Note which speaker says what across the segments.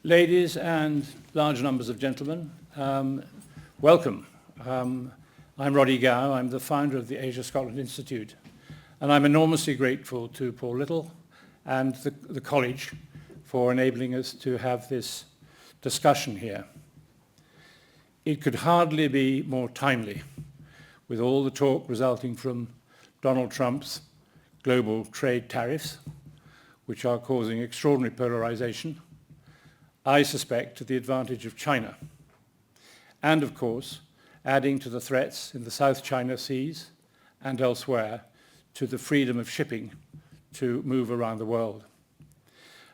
Speaker 1: Ladies and large numbers of gentlemen, welcome. I'm Roddy Gow. I'm the founder of the Asia-Scotland Institute, and I'm enormously grateful to Paul Little and the college for enabling us to have this discussion here. It could hardly be more timely, with all the talk resulting from Donald Trump's global trade tariffs, which are causing extraordinary polarization, I suspect to the advantage of China, and of course, adding to the threats in the South China Seas and elsewhere to the freedom of shipping to move around the world.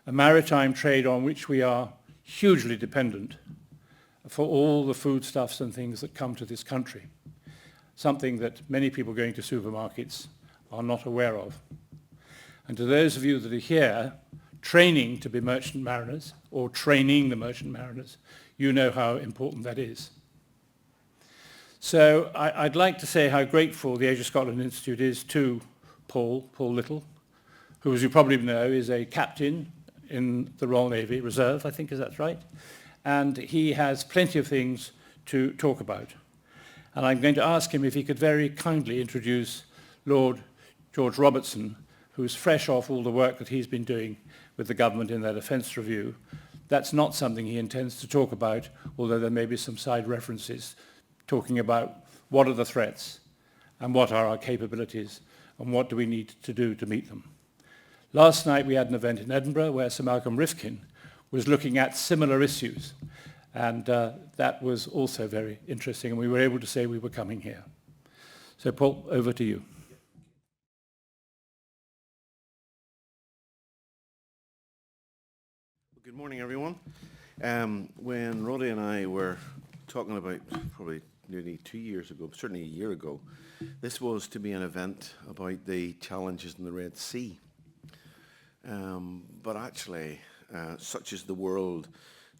Speaker 1: A maritime trade on which we are hugely dependent for all the foodstuffs and things that come to this country, something that many people going to supermarkets are not aware of. And to those of you that are here, training to be merchant mariners or training the merchant mariners, you know how important that is. So I'd like to say how grateful the Asia-Scotland Institute is to Paul Little, who, as you probably know, is a captain in the Royal Navy Reserve, I think, is that right? And he has plenty of things to talk about. And I'm going to ask him if he could very kindly introduce Lord George Robertson, who's fresh off all the work that he's been doing with the government in their defence review. That's not something he intends to talk about, although there may be some side references talking about what are the threats and what are our capabilities and what do we need to do to meet them. Last night we had an event in Edinburgh where Sir Malcolm Rifkin was looking at similar issues, and that was also very interesting, and we were able to say we were coming here. So Paul, over to you.
Speaker 2: Good morning, everyone. When Roddy and I were talking about probably nearly 2 years ago, certainly a year ago, this was to be an event about the challenges in the Red Sea. But actually, such is the world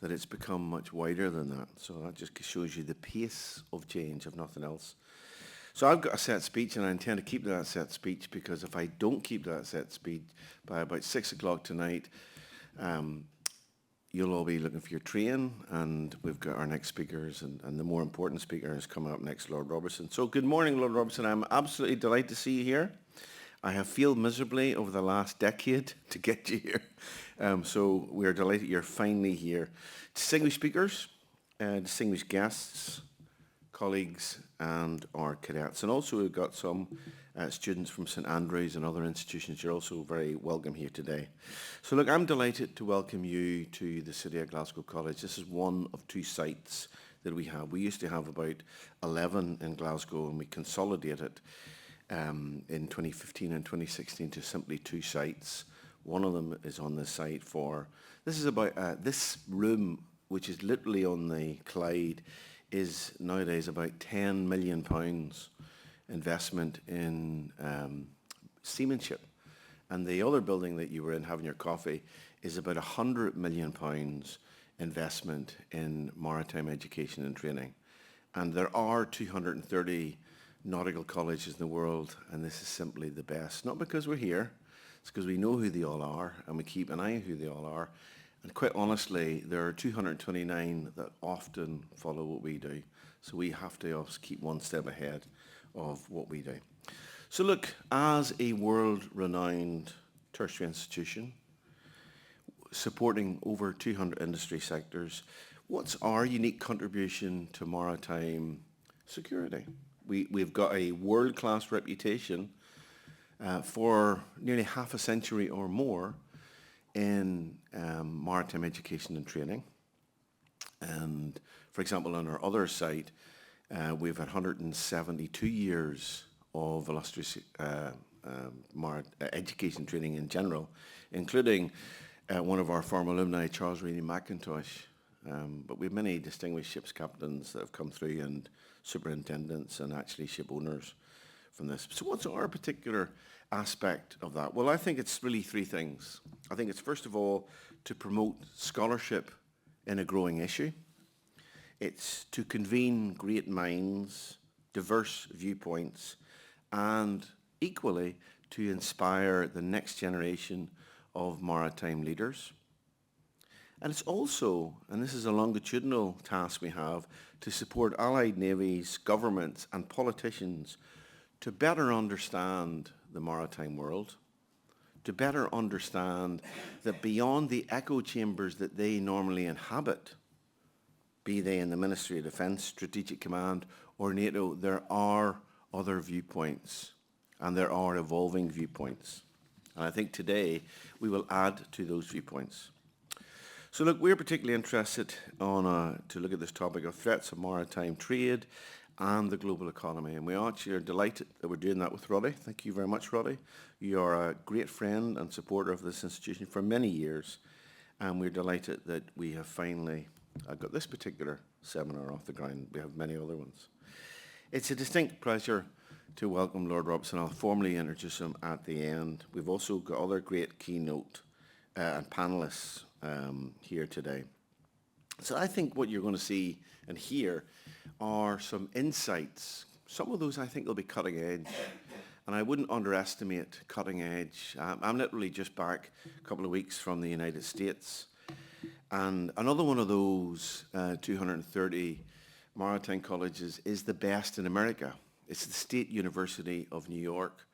Speaker 2: that it's become much wider than that. So that just shows you the pace of change, if nothing else. So I've got a set speech, and I intend to keep that set speech, because if I don't keep that set speech by about 6 o'clock tonight, you'll all be looking for your train, and we've got our next speakers, and the more important speaker is coming up next, Lord Robertson. So good morning, Lord Robertson. I'm absolutely delighted to see you here. I have failed miserably over the last decade to get you here. So we're delighted you're finally here. Distinguished speakers, distinguished guests, colleagues, and our cadets. And also we've got some students from St Andrews and other institutions. You're also very welcome here today. So look, I'm delighted to welcome you to the City of Glasgow College. This is one of 2 sites that we have. We used to have about 11 in Glasgow, and we consolidated in 2015 and 2016 to simply 2 sites. One of them is on this site this is about, this room, which is literally on the Clyde, is nowadays about £10 million investment in seamanship. And the other building that you were in having your coffee is about £100 million investment in maritime education and training. And there are 230 nautical colleges in the world, and this is simply the best. Not because we're here, it's because we know who they all are, and we keep an eye on who they all are. And quite honestly, there are 229 that often follow what we do. So we have to also keep one step ahead of what we do. So look, as a world-renowned tertiary institution, supporting over 200 industry sectors, what's our unique contribution to maritime security? We've got a world-class reputation for nearly half a century or more in maritime education and training. And for example, on our other site, we've had 172 years of illustrious education training in general, including one of our former alumni, Charles Reaney McIntosh. But we have many distinguished ships captains that have come through, and superintendents, and actually ship owners from this. So what's our particular aspect of that? Well, I think it's really 3 things. I think it's, first of all, to promote scholarship in a growing issue. It's to convene great minds, diverse viewpoints, and equally to inspire the next generation of maritime leaders. And it's also, and this is a longitudinal task we have, to support allied navies, governments and politicians to better understand the maritime world, to better understand that beyond the echo chambers that they normally inhabit, be they in the Ministry of Defence, Strategic Command or NATO, there are other viewpoints and there are evolving viewpoints. And I think today we will add to those viewpoints. So look, we're particularly interested to look at this topic of threats of maritime trade and the global economy. And we actually are delighted that we're doing that with Roddy. Thank you very much, Roddy. You are a great friend and supporter of this institution for many years. And we're delighted that we have finally got this particular seminar off the ground. We have many other ones. It's a distinct pleasure to welcome Lord Robertson. I'll formally introduce him at the end. We've also got other great keynote and panelists here today. So I think what you're going to see and hear are some insights. Some of those I think will be cutting edge. And I wouldn't underestimate cutting edge. I'm literally just back a couple of weeks from the United States. And another one of those 230 maritime colleges is the best in America. It's the State University of New York.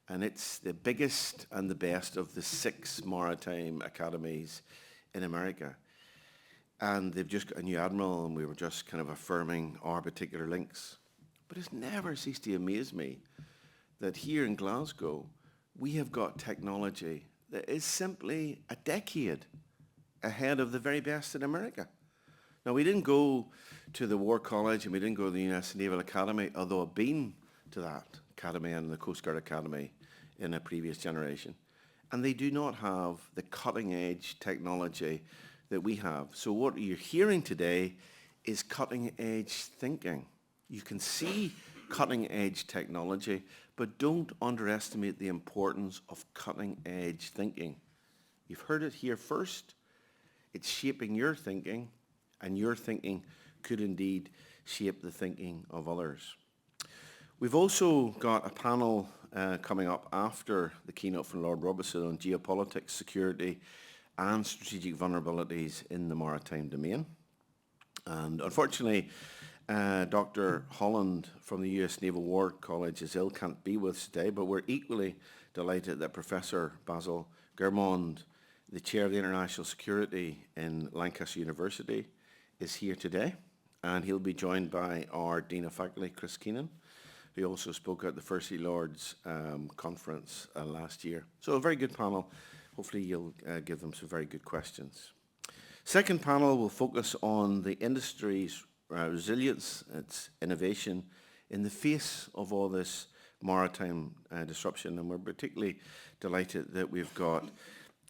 Speaker 2: And it's the biggest and the best of the 6 maritime academies in America. And they've just got a new admiral, and we were just kind of affirming our particular links. But it's never ceased to amaze me that here in Glasgow, we have got technology that is simply a decade ahead of the very best in America. Now, we didn't go to the War College and we didn't go to the US Naval Academy, although I've been to that academy and the Coast Guard Academy in a previous generation. And they do not have the cutting edge technology that we have. So what you're hearing today is cutting edge thinking. You can see cutting edge technology, but don't underestimate the importance of cutting edge thinking. You've heard it here first. It's shaping your thinking, and your thinking could indeed shape the thinking of others. We've also got a panel coming up after the keynote from Lord Robertson on geopolitics, security, and strategic vulnerabilities in the maritime domain. And unfortunately, Dr. Holland from the US Naval War College is ill, can't be with us today, but we're equally delighted that Professor Basil Germond, the Chair of the International Security in Lancaster University, is here today. And he'll be joined by our Dean of Faculty, Chris Keenan, who also spoke at the First Sea Lords conference last year. So a very good panel. Hopefully you'll give them some very good questions. Second panel will focus on the industry's resilience, its innovation in the face of all this maritime disruption. And we're particularly delighted that we've got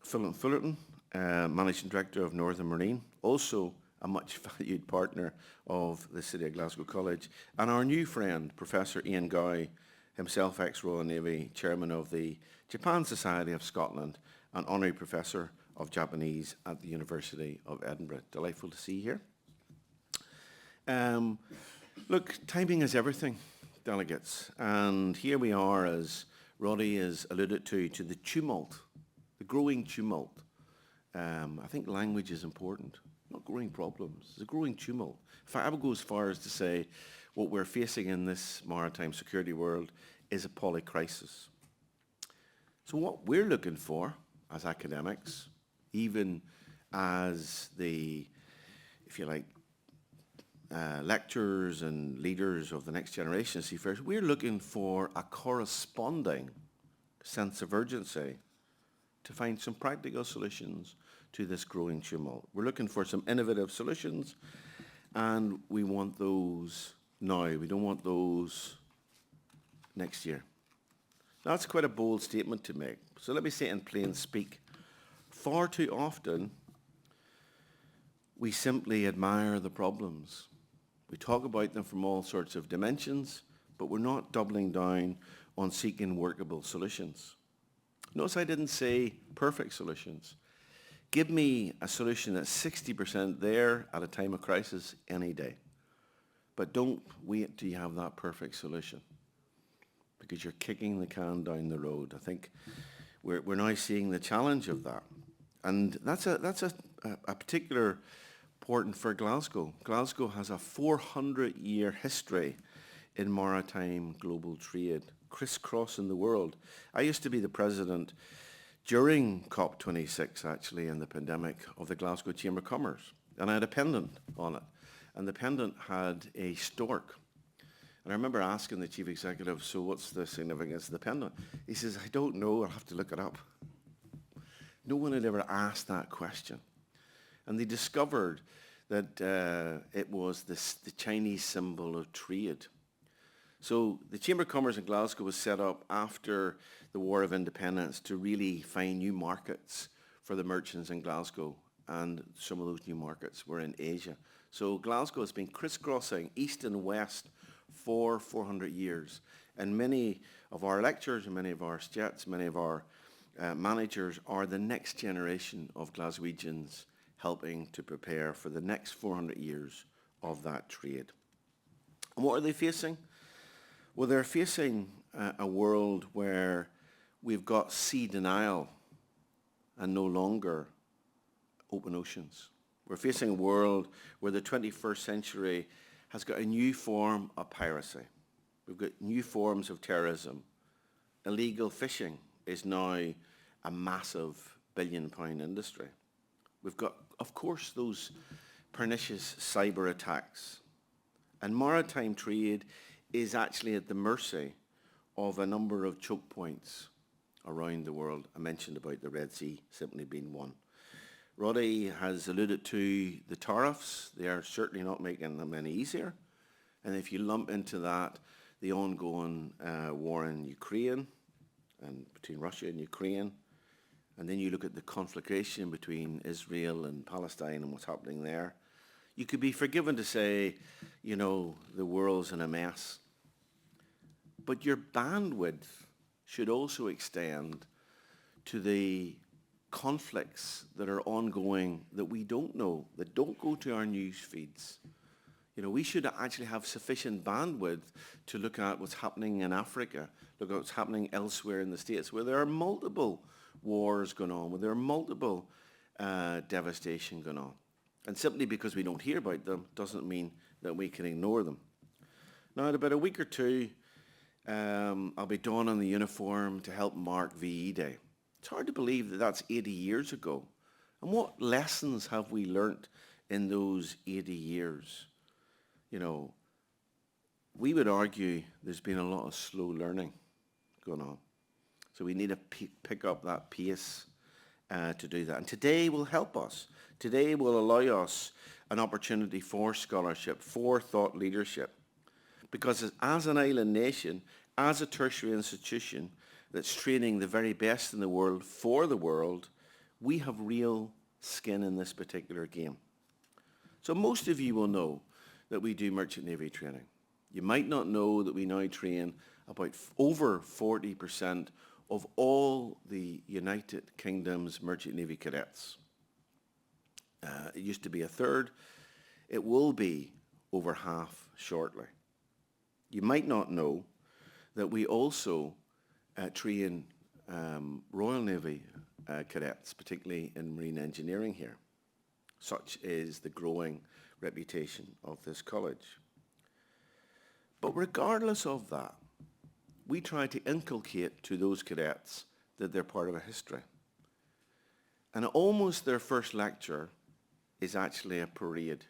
Speaker 2: Philip Fullerton, Managing Director of Northern Marine, also a much valued partner of the City of Glasgow College, and our new friend, Professor Ian Gow, himself ex-Royal Navy, Chairman of the Japan Society of Scotland, and Honorary Professor of Japanese at the University of Edinburgh. Delightful to see you here. Look, timing is everything, delegates, and here we are, as Roddy has alluded to the tumult, the growing tumult. I think language is important. Not growing problems, it's a growing tumult. In fact, I would go as far as to say what we're facing in this maritime security world is a polycrisis. So what we're looking for as academics, even as the, if you like, lecturers and leaders of the next generation of seafarers, we're looking for a corresponding sense of urgency to find some practical solutions to this growing tumult. We're looking for some innovative solutions, and we want those now. We don't want those next year. Now, that's quite a bold statement to make. So let me say it in plain speak. Far too often, we simply admire the problems. We talk about them from all sorts of dimensions, but we're not doubling down on seeking workable solutions. Notice I didn't say perfect solutions. Give me a solution that's 60% there at a time of crisis any day. But don't wait till you have that perfect solution, because you're kicking the can down the road. I think we're now seeing the challenge of that. And that's a particular important for Glasgow. Glasgow has a 400-year history in maritime global trade, crisscrossing the world. I used to be the president during COP26, actually, in the pandemic, of the Glasgow Chamber of Commerce. And I had a pendant on it. And the pendant had a stork. And I remember asking the chief executive, so what's the significance of the pendant? He says, I don't know, I'll have to look it up. No one had ever asked that question. And they discovered that it was the Chinese symbol of trade. So the Chamber of Commerce in Glasgow was set up after the War of Independence to really find new markets for the merchants in Glasgow, and some of those new markets were in Asia. So Glasgow has been crisscrossing east and west for 400 years, and many of our lecturers and many of our STETs, many of our managers are the next generation of Glaswegians helping to prepare for the next 400 years of that trade. And what are they facing? Well, they're facing a world where we've got sea denial and no longer open oceans. We're facing a world where the 21st century has got a new form of piracy. We've got new forms of terrorism. Illegal fishing is now a massive billion-pound industry. We've got, of course, those pernicious cyber attacks. And maritime trade is actually at the mercy of a number of choke points around the world. I mentioned about the Red Sea simply being one. Roddy has alluded to the tariffs. They are certainly not making them any easier. And if you lump into that the ongoing war in Ukraine and between Russia and Ukraine, and then you look at the conflagration between Israel and Palestine and what's happening there, you could be forgiven to say, you know, the world's in a mess. But your bandwidth should also extend to the conflicts that are ongoing that we don't know, that don't go to our news feeds. You know, we should actually have sufficient bandwidth to look at what's happening in Africa, look at what's happening elsewhere in the States, where there are multiple wars going on, where there are multiple devastation going on. And simply because we don't hear about them doesn't mean that we can ignore them. Now, in about a week or two, I'll be donning the uniform to help mark VE Day. It's hard to believe that that's 80 years ago. And what lessons have we learnt in those 80 years? You know, we would argue there's been a lot of slow learning going on. So we need to pick up that pace to do that. And today will help us. Today will allow us an opportunity for scholarship, for thought leadership. Because as an island nation, as a tertiary institution that's training the very best in the world for the world, we have real skin in this particular game. So most of you will know that we do merchant navy training. You might not know that we now train about over 40% of all the United Kingdom's merchant navy cadets. It used to be a third. It will be over half shortly. You might not know that we also train Royal Navy cadets, particularly in marine engineering here. Such is the growing reputation of this college. But regardless of that, we try to inculcate to those cadets that they're part of a history. And almost their first lecture is actually a parade.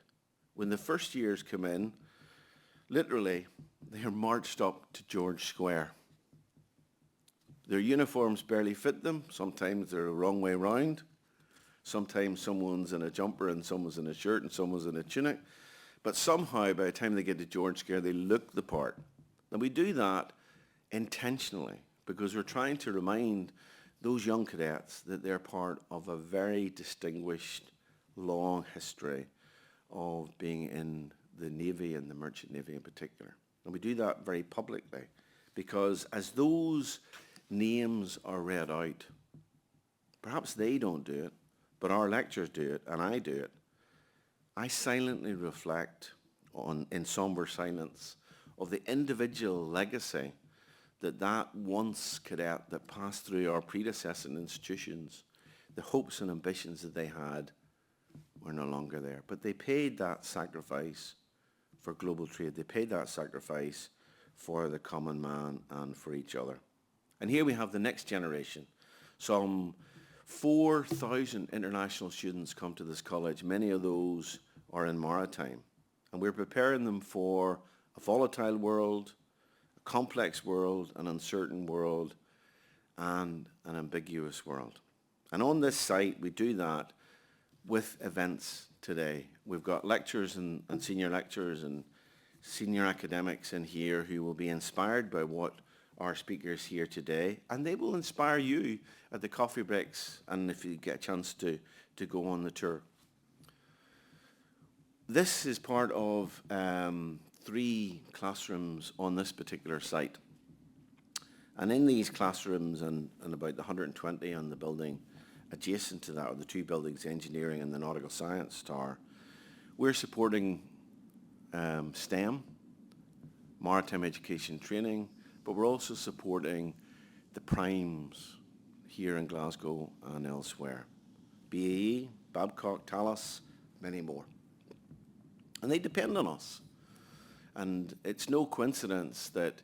Speaker 2: When the first years come in, literally, they are marched up to George Square. Their uniforms barely fit them. Sometimes they're the wrong way round. Sometimes someone's in a jumper and someone's in a shirt and someone's in a tunic. But somehow, by the time they get to George Square, they look the part. And we do that intentionally because we're trying to remind those young cadets that they're part of a very distinguished, long history of being in the Navy and the Merchant Navy in particular. And we do that very publicly because as those names are read out, perhaps they don't do it, but our lecturers do it, and I do it. I silently reflect on, in somber silence, of the individual legacy that once cadet that passed through our predecessor institutions, the hopes and ambitions that they had were no longer there. But they paid that sacrifice for global trade. They paid that sacrifice for the common man and for each other. And here we have the next generation. Some 4,000 international students come to this college. Many of those are in maritime. And we're preparing them for a volatile world, a complex world, an uncertain world, and an ambiguous world. And on this site, we do that with events today. We've got lecturers and senior lecturers and senior academics in here who will be inspired by what our speakers here today, and they will inspire you at the coffee breaks and if you get a chance to go on the tour. This is part of 3 classrooms on this particular site. And in these classrooms and about the 120 on the building adjacent to that, or the 2 buildings, engineering and the nautical science tower, we're supporting STEM, maritime education training, but we're also supporting the primes here in Glasgow and elsewhere. BAE, Babcock, Thales, many more. And they depend on us. And it's no coincidence that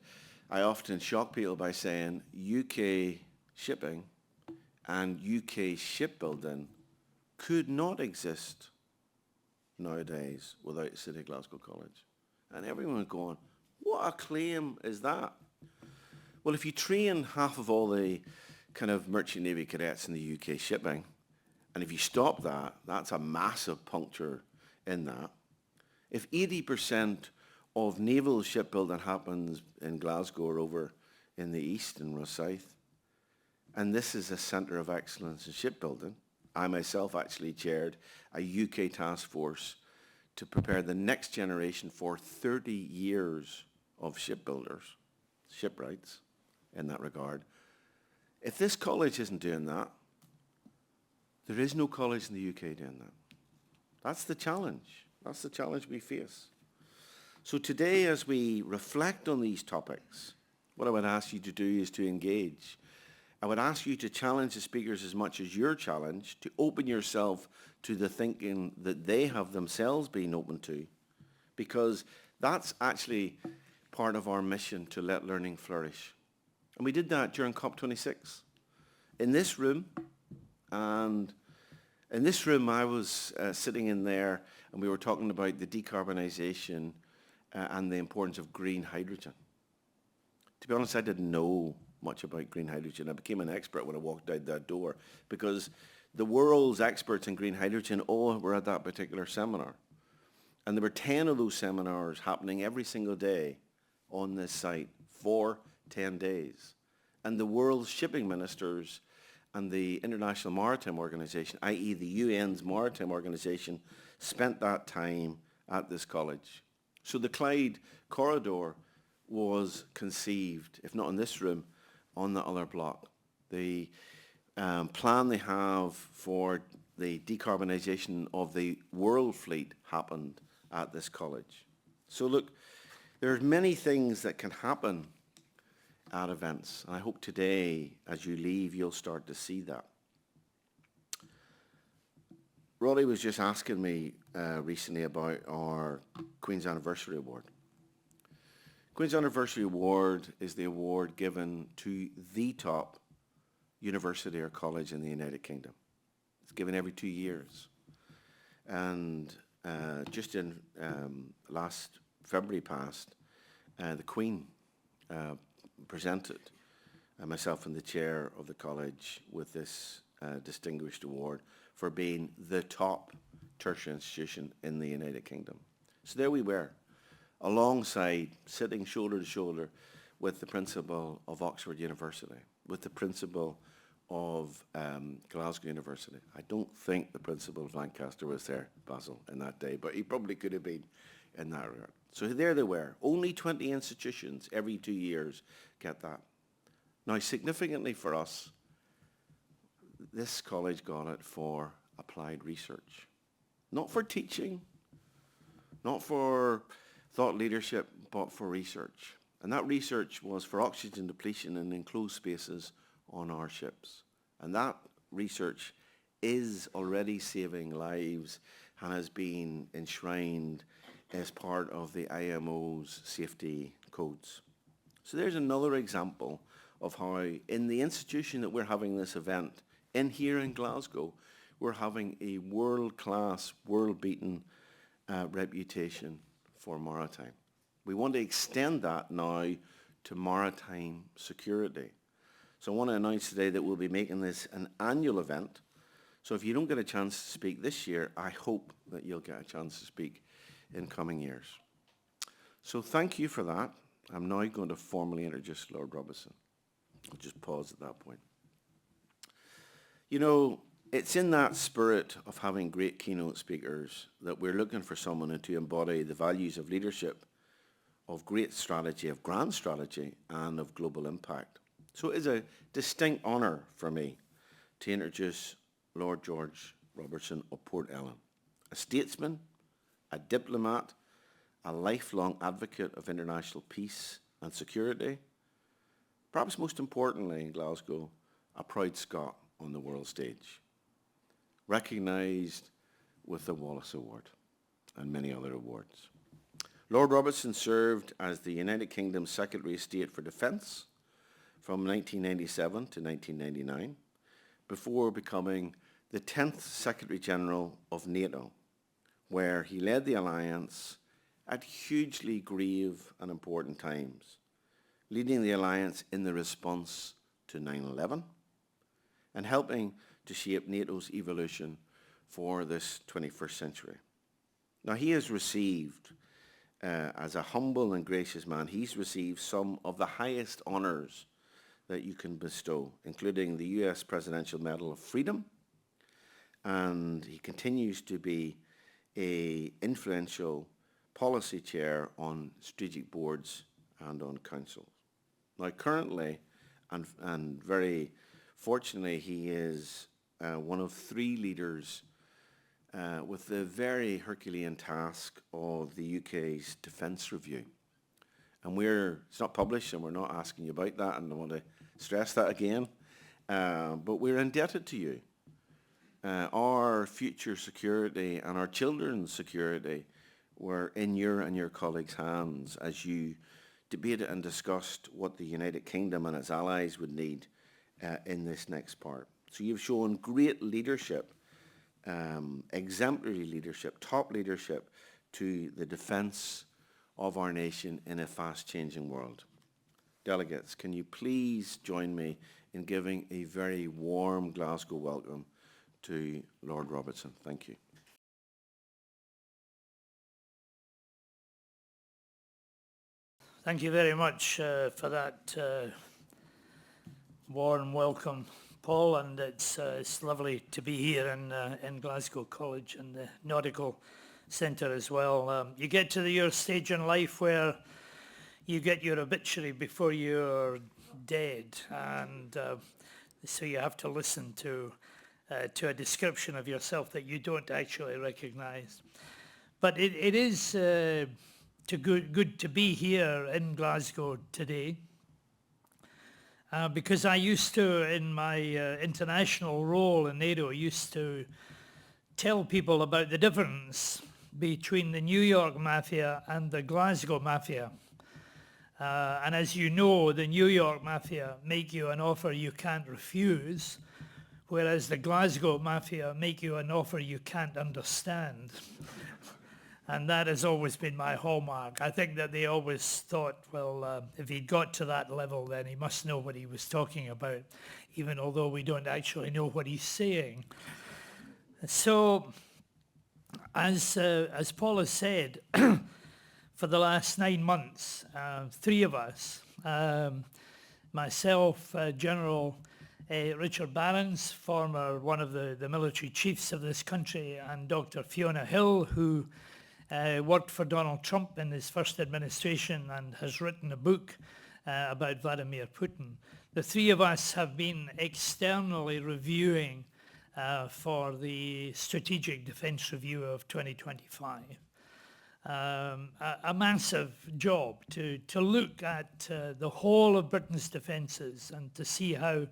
Speaker 2: I often shock people by saying UK shipping and UK shipbuilding could not exist nowadays without City Glasgow College. And everyone going, what a claim is that? Well, if you train half of all the kind of merchant navy cadets in the UK shipping, and if you stop that, that's a massive puncture in that. If 80% of naval shipbuilding happens in Glasgow or over in the east in Rosyth, and this is a centre of excellence in shipbuilding, I myself actually chaired a UK task force to prepare the next generation for 30 years of shipbuilders, shipwrights in that regard. If this college isn't doing that, there is no college in the UK doing that. That's the challenge. That's the challenge we face. So today, as we reflect on these topics, what I would ask you to do is to engage. I would ask you to challenge the speakers as much as you're challenged, to open yourself to the thinking that they have themselves been open to, because that's actually part of our mission to let learning flourish. And we did that during COP26. In this room, and in this room I was sitting in there and we were talking about the decarbonisation and the importance of green hydrogen. To be honest, I didn't know much about green hydrogen. I became an expert when I walked out that door because the world's experts in green hydrogen all were at that particular seminar. And there were 10 of those seminars happening every single day on this site for 10 days. And the world's shipping ministers and the International Maritime Organization, i.e. the UN's Maritime Organization, spent that time at this college. So the Clyde Corridor was conceived, if not in this room, on the other block. The plan they have for the decarbonisation of the world fleet happened at this college. So look, there are many things that can happen at events. And I hope today, as you leave, you'll start to see that. Roddy was just asking me recently about our Queen's Anniversary Award. Queen's Anniversary Award is the award given to the top university or college in the United Kingdom. It's given every 2 years. And just in last February past, the Queen presented myself and the chair of the college with this distinguished award for being the top tertiary institution in the United Kingdom. So there we were, alongside, sitting shoulder to shoulder with the principal of Oxford University, with the principal of Glasgow University. I don't think the principal of Lancaster was there, Basil, in that day, but he probably could have been in that regard. So there they were. Only 20 institutions every 2 years get that. Now, significantly for us, this college got it for applied research. Not for teaching, not for thought leadership, but for research. And that research was for oxygen depletion in enclosed spaces on our ships. And that research is already saving lives and has been enshrined as part of the IMO's safety codes. So there's another example of how in the institution that we're having this event, in here in Glasgow, we're having a world-class, world-beaten reputation for maritime. We want to extend that now to maritime security. So I want to announce today that we'll be making this an annual event. So if you don't get a chance to speak this year, I hope that you'll get a chance to speak in coming years. So thank you for that. I'm now going to formally introduce Lord Robertson. I'll just pause at that point. You know, it's in that spirit of having great keynote speakers that we're looking for someone to embody the values of leadership, of great strategy, of grand strategy, and of global impact. So it is a distinct honour for me to introduce Lord George Robertson of Port Ellen, a statesman, a diplomat, a lifelong advocate of international peace and security, perhaps most importantly in Glasgow, a proud Scot on the world stage, recognised with the Wallace Award and many other awards. Lord Robertson served as the United Kingdom's Secretary of State for Defence from 1997 to 1999, before becoming the 10th Secretary General of NATO, where he led the alliance at hugely grave and important times, leading the alliance in the response to 9/11 and helping to shape NATO's evolution for this 21st century. Now he has received, as a humble and gracious man, he's received some of the highest honours that you can bestow, including the US Presidential Medal of Freedom, and he continues to be an influential policy chair on strategic boards and on councils. Now currently, and very fortunately, he is one of 3 leaders with the very Herculean task of the UK's Defence Review. And it's not published and we're not asking you about that, and I want to stress that again, but we're indebted to you. Our future security and our children's security were in your and your colleagues' hands as you debated and discussed what the United Kingdom and its allies would need in this next part. So you've shown great leadership, exemplary leadership, top leadership to the defence of our nation in a fast-changing world. Delegates, can you please join me in giving a very warm Glasgow welcome to Lord Robertson. Thank you.
Speaker 3: Thank you very much for that warm welcome, Paul, and it's lovely to be here in Glasgow College and the Nautical Centre as well. You get to your stage in life where you get your obituary before you're dead, and so you have to listen to a description of yourself that you don't actually recognise. But it is good to be here in Glasgow today, because I used to, in my international role in NATO, used to tell people about the difference between the New York Mafia and the Glasgow Mafia. And as you know, the New York Mafia make you an offer you can't refuse, whereas the Glasgow Mafia make you an offer you can't understand. And that has always been my hallmark. I think that they always thought, well, if he'd got to that level, then he must know what he was talking about, even although we don't actually know what he's saying. So, as Paul has said, for the last 9 months, 3 of us, myself, General Richard Barons, former one of the military chiefs of this country, and Dr. Fiona Hill, who worked for Donald Trump in his first administration and has written a book about Vladimir Putin. The 3 of us have been externally reviewing for the Strategic Defence Review of 2025. A massive job to look at the whole of Britain's defences and to see how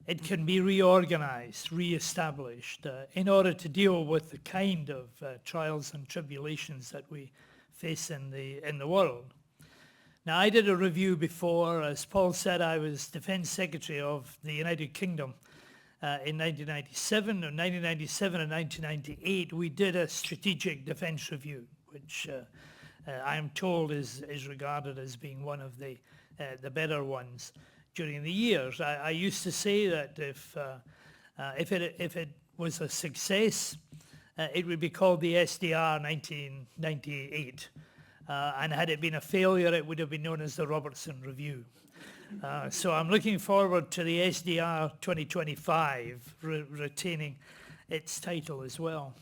Speaker 3: it can be reorganized, re-established in order to deal with the kind of trials and tribulations that we face in the world. Now, I did a review before. As Paul said, I was Defence Secretary of the United Kingdom in 1997. In 1997 and 1998, we did a strategic defence review, which I am told is regarded as being one of the better ones during the years. I used to say that if it was a success, it would be called the SDR 1998. And had it been a failure, it would have been known as the Robertson Review. So I'm looking forward to the SDR 2025 retaining its title as well.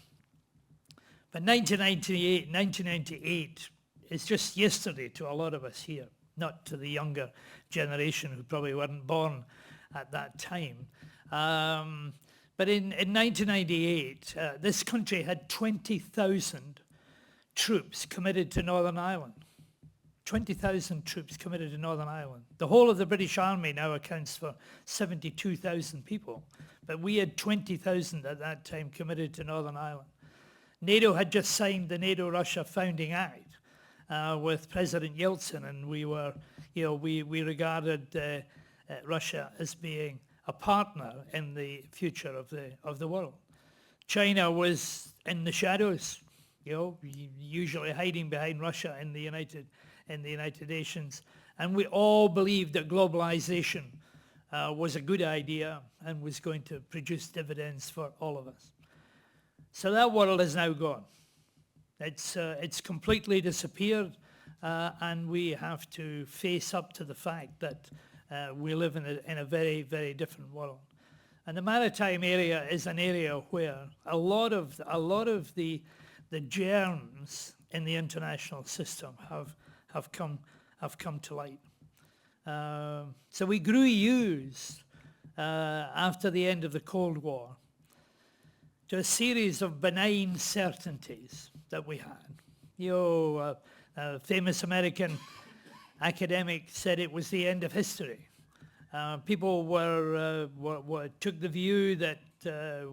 Speaker 3: But 1998 is just yesterday to a lot of us here, not to the younger generation who probably weren't born at that time. But in 1998, this country had 20,000 troops committed to Northern Ireland. 20,000 troops committed to Northern Ireland. The whole of the British Army now accounts for 72,000 people, but we had 20,000 at that time committed to Northern Ireland. NATO had just signed the NATO-Russia Founding Act with President Yeltsin, and we regarded Russia as being a partner in the future of the world. China was in the shadows, usually hiding behind Russia in the United Nations, and we all believed that globalization was a good idea and was going to produce dividends for all of us. So that world is now gone. It's completely disappeared, and we have to face up to the fact that we live in a very, very different world. And the maritime area is an area where a lot of the germs in the international system have come to light. So we grew used after the end of the Cold War to a series of benign certainties that we had. A famous American academic said it was the end of history. People took the view that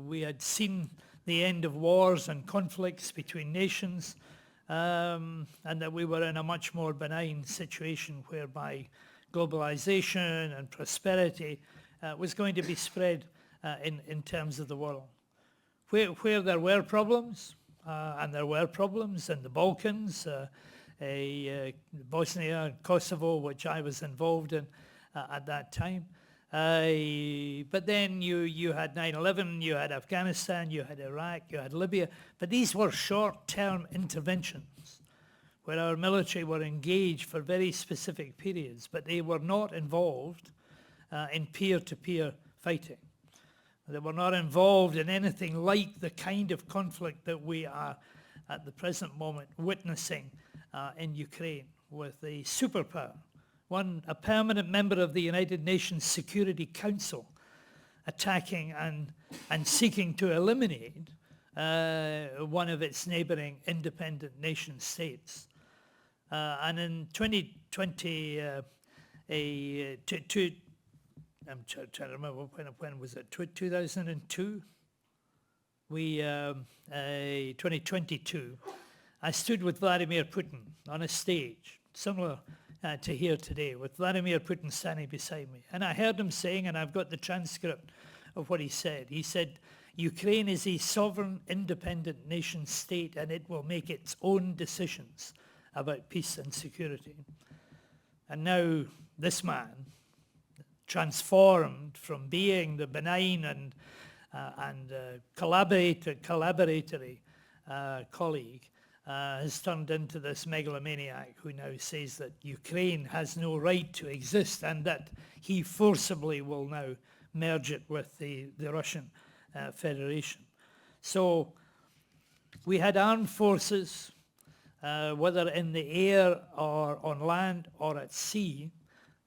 Speaker 3: we had seen the end of wars and conflicts between nations, and that we were in a much more benign situation whereby globalization and prosperity was going to be spread in terms of the world. Where there were problems, and there were problems in the Balkans, Bosnia and Kosovo, which I was involved in at that time. But then you had 9/11, you had Afghanistan, you had Iraq, you had Libya. But these were short-term interventions where our military were engaged for very specific periods, but they were not involved in peer-to-peer fighting. They were not involved in anything like the kind of conflict that we are at the present moment witnessing in Ukraine with a superpower, a permanent member of the United Nations Security Council attacking and seeking to eliminate one of its neighboring independent nation states. And in 2020, I'm trying to remember when was it? 2002. 2022. I stood with Vladimir Putin on a stage, similar to here today, with Vladimir Putin standing beside me, and I heard him saying, and I've got the transcript of what he said. He said, "Ukraine is a sovereign, independent nation state, and it will make its own decisions about peace and security." And now this man, transformed from being the benign and collaboratory colleague, has turned into this megalomaniac who now says that Ukraine has no right to exist and that he forcibly will now merge it with the Russian Federation. So we had armed forces, whether in the air or on land or at sea,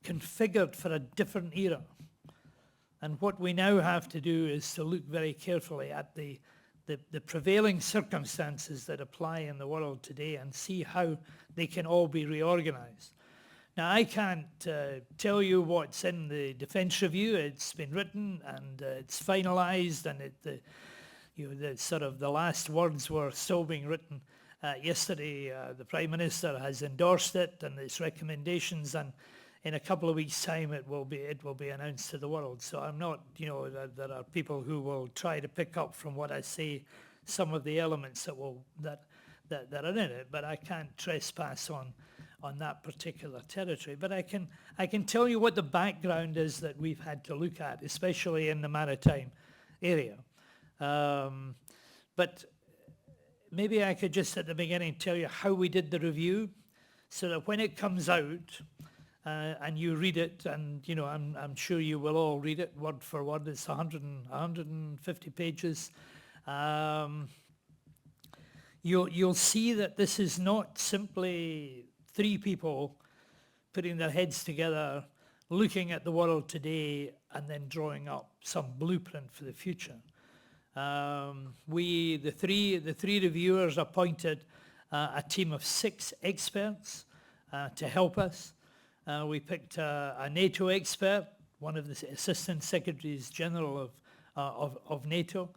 Speaker 3: configured for a different era. And what we now have to do is to look very carefully at the prevailing circumstances that apply in the world today and see how they can all be reorganized. Now, I can't tell you what's in the defence review. It's been written and it's finalised, and the last words were still being written. Yesterday, the Prime Minister has endorsed it and its recommendations, and in a couple of weeks' time, it will be announced to the world. So I'm not, there are people who will try to pick up from what I say some of the elements that are in it, but I can't trespass on that particular territory. But I can tell you what the background is that we've had to look at, especially in the maritime area. But maybe I could just at the beginning tell you how we did the review, so that when it comes out and you read it, and I'm sure you will all read it word for word. It's 150 pages. You'll see that this is not simply three people putting their heads together, looking at the world today, and then drawing up some blueprint for the future. The three reviewers appointed a team of 6 experts to help us. We picked a NATO expert, one of the Assistant Secretaries General of NATO.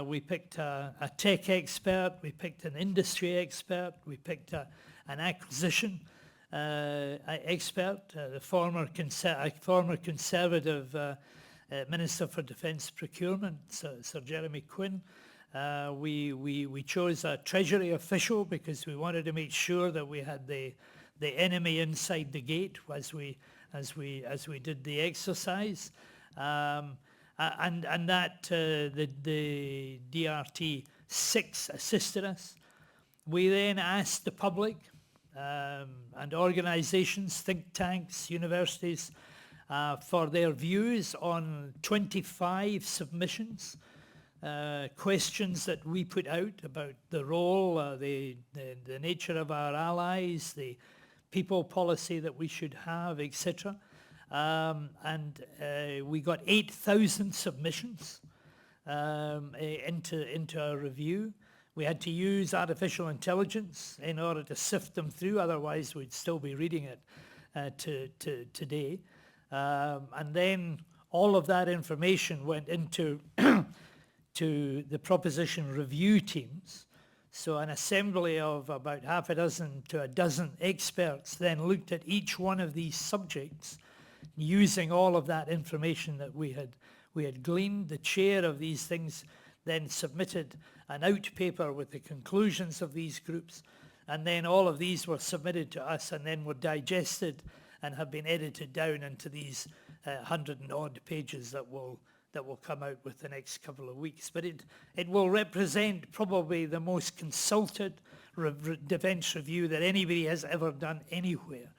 Speaker 3: We picked a tech expert. We picked an industry expert. We picked an acquisition expert, the former Conservative Minister for Defence Procurement, Sir Jeremy Quinn. We chose a Treasury official because we wanted to make sure that we had the enemy inside the gate as we did the exercise, and that the DRT 6 assisted us. We then asked the public and organisations, think tanks, universities, for their views on 25 submissions, questions that we put out about the role, the nature of our allies, the people policy that we should have, etc. And we got 8,000 submissions into our review. We had to use artificial intelligence in order to sift them through, otherwise we'd still be reading it today. And then all of that information went into to the proposition review teams. So an assembly of about half a dozen to a dozen experts then looked at each one of these subjects using all of that information that we had gleaned. The chair of these things then submitted an out paper with the conclusions of these groups, and then all of these were submitted to us and then were digested and have been edited down into these 100 and odd pages that will come out with the next couple of weeks. But it will represent probably the most consulted defence review that anybody has ever done anywhere.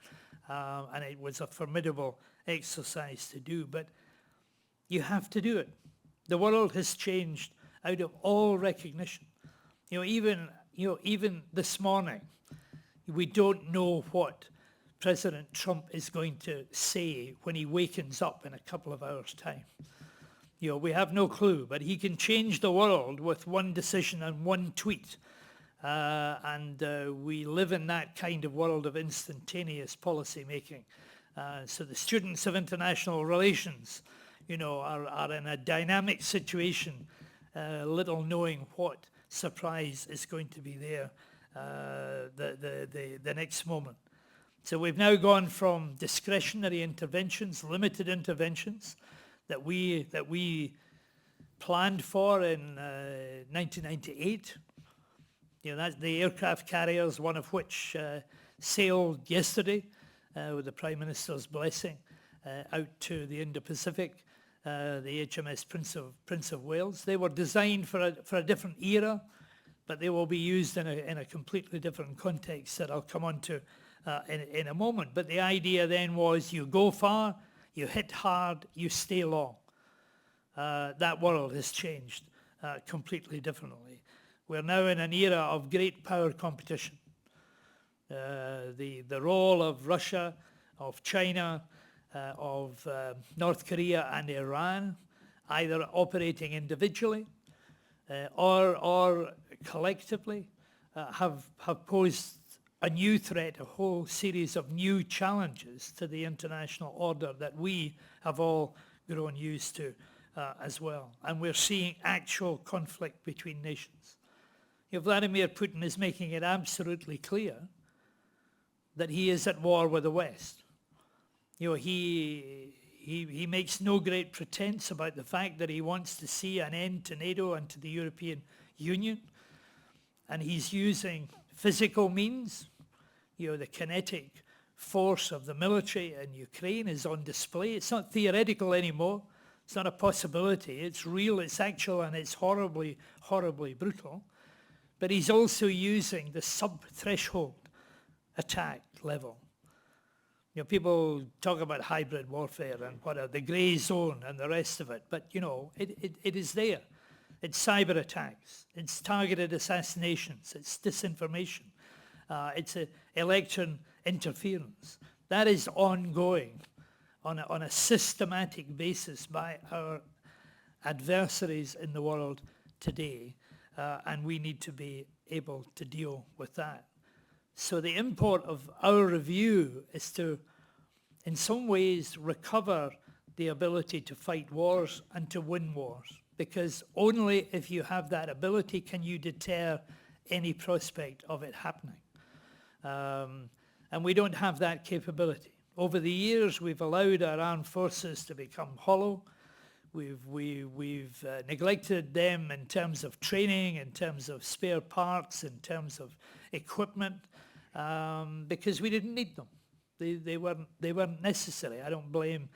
Speaker 3: And it was a formidable exercise to do, but you have to do it. The world has changed out of all recognition. Even this morning, we don't know what President Trump is going to say when he wakens up in a couple of hours' time. We have no clue, but he can change the world with one decision and one tweet. And we live in that kind of world of instantaneous policy making. So the students of international relations, are in a dynamic situation, little knowing what surprise is going to be there the next moment. So we've now gone from discretionary interventions, limited interventions, that we planned for in 1998. That's the aircraft carriers, one of which sailed yesterday with the Prime Minister's blessing out to the Indo-Pacific, the HMS Prince of Wales. They were designed for a different era, but they will be used in a completely different context that I'll come on to in a moment. But the idea then was you go far, you hit hard, you stay long. That world has changed completely differently. We're now in an era of great power competition. The role of Russia, of China, of North Korea and Iran, either operating individually or collectively, have posed a new threat, a whole series of new challenges to the international order that we have all grown used to as well. And we're seeing actual conflict between nations. Vladimir Putin is making it absolutely clear that he is at war with the West. He makes no great pretense about the fact that he wants to see an end to NATO and to the European Union. And he's using physical means. The kinetic force of the military in Ukraine is on display. It's not theoretical anymore. It's not a possibility. It's real, it's actual, and it's horribly, horribly brutal. But he's also using the sub-threshold attack level. People talk about hybrid warfare and the grey zone and the rest of it, but it is there. It's cyber attacks, it's targeted assassinations, it's disinformation, it's election interference. That is ongoing on a systematic basis by our adversaries in the world today, and we need to be able to deal with that. So the import of our review is to, in some ways, recover the ability to fight wars and to win wars, because only if you have that ability can you deter any prospect of it happening. And we don't have that capability. Over the years, we've allowed our armed forces to become hollow. We've neglected them in terms of training, in terms of spare parts, in terms of equipment, because we didn't need them. They weren't necessary. I don't blame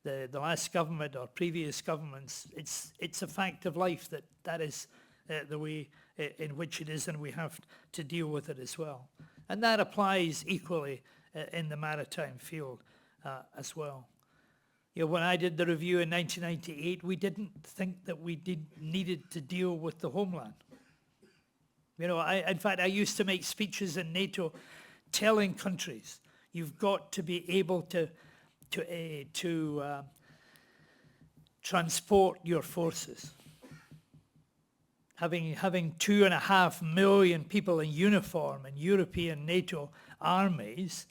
Speaker 3: the last government or previous governments. It's a fact of life that is the way in which it is, and we have to deal with it as well. And that applies equally in the maritime field as well. When I did the review in 1998, we didn't think that we needed to deal with the homeland. In fact, I used to make speeches in NATO telling countries, you've got to be able to transport your forces. Having 2.5 million people in uniform in European NATO armies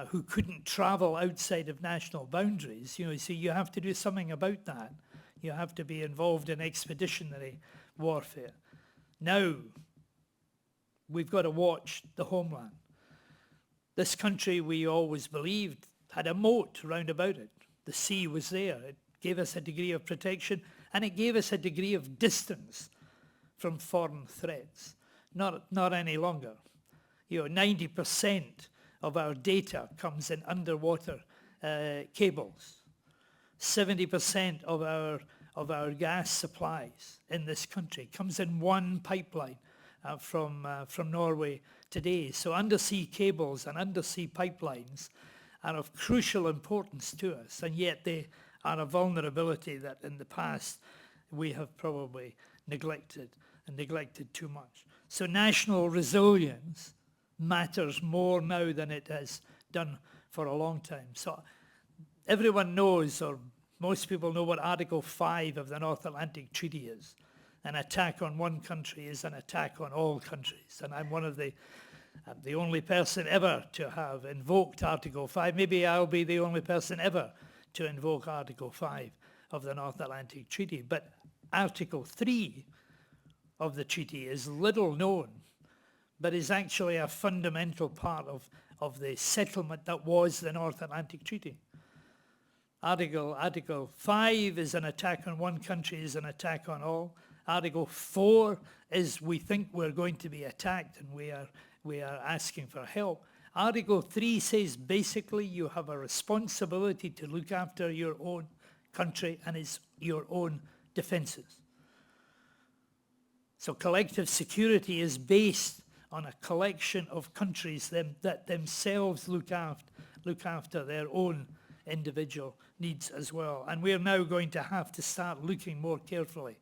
Speaker 3: who couldn't travel outside of national boundaries, so you have to do something about that. You have to be involved in expeditionary warfare. Now, we've got to watch the homeland. This country, we always believed, had a moat round about it. The sea was there. It gave us a degree of protection, and it gave us a degree of distance from foreign threats. Not any longer. 90% of our data comes in underwater cables. 70% of our gas supplies in this country comes in one pipeline from Norway today. So undersea cables and undersea pipelines are of crucial importance to us, and yet they are a vulnerability that in the past we have probably neglected too much. So national resilience matters more now than it has done for a long time. So everyone knows, or most people know, what Article 5 of the North Atlantic Treaty is. An attack on one country is an attack on all countries. And I'm the only person ever to have invoked Article 5. Maybe I'll be the only person ever to invoke Article 5 of the North Atlantic Treaty. But Article 3 of the treaty is little known, but is actually a fundamental part of the settlement that was the North Atlantic Treaty. Article 5 is an attack on one country, is an attack on all. Article 4 is we think we're going to be attacked and we are asking for help. Article 3 says basically you have a responsibility to look after your own country and it's your own defenses. So collective security is based on a collection of countries that themselves look after their own individual needs as well. And we're now going to have to start looking more carefully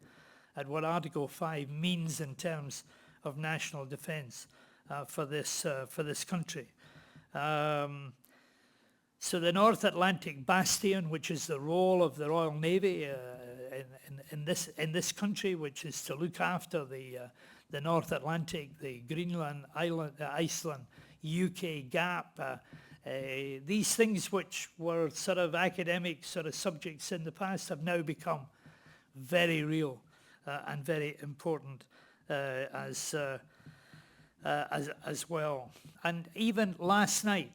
Speaker 3: at what Article 5 means in terms of national defence for this country. So the North Atlantic Bastion, which is the role of the Royal Navy in this country, which is to look after the North Atlantic, the Greenland, Iceland, UK gap, these things which were sort of academic sort of subjects in the past have now become very real and very important as well. And even last night,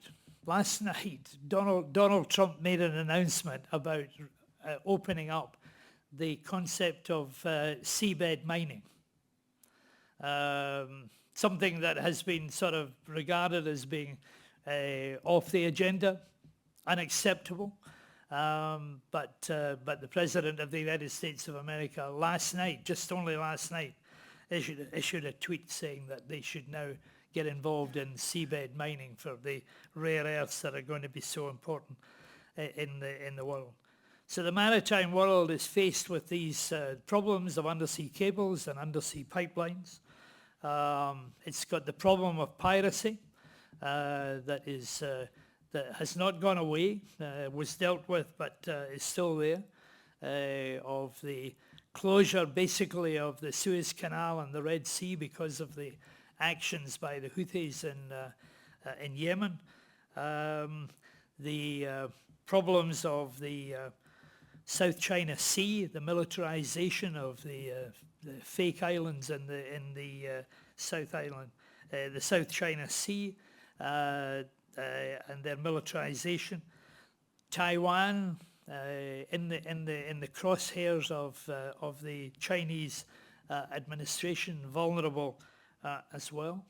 Speaker 3: Donald Trump made an announcement about opening up the concept of seabed mining. Something that has been sort of regarded as being off the agenda, unacceptable. But the President of the United States of America last night, just only last night, issued a tweet saying that they should now get involved in seabed mining for the rare earths that are going to be so important in the world. So the maritime world is faced with these problems of undersea cables and undersea pipelines. It's got the problem of piracy that has not gone away, was dealt with, but is still there, of the closure basically of the Suez Canal and the Red Sea because of the actions by the Houthis in Yemen, the problems of the South China Sea, the militarization of the fake islands in the South China Sea, and their militarization, Taiwan in the crosshairs of the Chinese administration, vulnerable as well.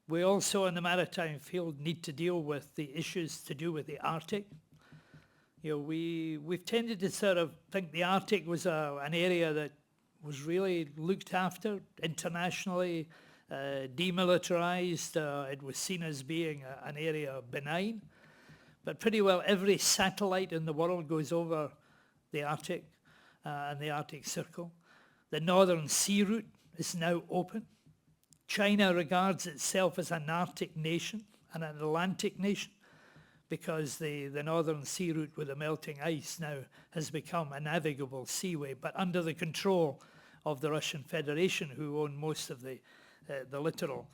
Speaker 3: We also in the maritime field need to deal with the issues to do with the Arctic. You know, we've tended to sort of think the Arctic was an area that was really looked after internationally, demilitarized. It was seen as being an area benign. But pretty well every satellite in the world goes over the Arctic and the Arctic Circle. The Northern Sea Route is now open. China regards itself as an Arctic nation and an Atlantic nation because the Northern Sea Route with the melting ice now has become a navigable seaway, but under the control of the Russian Federation, who own most of the littoral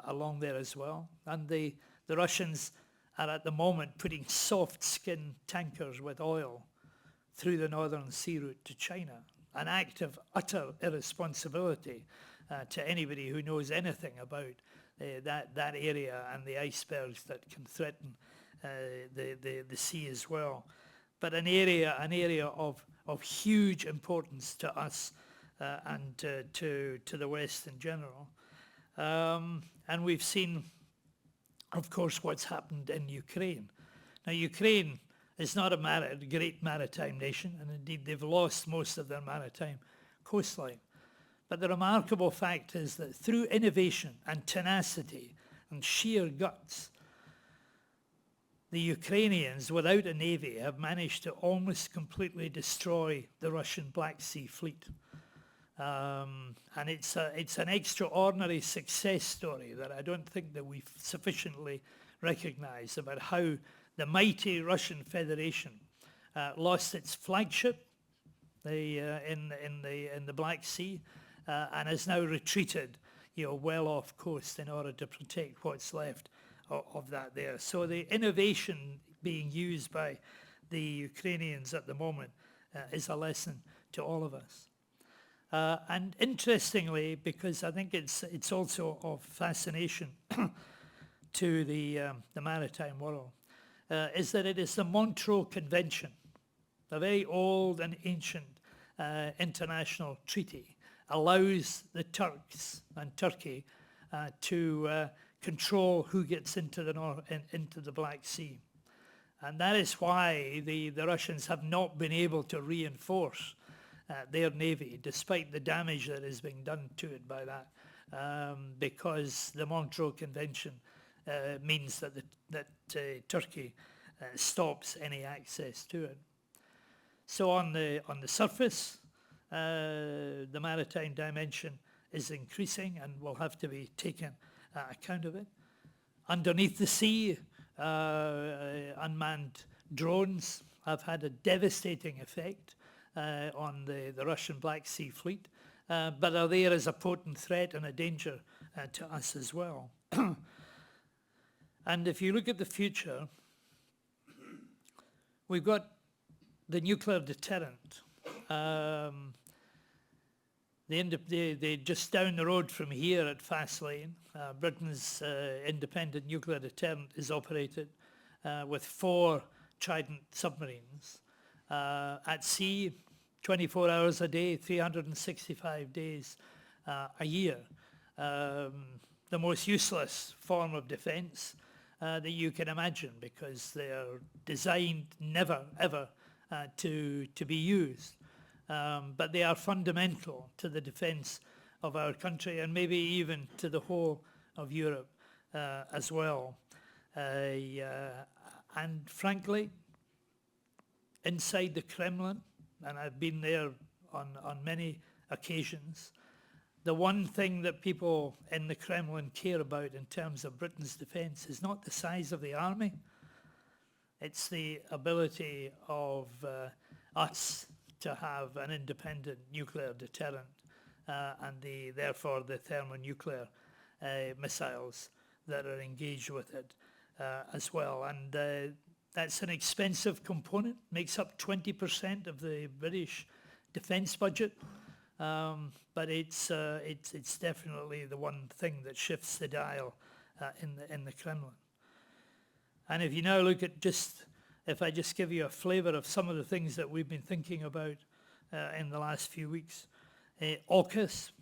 Speaker 3: along there as well. And the Russians are at the moment putting soft skin tankers with oil through the Northern Sea Route to China, an act of utter irresponsibility to anybody who knows anything about that area and the icebergs that can threaten the sea as well. But an area of huge importance to us and to the West in general. And we've seen, of course, what's happened in Ukraine. Now, Ukraine is not a great maritime nation, and indeed they've lost most of their maritime coastline. But the remarkable fact is that through innovation and tenacity and sheer guts, the Ukrainians, without a navy, have managed to almost completely destroy the Russian Black Sea fleet. And it's an extraordinary success story that I don't think that we've sufficiently recognized about how the mighty Russian Federation lost its flagship in the Black Sea and has now retreated, well off coast in order to protect what's left of that there. So the innovation being used by the Ukrainians at the moment is a lesson to all of us. And interestingly, because I think it's also of fascination to the maritime world, is that it is the Montreux Convention, a very old and ancient international treaty, allows the Turks and Turkey to control who gets into the Black Sea. And that is why the Russians have not been able to reinforce their navy, despite the damage that is being done to it by that, because the Montreux Convention means that Turkey stops any access to it. So on the surface, the maritime dimension is increasing and will have to be taken account of it. Underneath the sea, unmanned drones have had a devastating effect on the Russian Black Sea fleet, but are there as a potent threat and a danger to us as well. And if you look at the future, we've got the nuclear deterrent. They just down the road from here at Fastlane, Britain's independent nuclear deterrent is operated with 4 Trident submarines at sea, 24 hours a day, 365 days a year. The most useless form of defence that you can imagine, because they are designed never, ever to be used. But they are fundamental to the defence of our country, and maybe even to the whole of Europe as well. And frankly, inside the Kremlin, and I've been there on many occasions, the one thing that people in the Kremlin care about in terms of Britain's defence is not the size of the army, it's the ability of us to have an independent nuclear deterrent and therefore the thermonuclear missiles that are engaged with it as well. And that's an expensive component, makes up 20% of the British defence budget. But it's definitely the one thing that shifts the dial in the Kremlin. And if you now look at if I just give you a flavour of some of the things that we've been thinking about in the last few weeks. AUKUS,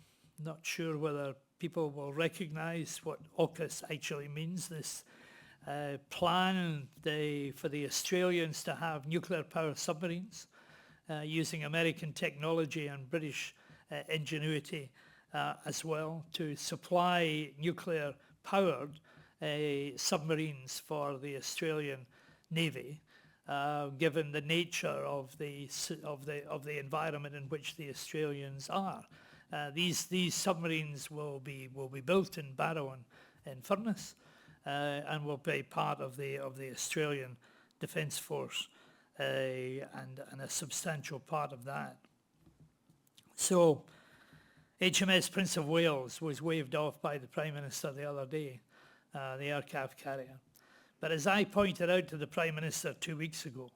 Speaker 3: not sure whether people will recognise what AUKUS actually means. This plan for the Australians to have nuclear power submarines using American technology and British ingenuity as well to supply nuclear powered submarines for the Australian Navy, given the nature of the environment in which the Australians are. These submarines will be built in Barrow and Furness, and will be part of the Australian Defence Force, and a substantial part of that. So HMS Prince of Wales was waved off by the Prime Minister the other day, the aircraft carrier. But as I pointed out to the Prime Minister 2 weeks ago,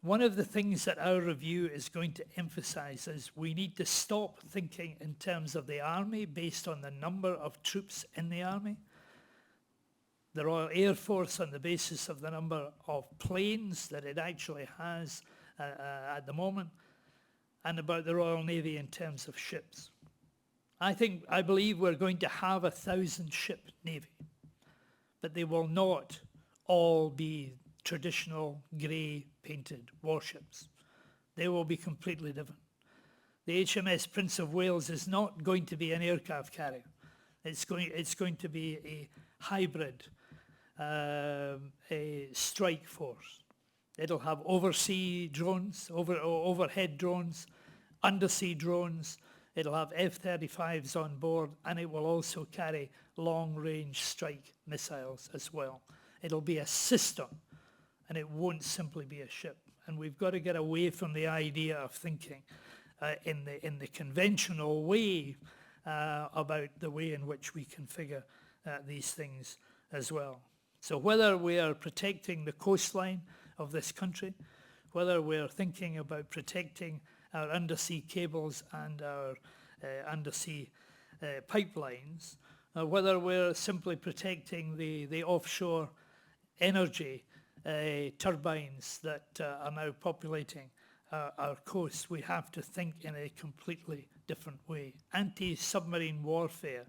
Speaker 3: one of the things that our review is going to emphasise is we need to stop thinking in terms of the army based on the number of troops in the army, the Royal Air Force on the basis of the number of planes that it actually has at the moment, and about the Royal Navy in terms of ships. I believe we're going to have 1,000-ship Navy, but they will not all be traditional grey painted warships. They will be completely different. The HMS Prince of Wales is not going to be an aircraft carrier. It's going to be a hybrid a strike force. It'll have oversea drones, overhead drones, undersea drones. It'll have F-35s on board, and it will also carry long-range strike missiles as well. It'll be a system, and it won't simply be a ship. And we've got to get away from the idea of thinking in the conventional way about the way in which we configure these things as well. So whether we are protecting the coastline of this country, whether we're thinking about protecting our undersea cables and our undersea pipelines, whether we're simply protecting the offshore energy turbines that are now populating our coast, we have to think in a completely different way. Anti-submarine warfare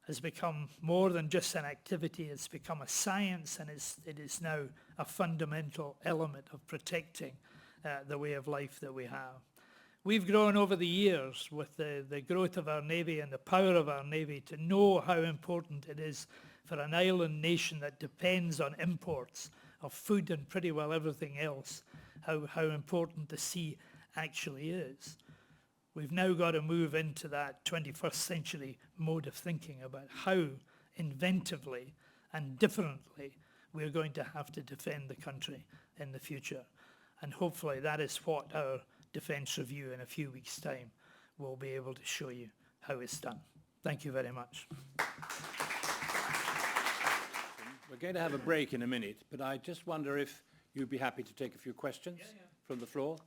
Speaker 3: has become more than just an activity. It's become a science, and it is now a fundamental element of protecting the way of life that we have. We've grown over the years with the growth of our Navy and the power of our Navy to know how important it is for an island nation that depends on imports of food and pretty well everything else, how important the sea actually is. We've now got to move into that 21st century mode of thinking about how inventively and differently we're going to have to defend the country in the future. And hopefully that is what our Defence Review in a few weeks' time will be able to show you how it's done. Thank you very much.
Speaker 1: We're going to have a break in a minute, but I just wonder if you'd be happy to take a few questions from the floor.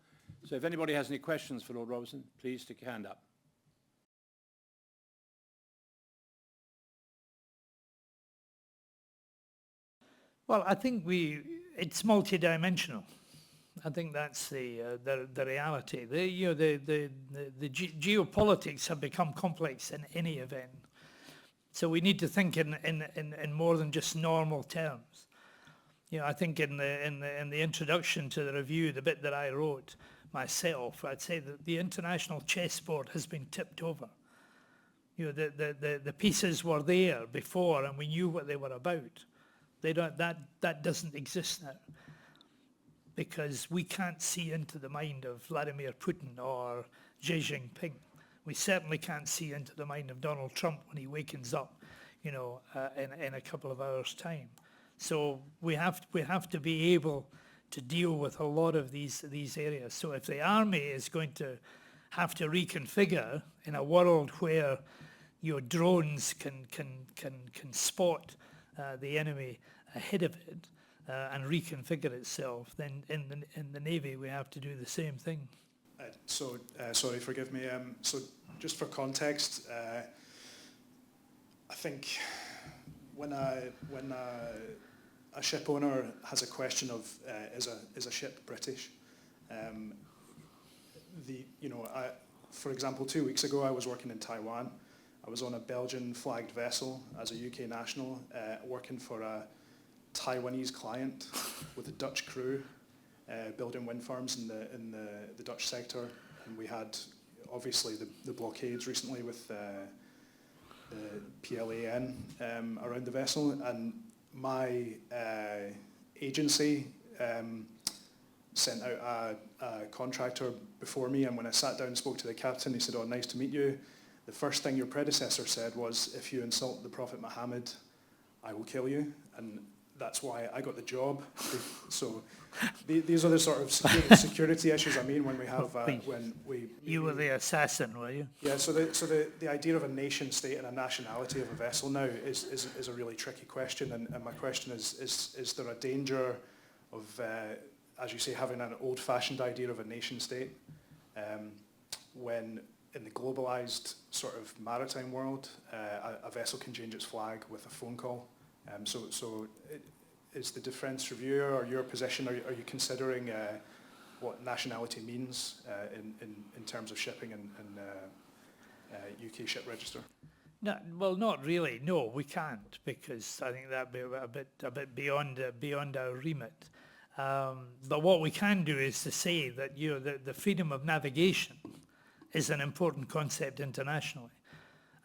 Speaker 1: So if anybody has any questions for Lord Robertson, please stick your hand up.
Speaker 3: Well, I think it's multidimensional. I think that's the reality. The geopolitics have become complex in any event. So we need to think in more than just normal terms. I think in the introduction to the review, the bit that I wrote myself, I'd say that the international chessboard has been tipped over. The pieces were there before, and we knew what they were about. That doesn't exist now, because we can't see into the mind of Vladimir Putin or Xi Jinping. We certainly can't see into the mind of Donald Trump when he wakens up, in a couple of hours' time. So we have to be able to deal with a lot of these areas. So if the army is going to have to reconfigure in a world where your drones can spot the enemy ahead of it and reconfigure itself, then in the Navy we have to do the same thing.
Speaker 4: Sorry, forgive me. So just for context, I think when a ship owner has a question of is a ship British, for example, 2 weeks ago I was working in Taiwan. I was on a Belgian flagged vessel as a UK national, working for a Taiwanese client with a Dutch crew, building wind farms in the Dutch sector. And we had obviously the blockades recently with the PLAN around the vessel, and my agency sent out a contractor before me, and when I sat down and spoke to the captain, he said, "Oh, nice to meet you. The first thing your predecessor said was, if you insult the Prophet Muhammad, I will kill you." And that's why I got the job. So these are the sort of security issues. I mean, when we have
Speaker 3: you were the assassin, were you?
Speaker 4: Yeah. So the idea of a nation state and a nationality of a vessel now is a really tricky question. And my question is there a danger of, as you say, having an old-fashioned idea of a nation state when in the globalized sort of maritime world, a vessel can change its flag with a phone call. Is the defence reviewer or your position, are you considering what nationality means in terms of shipping and UK ship register?
Speaker 3: No, well, not really. No, we can't, because I think that'd be a bit beyond our remit. But what we can do is to say that the freedom of navigation is an important concept internationally.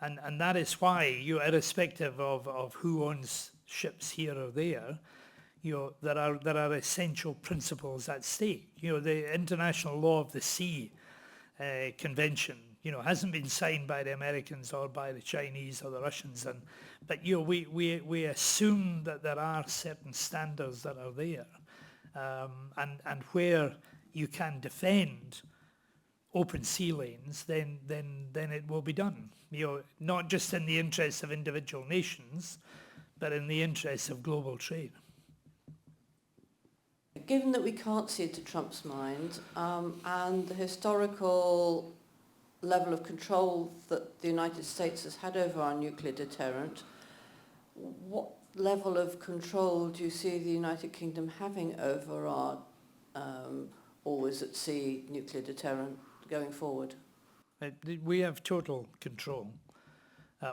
Speaker 3: And that is why, irrespective of who owns ships here or there, there are essential principles at stake. The International Law of the Sea Convention, hasn't been signed by the Americans or by the Chinese or the Russians, but we assume that there are certain standards that are there, and where you can defend open sea lanes, then it will be done. Not just in the interests of individual nations, but in the interests of global trade.
Speaker 5: Given that we can't see into Trump's mind, and the historical level of control that the United States has had over our nuclear deterrent, what level of control do you see the United Kingdom having over our always at sea nuclear deterrent going forward?
Speaker 3: We have total control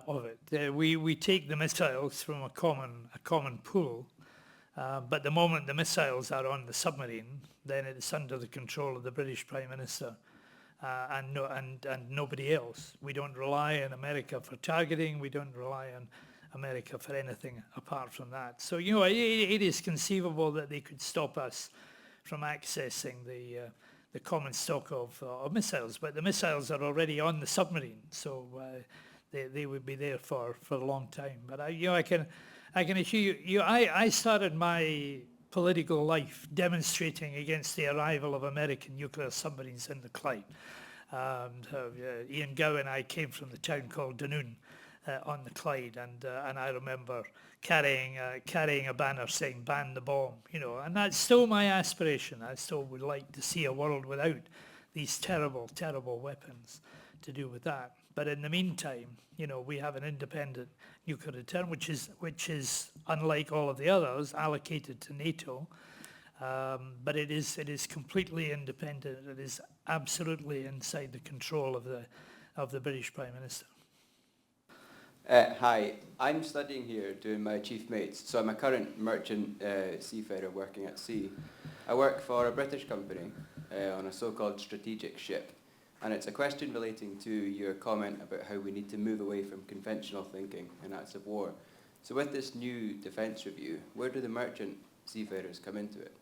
Speaker 3: of it. We take the missiles from a common pool, but the moment the missiles are on the submarine, then it's under the control of the British Prime Minister and nobody else. We don't rely on America for targeting. We don't rely on America for anything apart from that. So it is conceivable that they could stop us from accessing the common stock of missiles, but the missiles are already on the submarine, so they would be there for a long time. But I can assure you, I started my political life demonstrating against the arrival of American nuclear submarines in the Clyde. Ian Gow and I came from the town called Dunoon, on the Clyde, and I remember carrying a banner saying "Ban the bomb," and that's still my aspiration. I still would like to see a world without these terrible, terrible weapons to do with that. But in the meantime, we have an independent nuclear deterrent, which is unlike all of the others, allocated to NATO. But it is completely independent. It is absolutely inside the control of the British Prime Minister.
Speaker 6: Hi, I'm studying here doing my chief mates. So I'm a current merchant seafarer working at sea. I work for a British company on a so-called strategic ship. And it's a question relating to your comment about how we need to move away from conventional thinking in acts of war. So with this new defence review, where do the merchant seafarers come into it?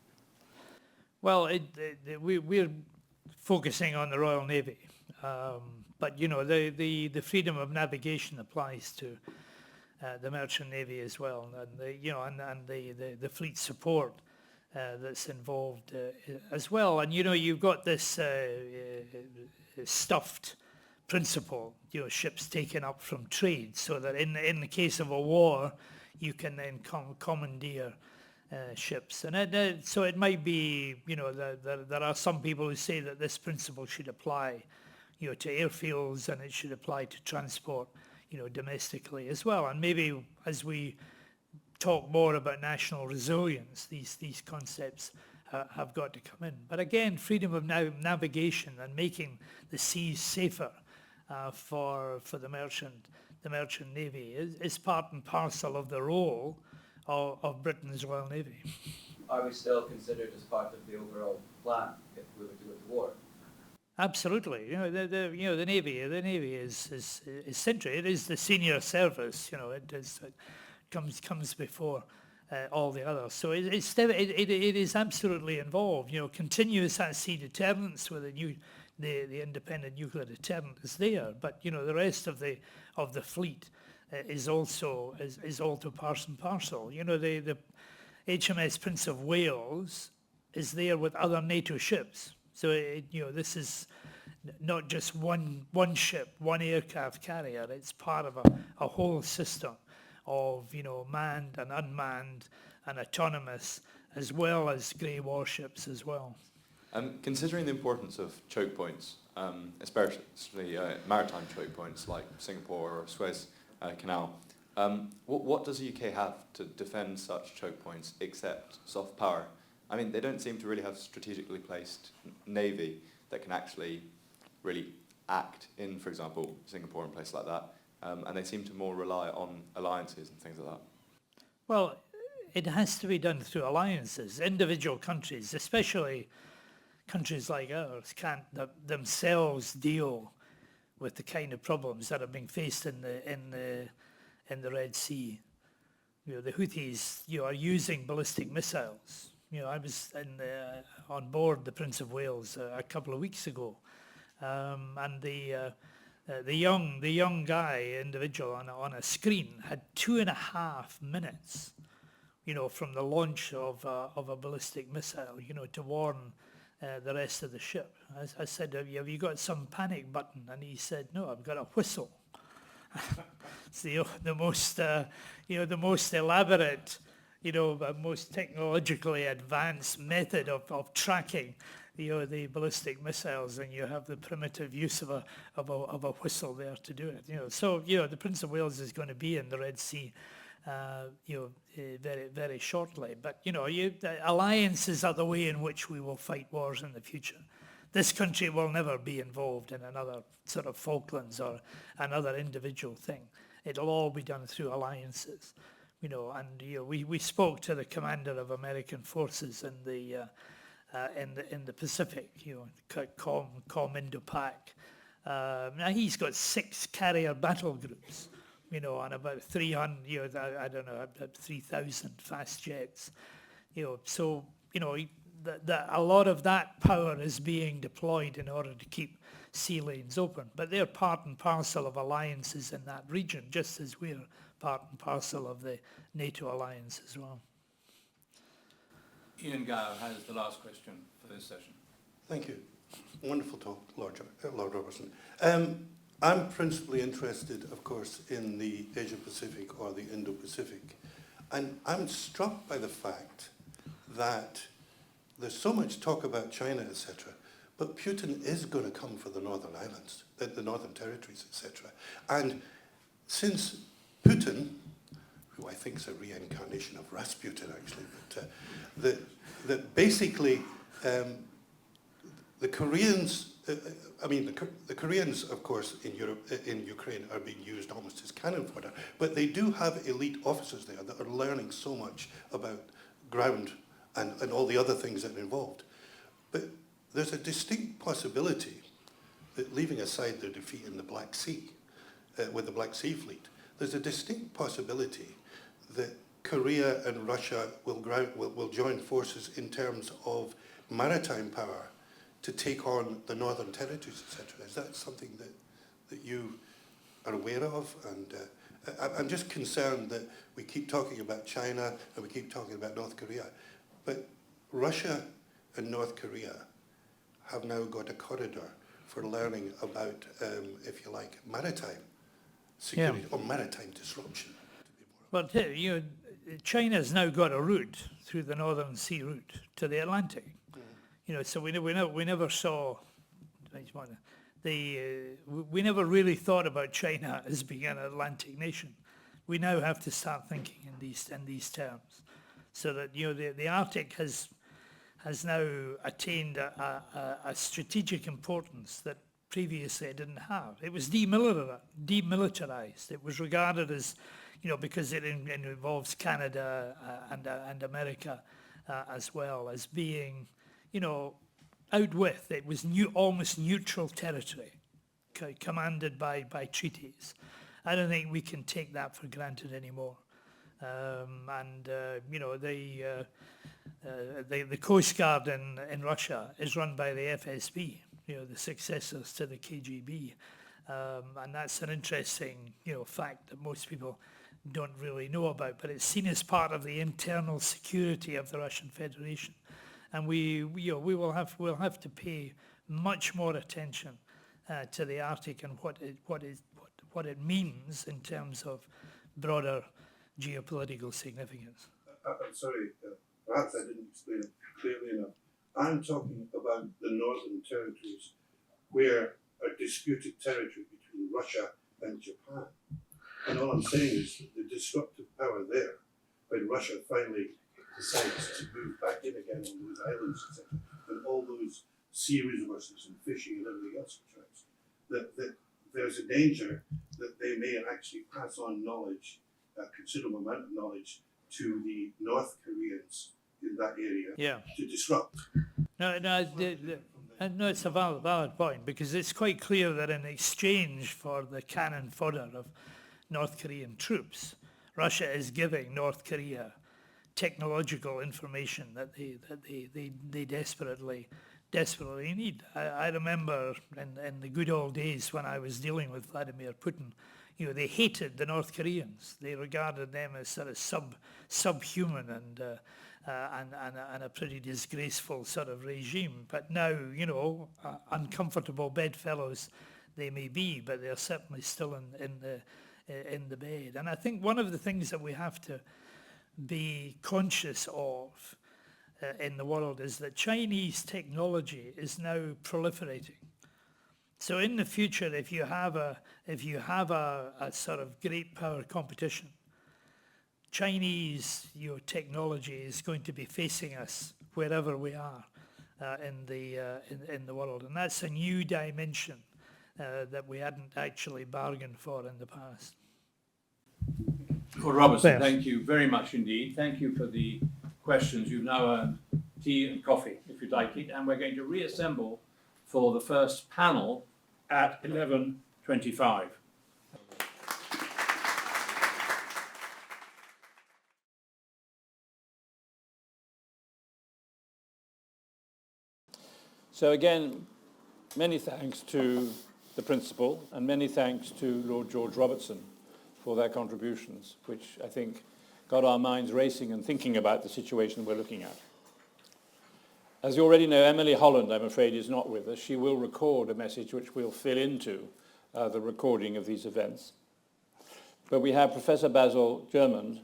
Speaker 3: Well, we're focusing on the Royal Navy. But the freedom of navigation applies to the merchant navy as well, and the fleet support that's involved as well. And you've got this stuffed principle, ships taken up from trade, so that in the case of a war, you can then commandeer ships. And so it might be, there are some people who say that this principle should apply to airfields, and it should apply to transport, domestically as well. And maybe as we talk more about national resilience, these concepts have got to come in. But again, freedom of navigation and making the seas safer for the merchant navy is part and parcel of the role of Britain's Royal Navy.
Speaker 6: Are we still considered as part of the overall plan if we were to go to war?
Speaker 3: Absolutely. The Navy is central. It is the senior service. It comes before all the others. So it is absolutely involved. Continuous at sea deterrence with the independent nuclear deterrent is there, but the rest of the fleet is also part and parcel. The HMS Prince of Wales is there with other NATO ships. So this is not just one ship, one aircraft carrier. It's part of a whole system of manned and unmanned and autonomous, as well as grey warships as well.
Speaker 7: Considering the importance of choke points, especially maritime choke points like Singapore or Suez Canal, what does the UK have to defend such choke points except soft power? I mean, they don't seem to really have strategically placed navy that can actually really act in, for example, Singapore and places like that. And they seem to more rely on alliances and things like that.
Speaker 3: Well, it has to be done through alliances. Individual countries, especially countries like ours, can't themselves deal with the kind of problems that are being faced in the Red Sea. The Houthis, are using ballistic missiles. I was on board the Prince of Wales a couple of weeks ago, and the young individual on a screen had 2.5 minutes, from the launch of a ballistic missile, to warn the rest of the ship. I said, have you got some panic button? And he said, no, I've got a whistle. It's the most elaborate, most technologically advanced method of tracking the ballistic missiles, and you have the primitive use of a whistle there to do it. So the Prince of Wales is going to be in the Red Sea, very very shortly. But alliances are the way in which we will fight wars in the future. This country will never be involved in another sort of Falklands or another individual thing. It'll all be done through alliances. We spoke to the commander of American forces in the Pacific, COM Indo-Pac. Now he's got 6 carrier battle groups, and about 300, I don't know, about 3,000 fast jets. So a lot of that power is being deployed in order to keep sea lanes open. But they're part and parcel of alliances in that region, just as we're part and parcel of the NATO alliance as well.
Speaker 1: Ian Gow has the last question for this session.
Speaker 8: Thank you. Wonderful talk, Lord Robertson. I'm principally interested, of course, in the Asia-Pacific or the Indo-Pacific. And I'm struck by the fact that there's so much talk about China, etc., but Putin is going to come for the Northern Islands, the Northern Territories, etc. And since Putin, who I think is a reincarnation of Rasputin, actually, but that basically the Koreans, the Koreans, of course, in Europe, in Ukraine, are being used almost as cannon fodder, but they do have elite officers there that are learning so much about ground and all the other things that are involved. But there's a distinct possibility that, leaving aside their defeat in the Black Sea, with the Black Sea Fleet, there's a distinct possibility that Korea and Russia will join forces in terms of maritime power to take on the Northern Territories, etc. Is that something that you are aware of? And I'm just concerned that we keep talking about China and we keep talking about North Korea, but Russia and North Korea have now got a corridor for learning about, if you like, maritime security or maritime disruption.
Speaker 3: But China's now got a route through the Northern Sea route to the Atlantic. So we never saw, we never really thought about China as being an Atlantic nation. We now have to start thinking in these terms, so that the Arctic has now attained a strategic importance that previously it didn't have. It was demilitarized. It was regarded as, because it involves Canada and America as well, as being, out with. It was almost neutral territory, commanded by treaties. I don't think we can take that for granted anymore. The Coast Guard in Russia is run by the FSB, the successors to the KGB. And that's an interesting, fact that most people don't really know about, but it's seen as part of the internal security of the Russian Federation. And we'll have to pay much more attention to the Arctic and what it means in terms of broader geopolitical significance.
Speaker 8: I'm sorry, perhaps I didn't explain it clearly enough. I'm talking about the Northern Territories, where a disputed territory between Russia and Japan. And all I'm saying is that the disruptive power there, when Russia finally decides to move back in again on those islands, etc., and all those sea resources and fishing and everything else returns, that there's a danger that they may actually pass on knowledge, a considerable amount of knowledge, to the North Koreans in that area to disrupt.
Speaker 3: No, it's a valid point, because it's quite clear that in exchange for the cannon fodder of North Korean troops, Russia is giving North Korea technological information that they desperately need. I remember in the good old days when I was dealing with Vladimir Putin, they hated the North Koreans. They regarded them as sort of subhuman and a pretty disgraceful sort of regime. But now, uncomfortable bedfellows they may be, but they're certainly still in the bed. And I think one of the things that we have to be conscious of in the world is that Chinese technology is now proliferating. So in the future, if you have a sort of great power competition, Chinese technology is going to be facing us wherever we are in the world, and that's a new dimension that we hadn't actually bargained for in the past.
Speaker 1: Lord Robertson, thank you very much indeed. Thank you for the questions. You've now earned tea and coffee, if you'd like it, and we're going to reassemble for the first panel at 11:25. So again, many thanks to the Principal and many thanks to Lord George Robertson for their contributions, which I think got our minds racing and thinking about the situation we're looking at. As you already know, Emily Holland, I'm afraid, is not with us. She will record a message which we'll fill into the recording of these events. But we have Professor Basil Germond,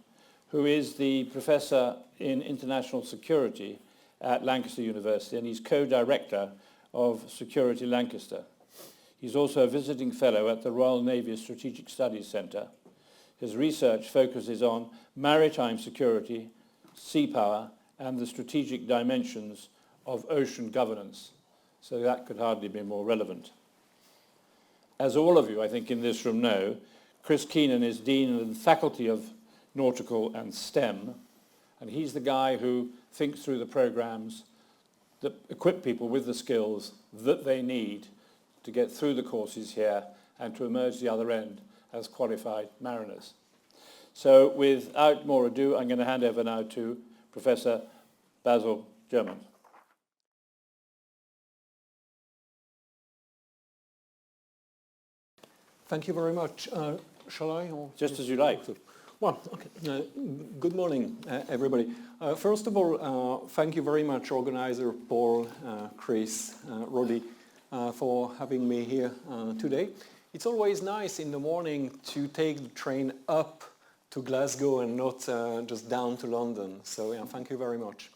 Speaker 1: who is the Professor in International Security at Lancaster University, and he's co-director of Security Lancaster. He's also a visiting fellow at the Royal Navy Strategic Studies Centre. His research focuses on maritime security, sea power, and the strategic dimensions of ocean governance. So that could hardly be more relevant. As all of you, I think, in this room know, Chris Keenan is Dean of the Faculty of Nautical and STEM, and he's the guy who thinks through the programs that equip people with the skills that they need to get through the courses here and to emerge the other end as qualified mariners. So without more ado, I'm going to hand over now to Professor Basil Germond.
Speaker 9: Thank you very much. Shall I? Or
Speaker 1: Just as you like.
Speaker 9: Well, okay. Good morning, everybody. First of all, thank you very much, organizer Paul, Chris, Roddy, for having me here today. It's always nice in the morning to take the train up to Glasgow and not just down to London. So yeah, thank you very much.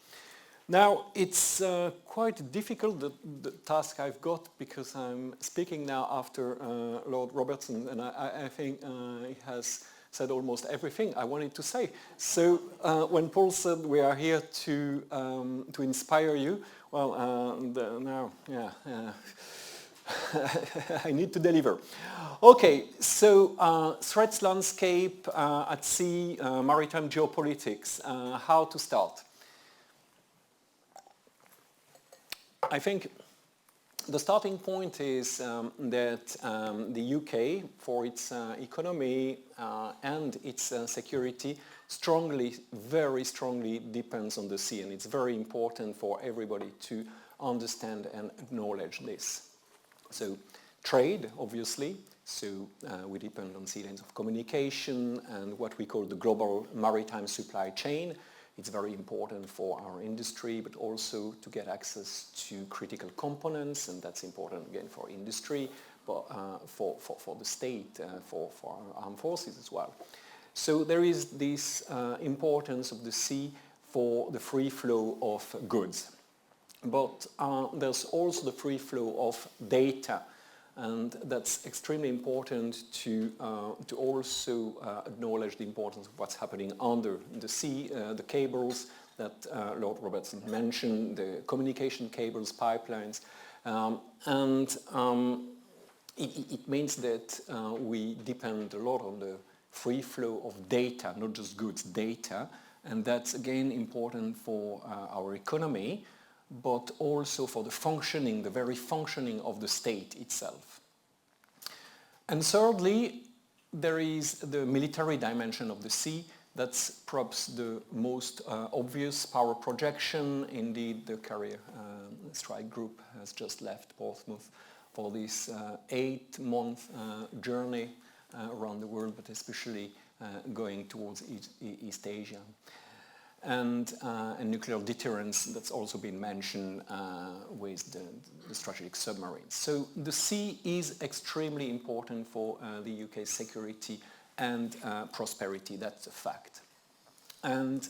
Speaker 9: Now, it's quite difficult, the task I've got, because I'm speaking now after Lord Robertson, and I think he has said almost everything I wanted to say. So when Paul said we are here to inspire you, well, now, yeah, I need to deliver. Okay, so threats landscape at sea, maritime geopolitics, how to start? I think the starting point is that the UK, for its economy and its security, very strongly depends on the sea, and it's very important for everybody to understand and acknowledge this. So trade, obviously, so we depend on sea lanes of communication and what we call the global maritime supply chain. It's very important for our industry, but also to get access to critical components, and that's important again for industry, but for the state, for our armed forces as well. So there is this importance of the sea for the free flow of goods. But there's also the free flow of data, and that's extremely important to also acknowledge the importance of what's happening under the sea, the cables that Lord Robertson mentioned, the communication cables, pipelines, it means that we depend a lot on the free flow of data, not just goods, data, and that's again important for our economy, but also for the functioning, the very functioning of the state itself. And thirdly, there is the military dimension of the sea. That's perhaps the most obvious power projection. Indeed, the carrier strike group has just left Portsmouth for this 8-month journey around the world, but especially going towards East Asia. And nuclear deterrence, that's also been mentioned with the strategic submarines. So the sea is extremely important for the UK's security and prosperity, that's a fact. And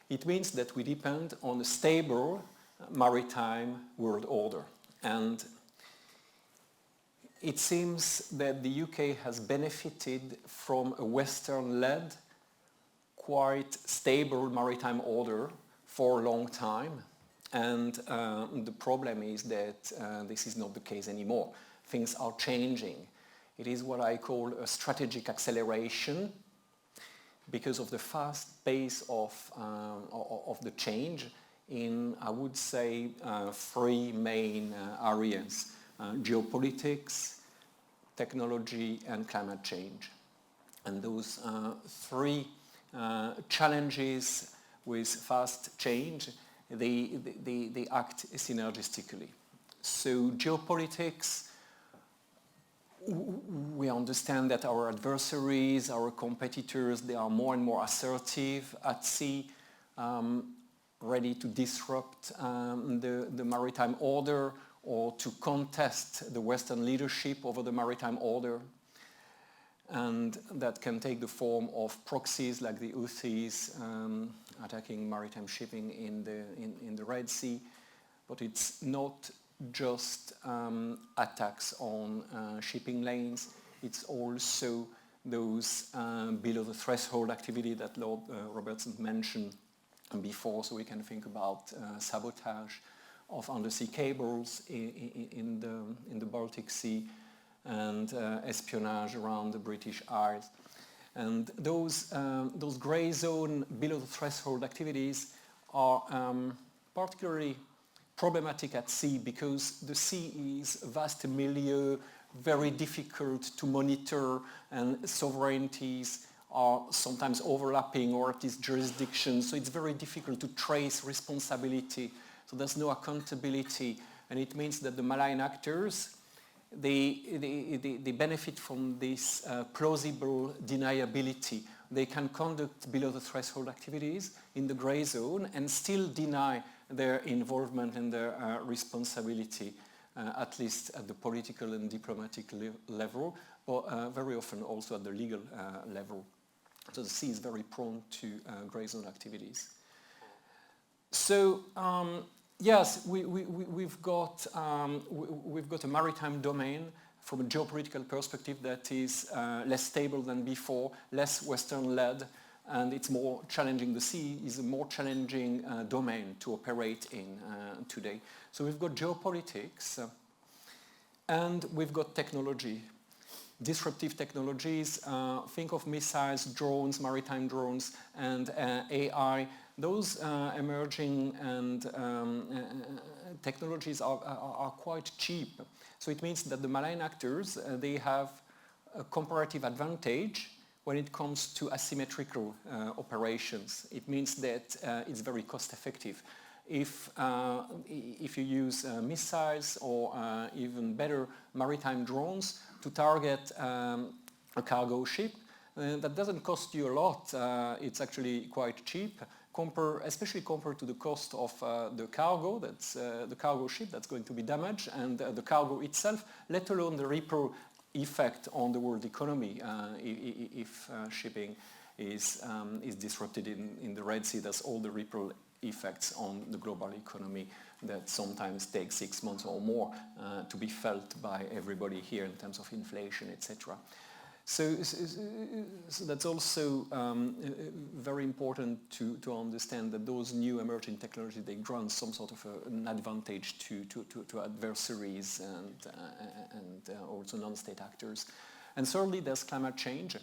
Speaker 9: it means that we depend on a stable maritime world order. And it seems that the UK has benefited from a Western-led, quite stable maritime order for a long time, and the problem is that this is not the case anymore. Things are changing. It is what I call a strategic acceleration because of the fast pace of the change in, I would say, 3 main areas: geopolitics, technology, and climate change. And those 3 challenges with fast change, they act synergistically. So geopolitics, we understand that our adversaries, our competitors, they are more and more assertive at sea, ready to disrupt the maritime order or to contest the Western leadership over the maritime order. And that can take the form of proxies like the Houthis attacking maritime shipping in the Red Sea. But it's not just attacks on shipping lanes, it's also those below the threshold activity that Lord Robertson mentioned before. So we can think about sabotage of undersea cables in the Baltic Sea, and espionage around the British Isles. And those grey zone below the threshold activities are particularly problematic at sea, because the sea is a vast milieu, very difficult to monitor, and sovereignties are sometimes overlapping, or at least jurisdictions, so it's very difficult to trace responsibility. So there's no accountability, and it means that the malign actors, they benefit from this plausible deniability. They can conduct below the threshold activities in the grey zone and still deny their involvement and their responsibility, at least at the political and diplomatic level, but very often also at the legal level. So the sea is very prone to grey zone activities. So yes, we've got a maritime domain from a geopolitical perspective that is less stable than before, less Western-led, and it's more challenging. The sea is a more challenging domain to operate in today. So we've got geopolitics, and we've got technology. Disruptive technologies, think of missiles, drones, maritime drones, and AI. Those emerging and technologies are quite cheap. So it means that the malign actors, they have a comparative advantage when it comes to asymmetrical operations. It means that it's very cost effective. If you use missiles or even better maritime drones to target a cargo ship, that doesn't cost you a lot. It's actually quite cheap, especially compared to the cost of the cargo, that's the cargo ship that's going to be damaged, and the cargo itself, let alone the ripple effect on the world economy if shipping is disrupted in the Red Sea. There's all the ripple effects on the global economy that sometimes take 6 months or more to be felt by everybody here in terms of inflation, etc. So that's also very important to understand that those new emerging technologies, they grant some sort of an advantage to adversaries and also non-state actors. And thirdly, there's climate change.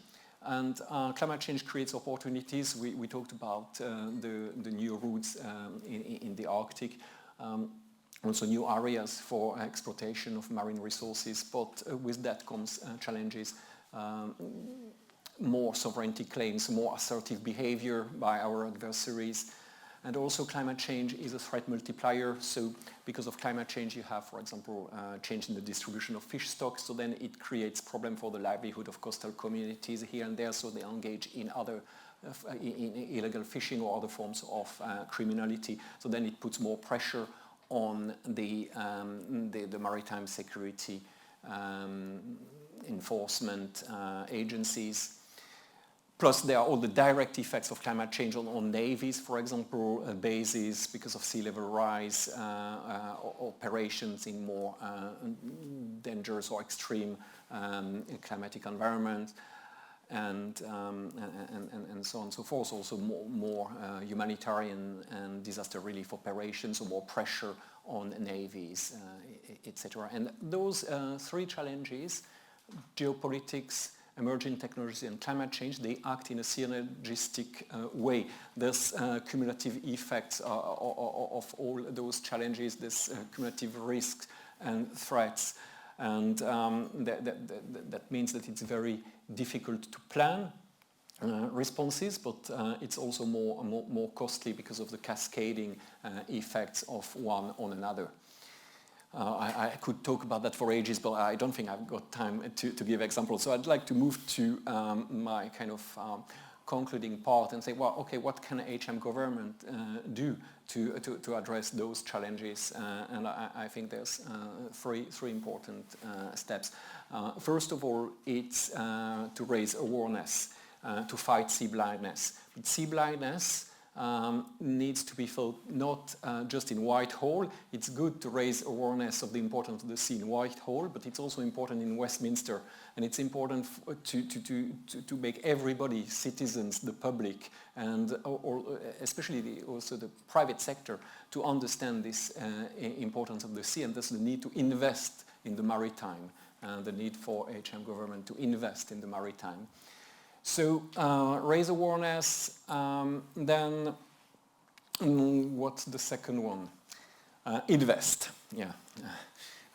Speaker 9: And climate change creates opportunities. We talked about the new routes in the Arctic, also new areas for exploitation of marine resources, but with that comes challenges. More sovereignty claims, more assertive behavior by our adversaries. And also climate change is a threat multiplier. So because of climate change, you have, for example, change in the distribution of fish stocks. So then it creates problem for the livelihood of coastal communities here and there. So they engage in other in illegal fishing or other forms of criminality. So then it puts more pressure on the maritime security enforcement agencies. Plus, there are all the direct effects of climate change on navies, for example, bases because of sea level rise, operations in more dangerous or extreme climatic environments, and so on and so forth. Also more humanitarian and disaster relief operations, or more pressure on navies, etc. And those three challenges, geopolitics, emerging technology and climate change, they act in a synergistic way. There's cumulative effects of all those challenges, there's cumulative risks and threats, and that means that it's very difficult to plan responses, but it's also more costly because of the cascading effects of one on another. I could talk about that for ages, but I don't think I've got time to give examples. So I'd like to move to my kind of concluding part and say, well, okay, what can HM government do to address those challenges? And I think there's three important steps. First of all, it's to raise awareness, to fight sea blindness. But sea blindness needs to be felt not just in Whitehall. It's good to raise awareness of the importance of the sea in Whitehall, but it's also important in Westminster. And it's important to make everybody, citizens, the public, and especially also the private sector, to understand this importance of the sea, and thus the need to invest in the maritime, and the need for HM government to invest in the maritime. So raise awareness, then what's the second one? Invest, yeah.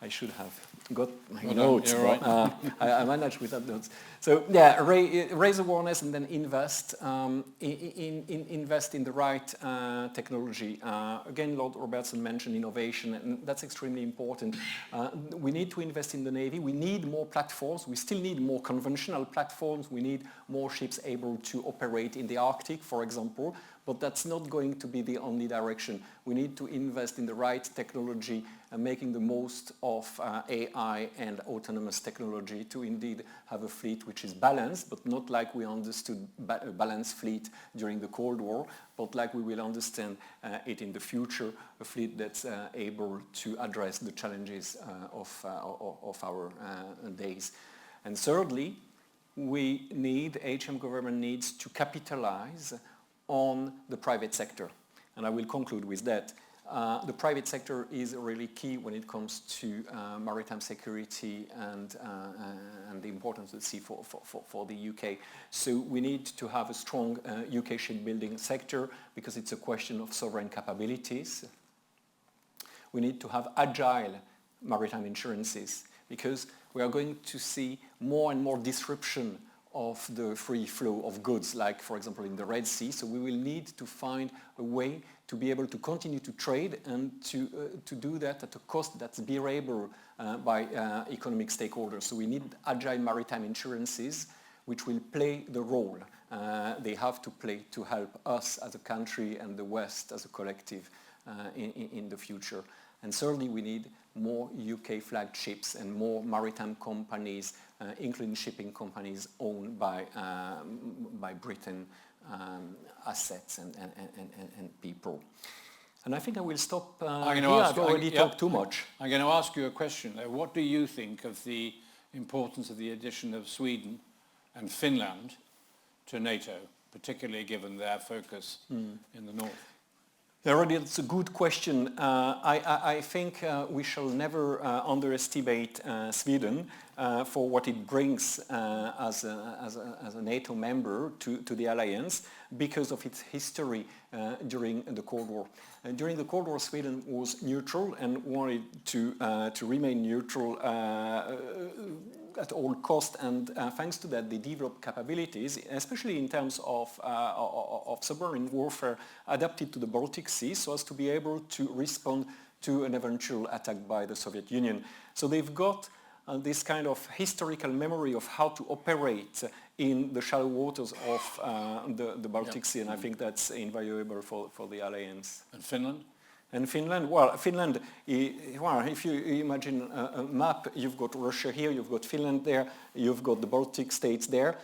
Speaker 9: I should have got my notes,
Speaker 1: right.
Speaker 9: I managed without notes. So yeah, raise awareness and then invest, invest in the right technology. Again, Lord Robertson mentioned innovation, and that's extremely important. We need to invest in the Navy. We need more platforms. We still need more conventional platforms. We need more ships able to operate in the Arctic, for example. But that's not going to be the only direction. We need to invest in the right technology and making the most of AI and autonomous technology to indeed have a fleet which is balanced, but not like we understood a balanced fleet during the Cold War, but like we will understand it in the future, a fleet that's able to address the challenges of our days. And thirdly, HM government needs to capitalize on the private sector. And I will conclude with that. The private sector is really key when it comes to maritime security and the importance of the sea for the UK. So we need to have a strong UK shipbuilding sector because it's a question of sovereign capabilities. We need to have agile maritime insurances because we are going to see more and more disruption of the free flow of goods, like for example in the Red Sea. So we will need to find a way to be able to continue to trade and to do that at a cost that's bearable by economic stakeholders. So we need agile maritime insurances which will play the role they have to play to help us as a country and the West as a collective in the future. And certainly we need more UK flagged ships and more maritime companies, including shipping companies owned by Britain, assets and people. And I think I will stop here. I've already talked too much.
Speaker 1: I'm going to ask you a question. What do you think of the importance of the addition of Sweden and Finland to NATO, particularly given their focus in the north?
Speaker 9: Already, it's a good question. I think we shall never underestimate Sweden for what it brings as a NATO member to the alliance because of its history during the Cold War. During the Cold War, Sweden was neutral and wanted to remain neutral at all costs, and thanks to that they developed capabilities, especially in terms of submarine warfare adapted to the Baltic Sea so as to be able to respond to an eventual attack by the Soviet Union. So they've got this kind of historical memory of how to operate in the shallow waters of the Baltic Sea, and I think that's invaluable for the alliance.
Speaker 1: And Finland?
Speaker 9: And Finland, well, Finland, if you imagine a map, you've got Russia here, you've got Finland there, you've got the Baltic states there.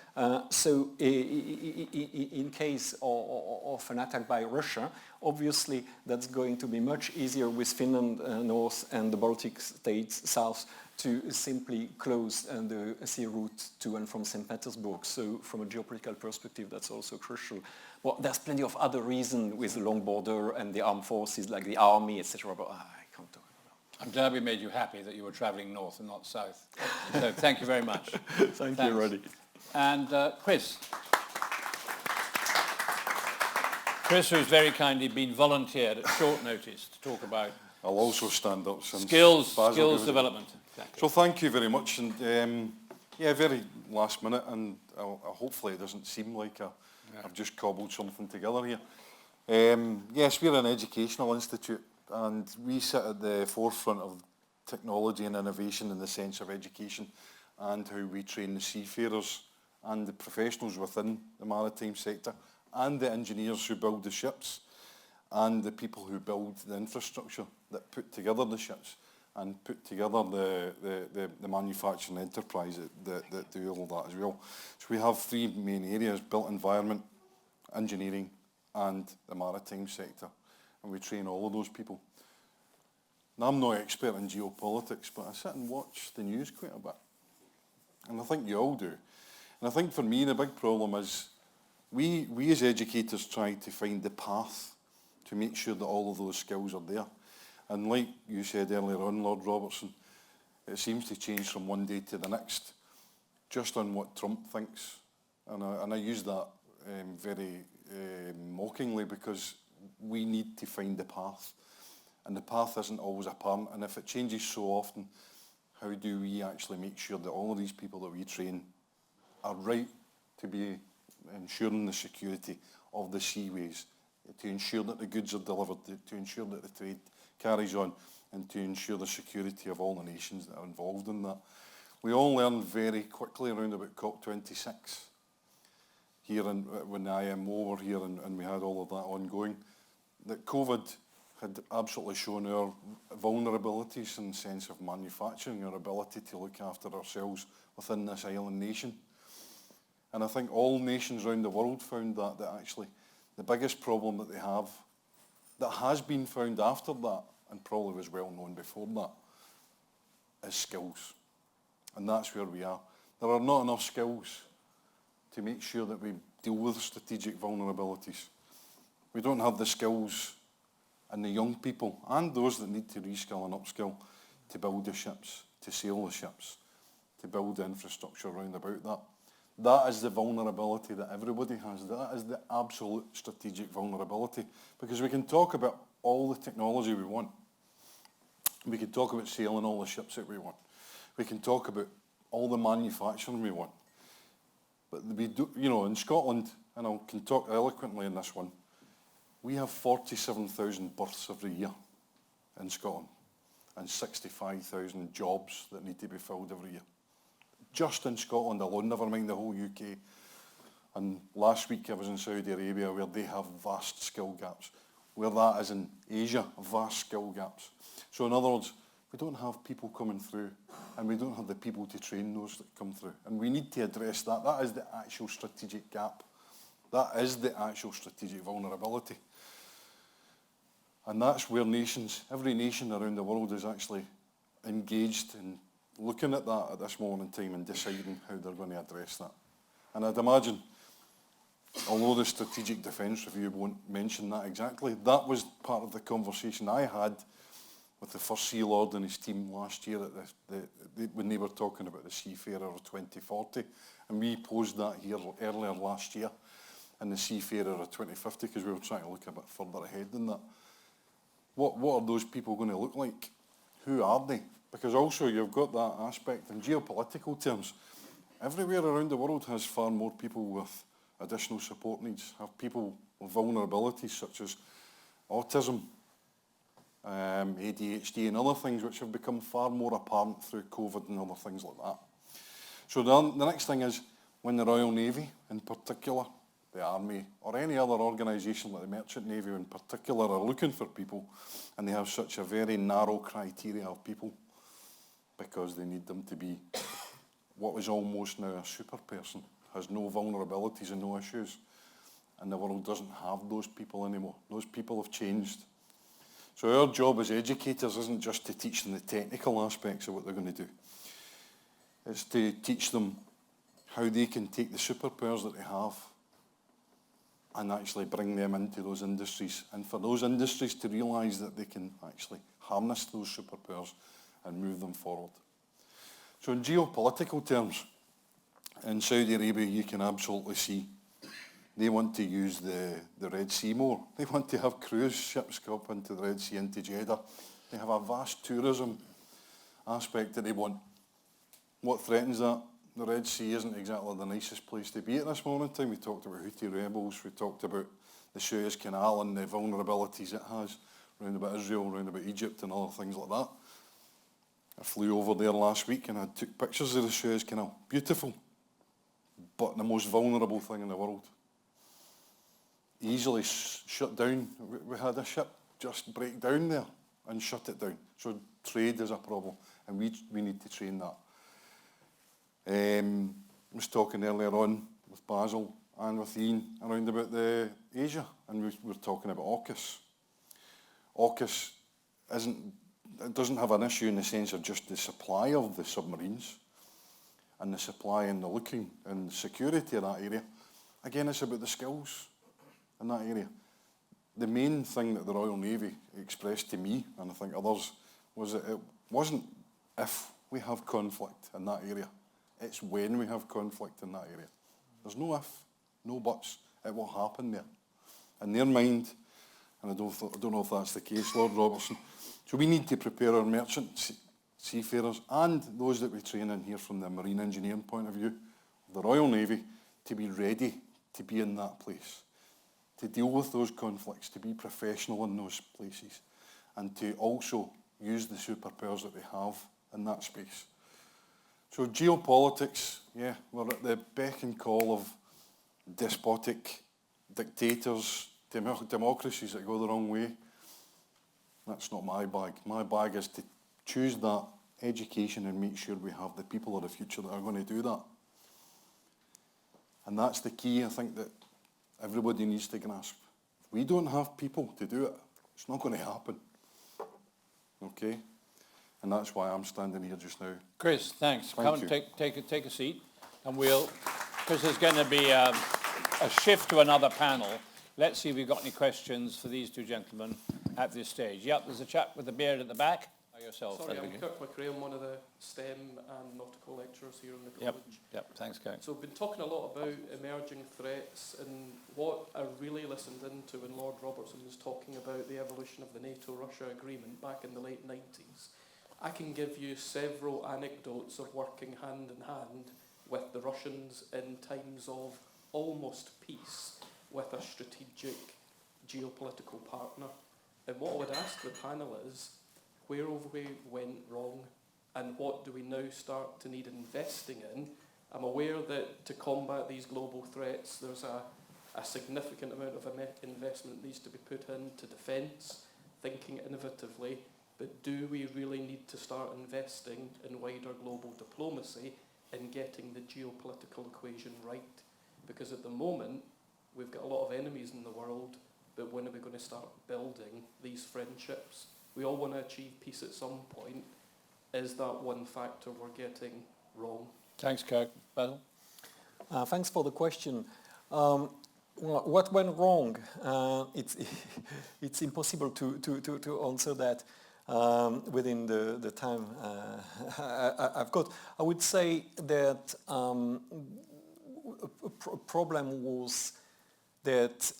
Speaker 9: So in case of an attack by Russia, obviously that's going to be much easier with Finland north and the Baltic states south to simply close the sea route to and from St. Petersburg. So from a geopolitical perspective, that's also crucial. Well, there's plenty of other reasons with the long border and the armed forces like the army, etc. But I can't talk about it.
Speaker 1: I'm glad we made you happy that you were travelling north and not south. So thank you very much.
Speaker 9: Thank you, Roddy.
Speaker 1: And Chris. Chris, who's very kindly been volunteered at short notice to talk about
Speaker 10: I'll also stand up since
Speaker 1: skills
Speaker 10: Basil
Speaker 1: development. Exactly.
Speaker 10: So thank you very much, and yeah, very last minute, and hopefully it doesn't seem like I've just cobbled something together here. Yes, we're an educational institute, and we sit at the forefront of technology and innovation in the sense of education and how we train the seafarers and the professionals within the maritime sector, and the engineers who build the ships, and the people who build the infrastructure that put together the ships and put together the manufacturing enterprise that do all that as well. So we have three main areas: built environment, engineering, and the maritime sector. And we train all of those people. Now, I'm no expert in geopolitics, but I sit and watch the news quite a bit. And I think you all do. And I think for me, the big problem is we as educators try to find the path to make sure that all of those skills are there. And like you said earlier on, Lord Robertson, it seems to change from one day to the next, just on what Trump thinks. And I use that very mockingly, because we need to find the path. And the path isn't always apparent. And if it changes so often, how do we actually make sure that all of these people that we train are right to be ensuring the security of the seaways, to ensure that the goods are delivered, to ensure that the trade carries on, and to ensure the security of all the nations that are involved in that. We all learned very quickly around about COP26 here, when the IMO were here and we had all of that ongoing, that COVID had absolutely shown our vulnerabilities in the sense of manufacturing, our ability to look after ourselves within this island nation. And I think all nations around the world found that actually the biggest problem that they have, that has been found after that, and probably was well known before that, is skills. And that's where we are. There are not enough skills to make sure that we deal with strategic vulnerabilities. We don't have the skills and the young people, and those that need to reskill and upskill, to build the ships, to sail the ships, to build the infrastructure around about that. That is the vulnerability that everybody has. That is the absolute strategic vulnerability. Because we can talk about all the technology we want. We can talk about sailing all the ships that we want. We can talk about all the manufacturing we want. But we do, you know, in Scotland, and I can talk eloquently in this one, we have 47,000 births every year in Scotland, and 65,000 jobs that need to be filled every year. Just in Scotland alone, never mind the whole UK. And last week I was in Saudi Arabia, where they have vast skill gaps. Where that is in Asia, vast skill gaps. So in other words, we don't have people coming through, and we don't have the people to train those that come through. And we need to address that. That is the actual strategic gap. That is the actual strategic vulnerability. And that's where nations, every nation around the world, is actually engaged in looking at that at this moment in time and deciding how they're going to address that. And I'd imagine, although the Strategic Defence Review won't mention that exactly, that was part of the conversation I had with the First Sea Lord and his team last year when they were talking about the Seafarer of 2040. And we posed that here earlier last year in the Seafarer of 2050, because we were trying to look a bit further ahead than that. What are those people going to look like? Who are they? Because also you've got that aspect in geopolitical terms. Everywhere around the world has far more people with additional support needs, have people with vulnerabilities such as autism, ADHD and other things, which have become far more apparent through COVID and other things like that. So the next thing is, when the Royal Navy in particular, the Army, or any other organisation like the Merchant Navy in particular are looking for people, and they have such a very narrow criteria of people, because they need them to be what is almost now a super person, has no vulnerabilities and no issues. And the world doesn't have those people anymore. Those people have changed. So our job as educators isn't just to teach them the technical aspects of what they're going to do. It's to teach them how they can take the superpowers that they have and actually bring them into those industries. And for those industries to realise that they can actually harness those superpowers and move them forward. So in geopolitical terms, in Saudi Arabia, you can absolutely see they want to use the Red Sea more. They want to have cruise ships go up into the Red Sea, into Jeddah. They have a vast tourism aspect that they want. What threatens that? The Red Sea isn't exactly the nicest place to be at this moment in time. We talked about Houthi rebels, we talked about the Suez Canal and the vulnerabilities it has around about Israel, around about Egypt and other things like that. I flew over there last week and I took pictures of the Suez Canal. Beautiful. but the most vulnerable thing in the world. Easily shut down. We had a ship just break down there and shut it down. So trade is a problem, and we need to train that. I was talking earlier on with Basil and with Ian around about the Asia, and we were talking about AUKUS. AUKUS doesn't have an issue in the sense of just the supply of the submarines and the supply and the looking and security of that area. Again, it's about the skills in that area. The main thing that the Royal Navy expressed to me, and I think others, was that it wasn't if we have conflict in that area, it's when we have conflict in that area. There's no if, no buts, it will happen there. In their mind, and I don't know if that's the case, Lord Robertson, so we need to prepare our merchant seafarers and those that we train in here from the marine engineering point of view, the Royal Navy, to be ready to be in that place, to deal with those conflicts, to be professional in those places, and to also use the superpowers that we have in that space. So geopolitics, yeah, we're at the beck and call of despotic dictators, democracies that go the wrong way. That's not my bag. My bag is to choose that education and make sure we have the people of the future that are going to do that. And that's the key, I think, that everybody needs to grasp. If we don't have people to do it, it's not going to happen. Okay? And that's why I'm standing here just now.
Speaker 1: Chris, thanks.
Speaker 10: Thank
Speaker 1: Come
Speaker 10: you.
Speaker 1: take a seat, and because there's going to be a shift to another panel. Let's see if we've got any questions for these two gentlemen at this stage. Yep, there's a chap with the beard at the back. Yourself.
Speaker 11: Sorry, I'm Kirk McRae. I'm one of the STEM and nautical lecturers here in the college.
Speaker 1: Yep, thanks, Kirk.
Speaker 11: So I've been talking a lot about emerging threats, and what I really listened into when Lord Robertson was talking about the evolution of the NATO-Russia agreement back in the late 90s. I can give you several anecdotes of working hand in hand with the Russians in times of almost peace with a strategic geopolitical partner. And what I would ask the panel is, where have we went wrong, and what do we now start to need investing in? I'm aware that to combat these global threats, there's a significant amount of investment needs to be put into defence, thinking innovatively, but do we really need to start investing in wider global diplomacy and getting the geopolitical equation right? Because at the moment, we've got a lot of enemies in the world, but when are we going to start building these friendships? We all want to achieve peace at some point. Is that one factor we're getting wrong?
Speaker 1: Thanks, Kirk. Basil?
Speaker 9: Thanks for the question. What went wrong? It's impossible to answer that within the time I've got. I would say that a problem was that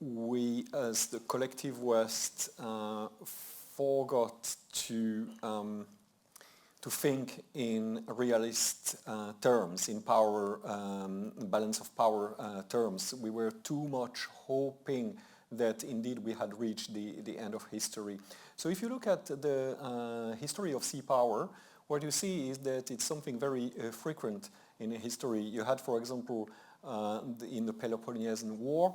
Speaker 9: we, as the collective West, forgot to think in realist terms, in power, balance of power terms. We were too much hoping that indeed we had reached the end of history. So if you look at the history of sea power, what you see is that it's something very frequent in history. You had, for example, in the Peloponnesian War,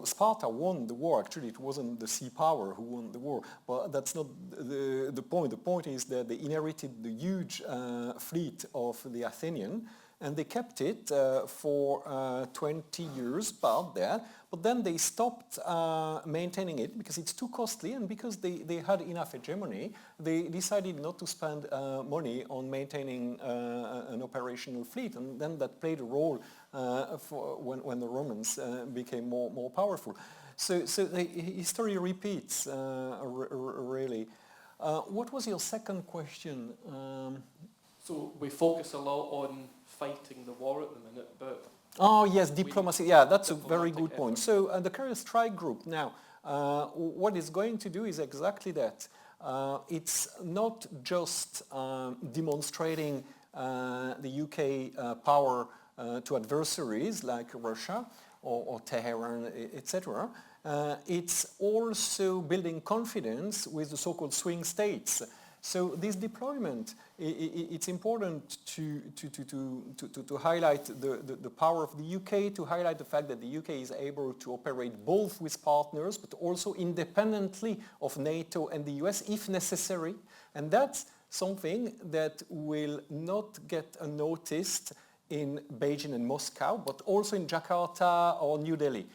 Speaker 9: Sparta won the war. Actually, it wasn't the sea power who won the war, but that's not the point. The point is that they inherited the huge fleet of the Athenian, and they kept it for 20 years about that, but then they stopped maintaining it because it's too costly, and because they had enough hegemony, they decided not to spend money on maintaining an operational fleet, and then that played a role for when the Romans became more powerful. So the history repeats, really. What was your second question?
Speaker 11: So we focus a lot on fighting the war at the minute, but...
Speaker 9: Oh yes, diplomacy. Yeah, that's a very good point. So the Carrier Strike Group now, what it's going to do is exactly that. It's not just demonstrating the UK power to adversaries like Russia or Tehran, etc. It's also building confidence with the so-called swing states. So this deployment, it's important to highlight the power of the UK, to highlight the fact that the UK is able to operate both with partners, but also independently of NATO and the US if necessary. And that's something that will not get unnoticed in Beijing and Moscow, but also in Jakarta or New Delhi.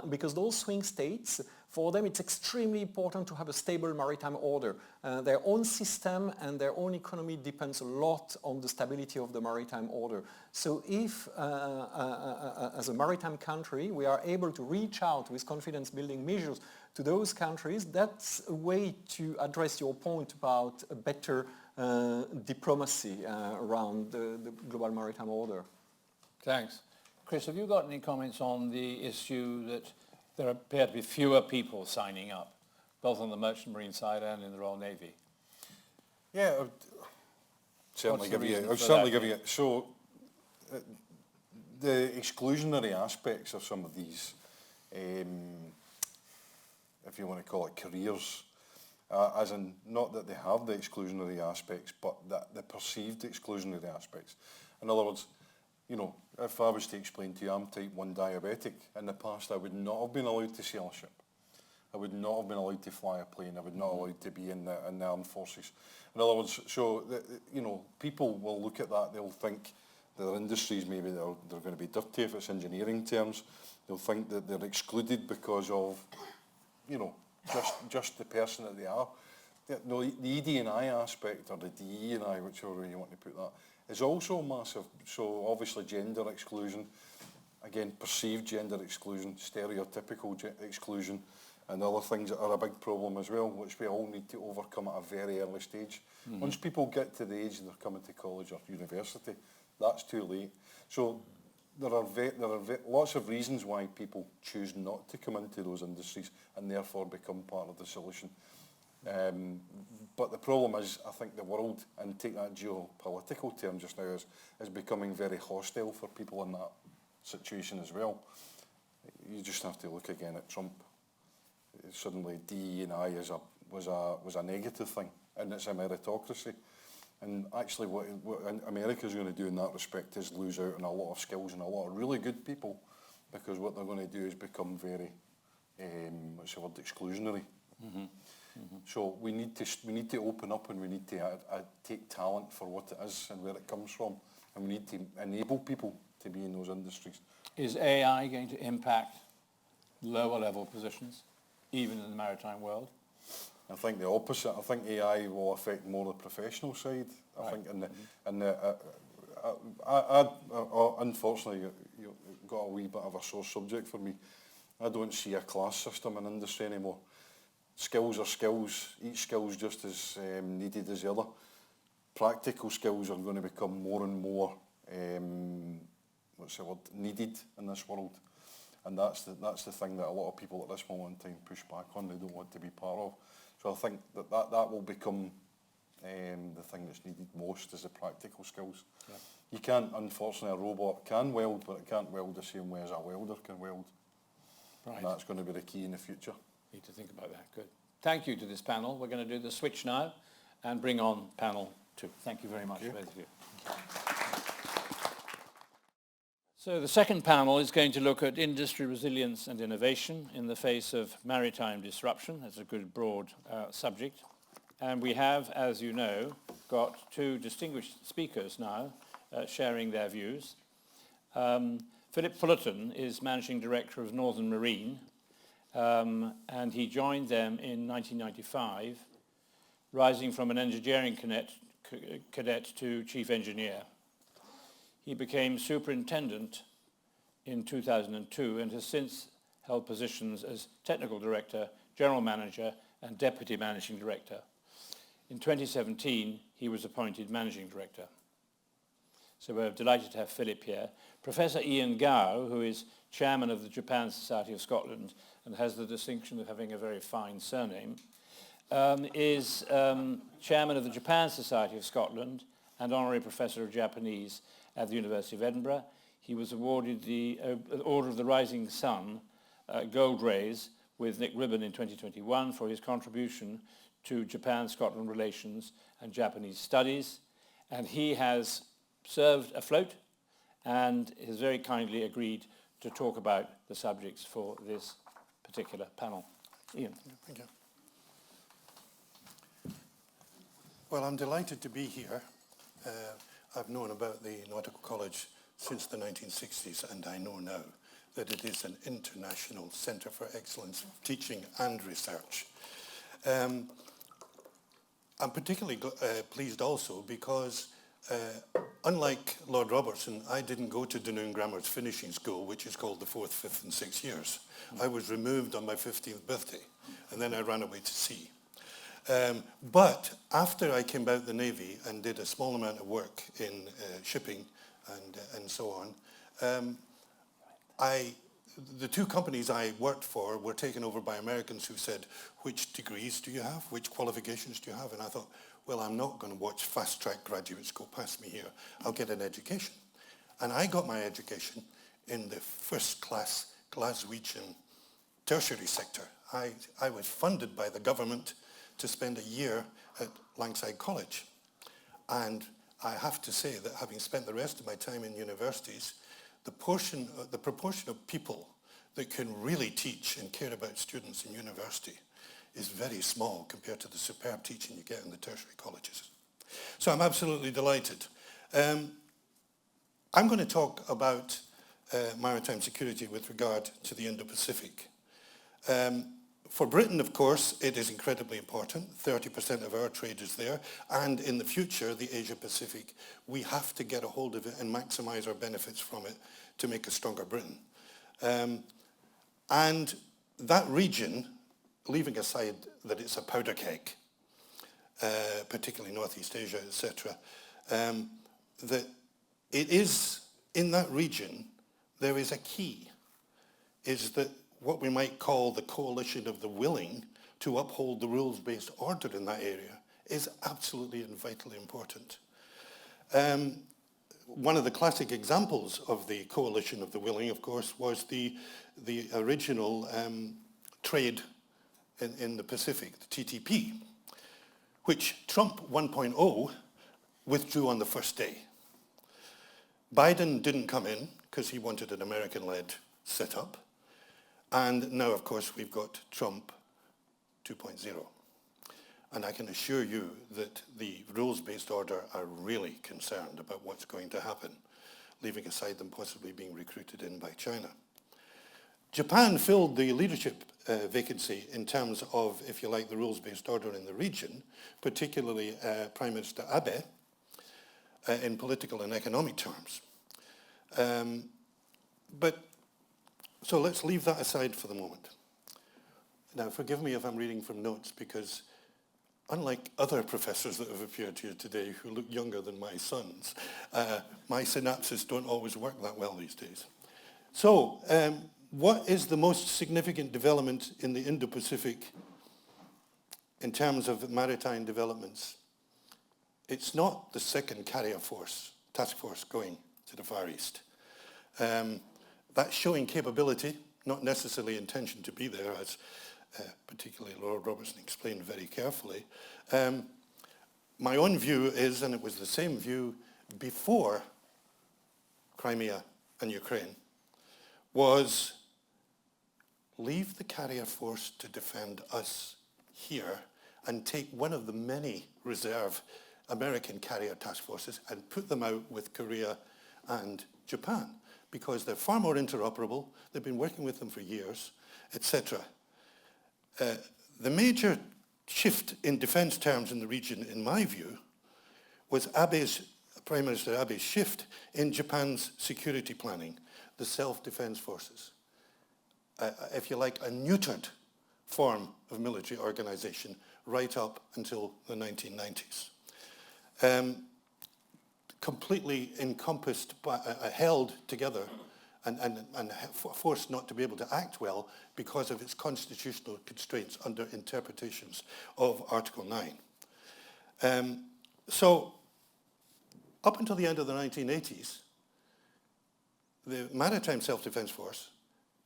Speaker 9: Because those swing states, for them it's extremely important to have a stable maritime order. Their own system and their own economy depends a lot on the stability of the maritime order. So if, as a maritime country, we are able to reach out with confidence-building measures to those countries, that's a way to address your point about a better diplomacy around the global maritime order.
Speaker 1: Thanks. Chris, have you got any comments on the issue that there appear to be fewer people signing up, both on the merchant marine side and in the Royal Navy?
Speaker 10: Yeah, I would certainly give you. So, the exclusionary aspects of some of these, if you want to call it careers, as in not that they have the exclusionary aspects, but that the perceived exclusionary aspects. In other words, you know, if I was to explain to you I'm type 1 diabetic, in the past I would not have been allowed to sail a ship. I would not have been allowed to fly a plane. I would not allowed to be in the armed forces. In other words, so, you know, people will look at that, they'll think their industries, maybe they're going to be dirty if it's engineering terms. They'll think that they're excluded because of, you know, just the person that they are. No, the ED&I aspect, or the DE&I, whichever way you want to put that, is also massive. So obviously gender exclusion, again perceived gender exclusion, stereotypical exclusion, and other things that are a big problem as well, which we all need to overcome at a very early stage. Mm-hmm. Once people get to the age they're coming to college or university, that's too late. So there are lots of reasons why people choose not to come into those industries and therefore become part of the solution. But the problem is, I think the world, and take that geopolitical term just now, is becoming very hostile for people in that situation as well. You just have to look again at Trump. Suddenly DE&I was a negative thing, and it's a meritocracy. And actually what America's going to do in that respect is lose out on a lot of skills and a lot of really good people, because what they're going to do is become very, what's the word, exclusionary. Mm-hmm. Mm-hmm. So we need to open up, and we need to take talent for what it is and where it comes from, and we need to enable people to be in those industries.
Speaker 1: Is AI going to impact lower level positions, even in the maritime world?
Speaker 10: I think the opposite. I think AI will affect more the professional side. I think, unfortunately, you got a wee bit of a sore subject for me. I don't see a class system in industry anymore. Skills are skills. Each skill is just as needed as the other. Practical skills are going to become more and more, needed in this world. And that's the thing that a lot of people at this moment in time push back on. They don't want to be part of. So I think that will become the thing that's needed most, is the practical skills. Yeah. You can't, unfortunately, a robot can weld, but it can't weld the same way as a welder can weld. Right. And that's going to be the key in the future.
Speaker 1: Need to think about that. Good. Thank you to this panel. We're going to do the switch now and bring on panel 2. Thank you very much, both of you. So the second panel is going to look at industry resilience and innovation in the face of maritime disruption. That's a good broad subject. And we have, as you know, got 2 distinguished speakers now sharing their views. Philip Fullerton is Managing Director of Northern Marine, and he joined them in 1995, rising from an engineering cadet to chief engineer. He became superintendent in 2002 and has since held positions as technical director, general manager, and deputy managing director. In 2017, he was appointed managing director. So we're delighted to have Philip here. Professor Ian Gow, who is chairman of the Japan Society of Scotland and has the distinction of having a very fine surname, is chairman of the Japan Society of Scotland and honorary professor of Japanese at the University of Edinburgh. He was awarded the Order of the Rising Sun Gold Rays with Nick Ribbon in 2021 for his contribution to Japan-Scotland relations and Japanese studies, and he has served afloat and has very kindly agreed to talk about the subjects for this particular panel. Ian.
Speaker 8: Thank you. Well, I'm delighted to be here. I've known about the Nautical College since the 1960s, and I know now that it is an international centre for excellence teaching and research. I'm particularly pleased also because unlike Lord Robertson, I didn't go to Dunoon Grammar's finishing school, which is called the 4th, 5th and 6th years. I was removed on my 15th birthday, and then I ran away to sea. But after I came out of the Navy and did a small amount of work in shipping and so on, the two companies I worked for were taken over by Americans who said, which degrees do you have? Which qualifications do you have? And I thought, well, I'm not going to watch fast-track graduates go past me here. I'll get an education. And I got my education in the first-class Glaswegian tertiary sector. I was funded by the government to spend a year at Lancaster College. And I have to say that having spent the rest of my time in universities, the proportion of people that can really teach and care about students in university is very small compared to the superb teaching you get in the tertiary colleges. So I'm absolutely delighted. I'm going to talk about maritime security with regard to the Indo-Pacific. For Britain, of course, it is incredibly important. 30% of our trade is there. And in the future, the Asia-Pacific, we have to get a hold of it and maximize our benefits from it to make a stronger Britain. And that region, leaving aside that it's a powder keg, particularly Northeast Asia, etc., that it is, in that region, there is a key, is that what we might call the coalition of the willing to uphold the rules-based order in that area is absolutely and vitally important. One of the classic examples of the coalition of the willing, of course, was the original trade in the Pacific, the TTP, which Trump 1.0 withdrew on the first day. Biden didn't come in because he wanted an American-led setup. And now, of course, we've got Trump 2.0. And I can assure you that the rules-based order are really concerned about what's going to happen, leaving aside them possibly being recruited in by China. Japan filled the leadership vacancy in terms of, if you like, the rules-based order in the region, particularly Prime Minister Abe, in political and economic terms. So let's leave that aside for the moment. Now, forgive me if I'm reading from notes, because unlike other professors that have appeared here today who look younger than my sons, my synapses don't always work that well these days. So, what is the most significant development in the Indo-Pacific in terms of maritime developments? It's not the second carrier force, task force going to the Far East. That's showing capability, not necessarily intention to be there, as particularly Lord Robertson explained very carefully. My own view is, and it was the same view before Crimea and Ukraine, was leave the carrier force to defend us here and take one of the many reserve American carrier task forces and put them out with Korea and Japan, because they're far more interoperable, they've been working with them for years, etc. The major shift in defense terms in the region, in my view, was Prime Minister Abe's shift in Japan's security planning, the self-defense forces. If you like, a neutered form of military organization right up until the 1990s. Completely encompassed, held together and forced not to be able to act well because of its constitutional constraints under interpretations of Article 9. So up until the end of the 1980s, the Maritime Self-Defense Force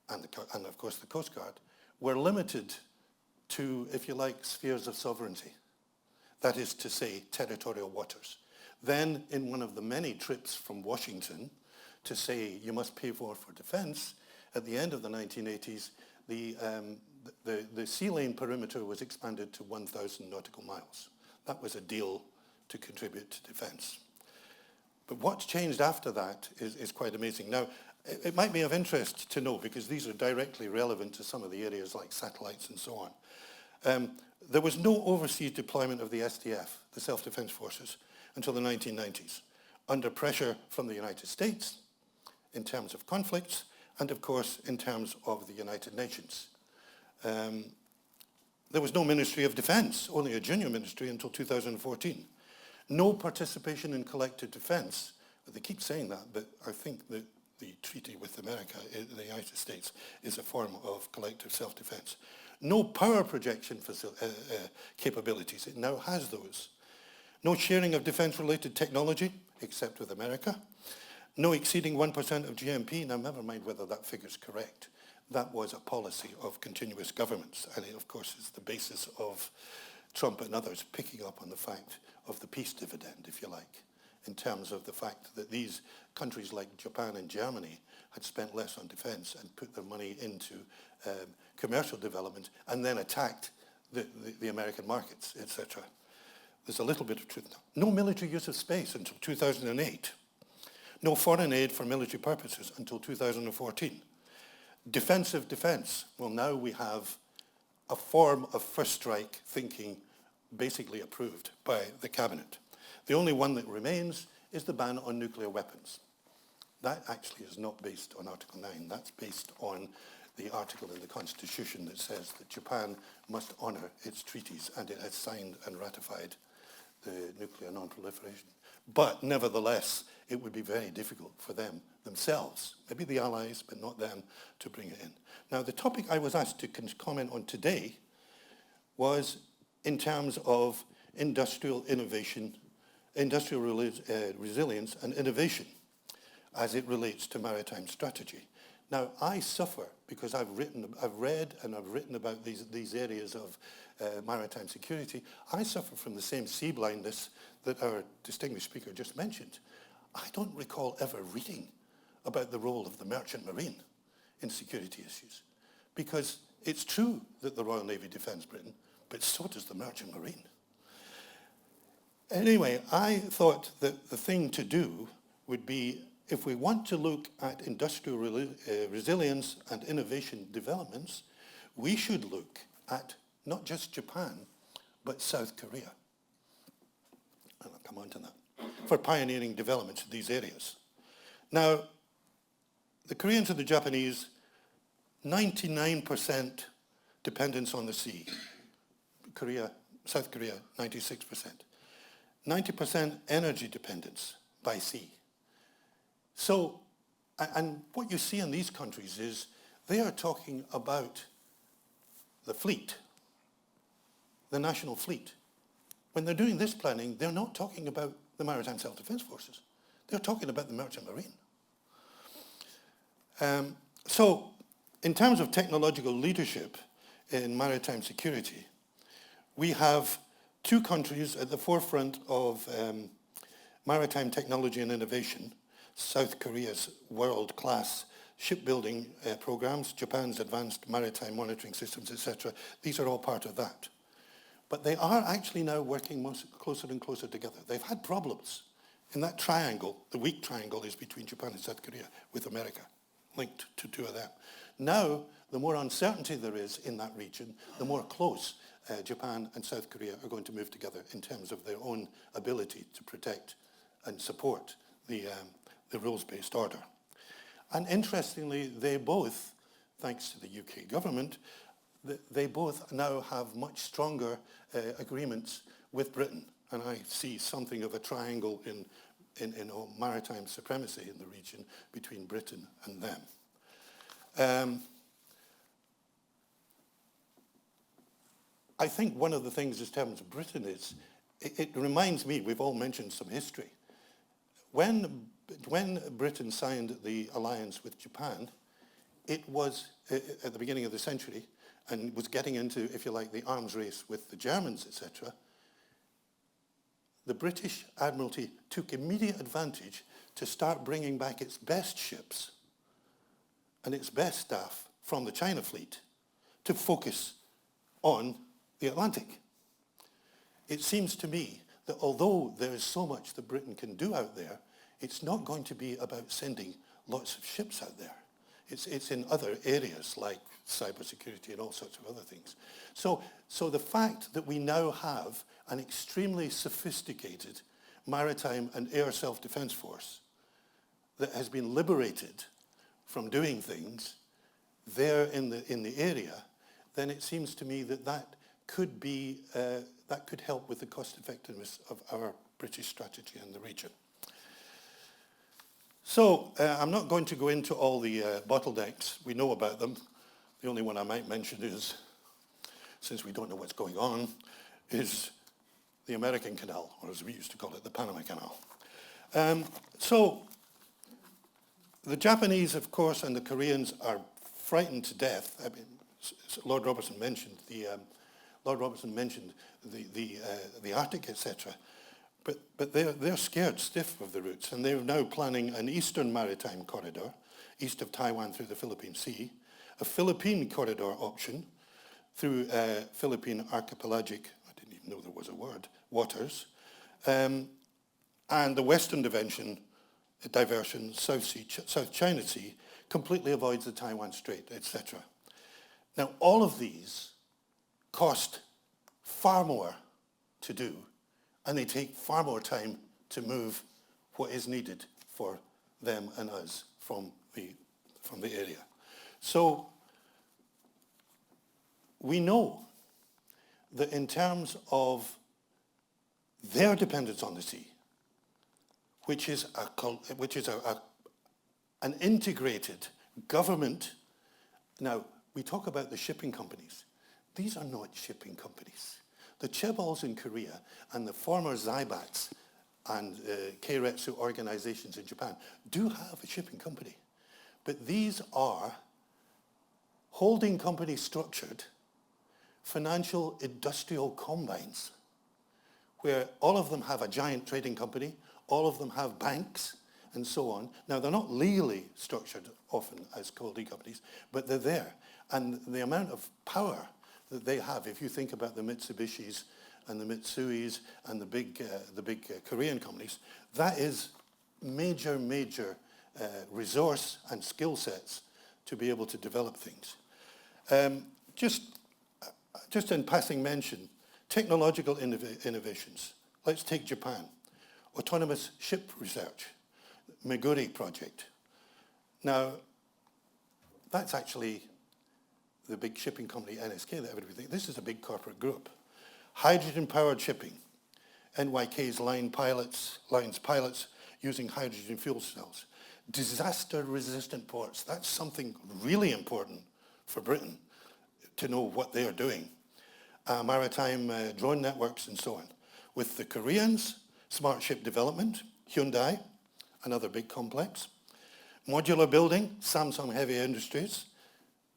Speaker 8: and of course the Coast Guard were limited to, if you like, spheres of sovereignty. That is to say, territorial waters. Then, in one of the many trips from Washington to say you must pay more for defense, at the end of the 1980s, the sea lane perimeter was expanded to 1,000 nautical miles. That was a deal to contribute to defense. But what's changed after that is quite amazing. Now, it might be of interest to know, because these are directly relevant to some of the areas like satellites and so on. There was no overseas deployment of the SDF, the Self-Defense Forces, until the 1990s, under pressure from the United States in terms of conflicts, and of course in terms of the United Nations. There was no Ministry of Defense, only a junior ministry until 2014. No participation in collective defense. They keep saying that, but I think that the treaty with America, the United States, is a form of collective self-defense. No power projection capabilities. It now has those. No sharing of defense-related technology, except with America. No exceeding 1% of GMP. Now, never mind whether that figure is correct. That was a policy of continuous governments, and it, of course, is the basis of Trump and others picking up on the fact of the peace dividend, if you like, in terms of the fact that these countries like Japan and Germany had spent less on defense and put their money into commercial development and then attacked the American markets, etc. There's a little bit of truth now. No military use of space until 2008. No foreign aid for military purposes until 2014. Defensive defense. Well, now we have a form of first strike thinking basically approved by the cabinet. The only one that remains is the ban on nuclear weapons. That actually is not based on Article 9. That's based on the article in the Constitution that says that Japan must honor its treaties, and it has signed and ratified the nuclear non-proliferation. But nevertheless, it would be very difficult for them themselves, maybe the allies, but not them, to bring it in. Now, the topic I was asked to comment on today was in terms of industrial innovation, industrial resilience and innovation as it relates to maritime strategy. Now, I suffer because I've read and I've written about these areas of maritime security. I suffer from the same sea blindness that our distinguished speaker just mentioned. I don't recall ever reading about the role of the merchant marine in security issues, because it's true that the Royal Navy defends Britain, but so does the merchant marine. Anyway, I thought that the thing to do would be, if we want to look at industrial resilience and innovation developments, we should look at not just Japan, but South Korea. And I'll come on to that, for pioneering developments in these areas. Now, the Koreans and the Japanese, 99% dependence on the sea. South Korea, 96%. 90% energy dependence by sea. So, and what you see in these countries is they are talking about the fleet, the national fleet. When they're doing this planning, they're not talking about the Maritime Self-Defense Forces. They're talking about the merchant marine. So, in terms of technological leadership in maritime security, we have two countries at the forefront of maritime technology and innovation: South Korea's world-class shipbuilding programs, Japan's advanced maritime monitoring systems, etc. These are all part of that. But they are actually now working closer and closer together. They've had problems. In that triangle, the weak triangle is between Japan and South Korea, with America linked to two of them. Now, the more uncertainty there is in that region, the more close Japan and South Korea are going to move together in terms of their own ability to protect and support the rules-based order. And interestingly, they both, thanks to the UK government, they both now have much stronger agreements with Britain. And I see something of a triangle in maritime supremacy in the region between Britain and them. I think one of the things in terms of Britain is, it reminds me, we've all mentioned some history. When Britain signed the alliance with Japan, it was, at the beginning of the century, and was getting into, if you like, the arms race with the Germans, etc., the British Admiralty took immediate advantage to start bringing back its best ships and its best staff from the China fleet to focus on the Atlantic. It seems to me that although there is so much that Britain can do out there, it's not going to be about sending lots of ships out there. It's in other areas like cybersecurity and all sorts of other things. So the fact that we now have an extremely sophisticated maritime and air self-defense force that has been liberated from doing things there in the area, then it seems to me that that could be that could help with the cost effectiveness of our British strategy in the region. So I'm not going to go into all the bottlenecks. We know about them. The only one I might mention is, since we don't know what's going on, is the American Canal, or as we used to call it, the Panama Canal. So the Japanese, of course, and the Koreans are frightened to death. I mean, Lord Robertson mentioned the Arctic, etc. But they're scared stiff of the routes, and they're now planning an eastern maritime corridor, east of Taiwan through the Philippine Sea, a Philippine corridor option through Philippine archipelagic, I didn't even know there was a word, waters, and the western diversion, South China Sea, completely avoids the Taiwan Strait, etc. Now, all of these cost far more to do, and they take far more time to move what is needed for them and us from the area. So we know that in terms of their dependence on the sea, which is an integrated government. Now, we talk about the shipping companies. These are not shipping companies. The chaebols in Korea and the former Zaibats and Keiretsu organizations in Japan do have a shipping company. But these are holding company structured financial industrial combines where all of them have a giant trading company, all of them have banks, and so on. Now, they're not legally structured often as holding companies, but they're there. And the amount of power that they have, if you think about the Mitsubishis and the Mitsuis and the big Korean companies, that is major resource and skill sets to be able to develop things. Just in passing mention, technological innovations. Let's take Japan. Autonomous ship research, Meguri project. Now, that's actually the big shipping company NSK that everybody thinks. This is a big corporate group. Hydrogen-powered shipping. NYK's Line's pilots using hydrogen fuel cells. Disaster-resistant ports. That's something really important for Britain to know what they are doing. Maritime drone networks and so on. With the Koreans, smart ship development, Hyundai, another big complex. Modular building, Samsung Heavy Industries,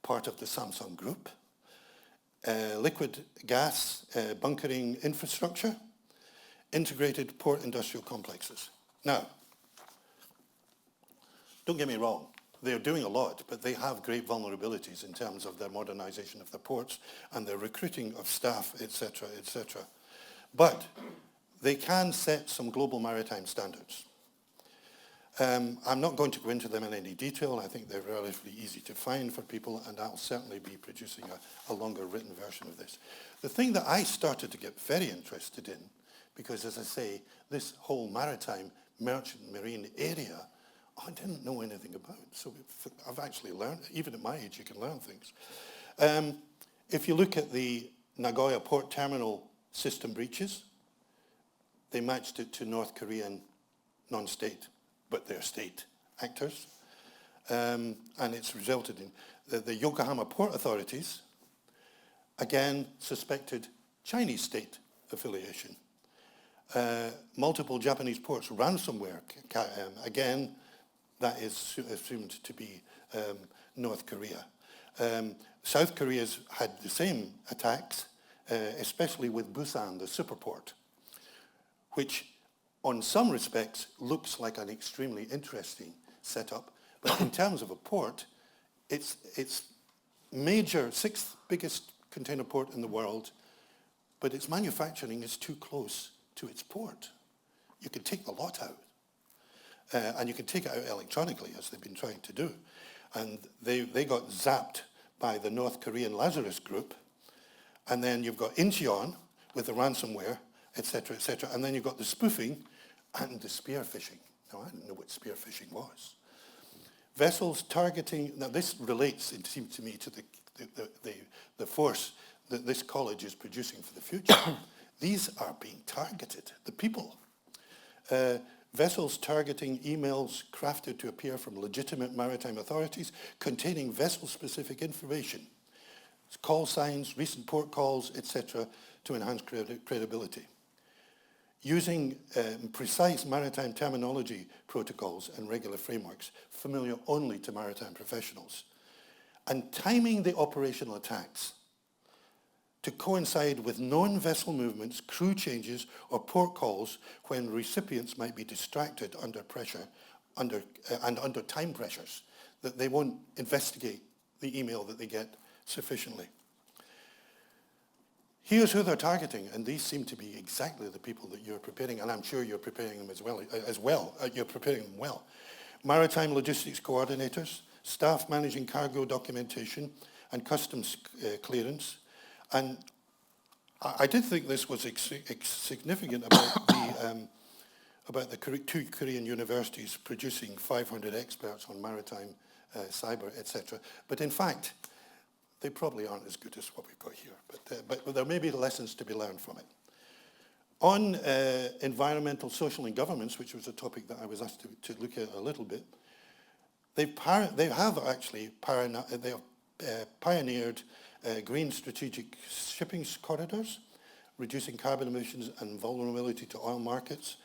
Speaker 8: part of the Samsung Group. Liquid gas bunkering infrastructure. Integrated port industrial complexes. Now, don't get me wrong, they're doing a lot, but they have great vulnerabilities in terms of their modernization of their ports and their recruiting of staff, etc., etc. But they can set some global maritime standards. I'm not going to go into them in any detail. I think they're relatively easy to find for people, and I'll certainly be producing a longer written version of this. The thing that I started to get very interested in, because as I say, this whole maritime merchant marine area, I didn't know anything about. So I've actually learned, even at my age, you can learn things. If you look at the Nagoya port terminal system breaches, they matched it to North Korean non-state, but they're state actors. And it's resulted in the Yokohama port authorities, again, suspected Chinese state affiliation. Multiple Japanese ports ransomware, again, that is assumed to be North Korea. South Korea's had the same attacks, especially with Busan, the superport, which on some respects looks like an extremely interesting setup, but in terms of a port, it's major, sixth biggest container port in the world, but its manufacturing is too close to its port. You can take the lot out, and you can take it out electronically, as they've been trying to do. And they got zapped by the North Korean Lazarus group, and then you've got Incheon with the ransomware, etc., etc., and then you've got the spoofing and the spear phishing. Now, I didn't know what spear phishing was. Vessels targeting, now this relates, it seems to me, to the force that this college is producing for the future. These are being targeted, the people. Vessels targeting emails crafted to appear from legitimate maritime authorities containing vessel-specific information, call signs, recent port calls, etc., to enhance credibility. Using precise maritime terminology protocols and regular frameworks familiar only to maritime professionals, and timing the operational attacks to coincide with known vessel movements, crew changes, or port calls when recipients might be distracted under pressure, under time pressures, that they won't investigate the email that they get sufficiently. Here's who they're targeting, and these seem to be exactly the people that you're preparing, and I'm sure you're preparing them as well. You're preparing them well. Maritime logistics coordinators, staff managing cargo documentation and customs clearance. And I did think this was significant about the two Korean universities producing 500 experts on maritime, cyber, etc. But in fact, they probably aren't as good as what we've got here. But there may be lessons to be learned from it. On environmental, social, and governance, which was a topic that I was asked to look at a little bit, they have actually pioneered green strategic shipping corridors, reducing carbon emissions and vulnerability to oil markets.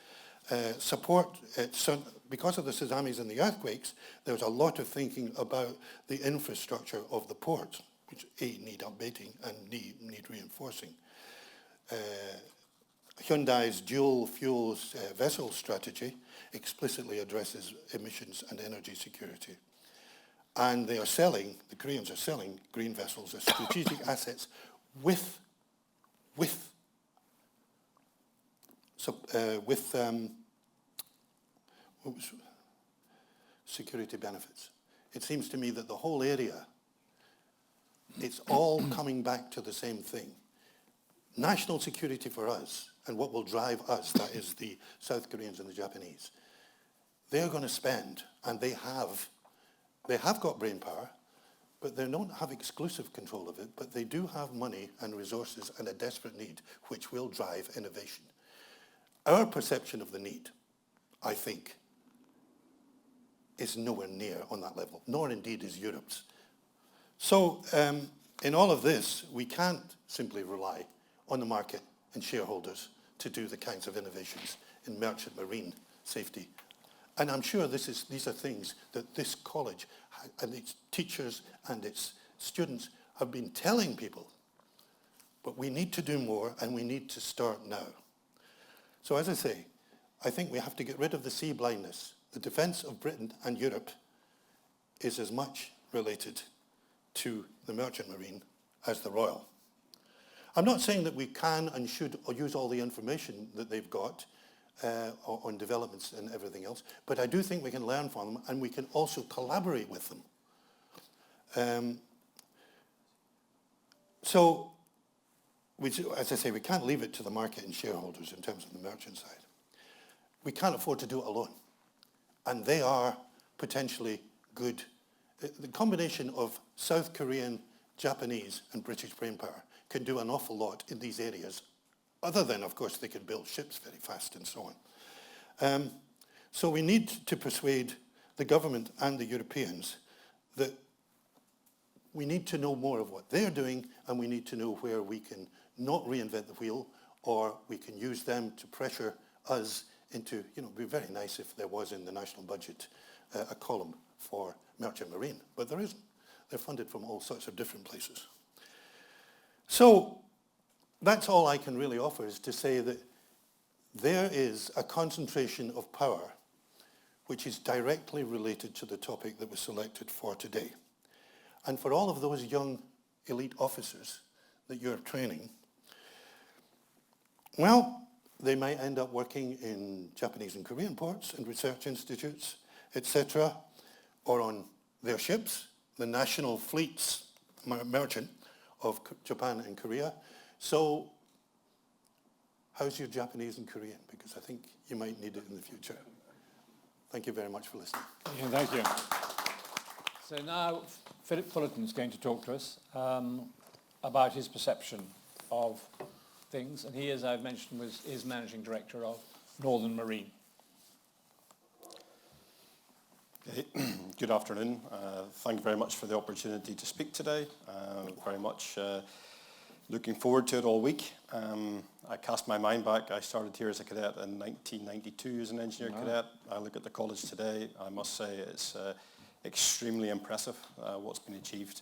Speaker 8: Because of the tsunamis and the earthquakes, there was a lot of thinking about the infrastructure of the port, which need updating and need reinforcing. Hyundai's dual fuels vessel strategy explicitly addresses emissions and energy security. And they are selling, the Koreans are selling green vessels as strategic assets with security benefits. It seems to me that the whole area, it's all coming back to the same thing. National security for us, and what will drive us, that is the South Koreans and the Japanese. They're going to spend, and they have got brain power, but they don't have exclusive control of it, but they do have money and resources and a desperate need, which will drive innovation. Our perception of the need, I think, is nowhere near on that level, nor indeed is Europe's. So in all of this, we can't simply rely on the market and shareholders to do the kinds of innovations in merchant marine safety. And I'm sure these are things that this college and its teachers and its students have been telling people. But we need to do more, and we need to start now. So as I say, I think we have to get rid of the sea blindness. The defence of Britain and Europe is as much related to the merchant marine as the Royal. I'm not saying that we can and should use all the information that they've got on developments and everything else, but I do think we can learn from them, and we can also collaborate with them. So, as I say, we can't leave it to the market and shareholders in terms of the merchant side. We can't afford to do it alone. And they are potentially good. The combination of South Korean, Japanese, and British brainpower can do an awful lot in these areas, other than, of course, they can build ships very fast and so on. So we need to persuade the government and the Europeans that we need to know more of what they're doing, and we need to know where we can not reinvent the wheel, or we can use them to pressure us into, it'd be very nice if there was in the national budget a column for merchant marine, but there isn't. They're funded from all sorts of different places. So that's all I can really offer, is to say that there is a concentration of power which is directly related to the topic that was selected for today. And for all of those young elite officers that you're training, well, they might end up working in Japanese and Korean ports and research institutes, etc., or on their ships, the national fleets merchant of Japan and Korea. So how's your Japanese and Korean? Because I think you might need it in the future. Thank you very much for listening.
Speaker 1: Yeah, thank you. So now Philip Fullerton is going to talk to us about his perception of things, and he, as I've mentioned, is Managing Director of Northern Marine.
Speaker 12: Good afternoon. Thank you very much for the opportunity to speak today. Very much looking forward to it all week. I cast my mind back. I started here as a cadet in 1992 as an engineer cadet. I look at the college today. I must say it's extremely impressive what's been achieved.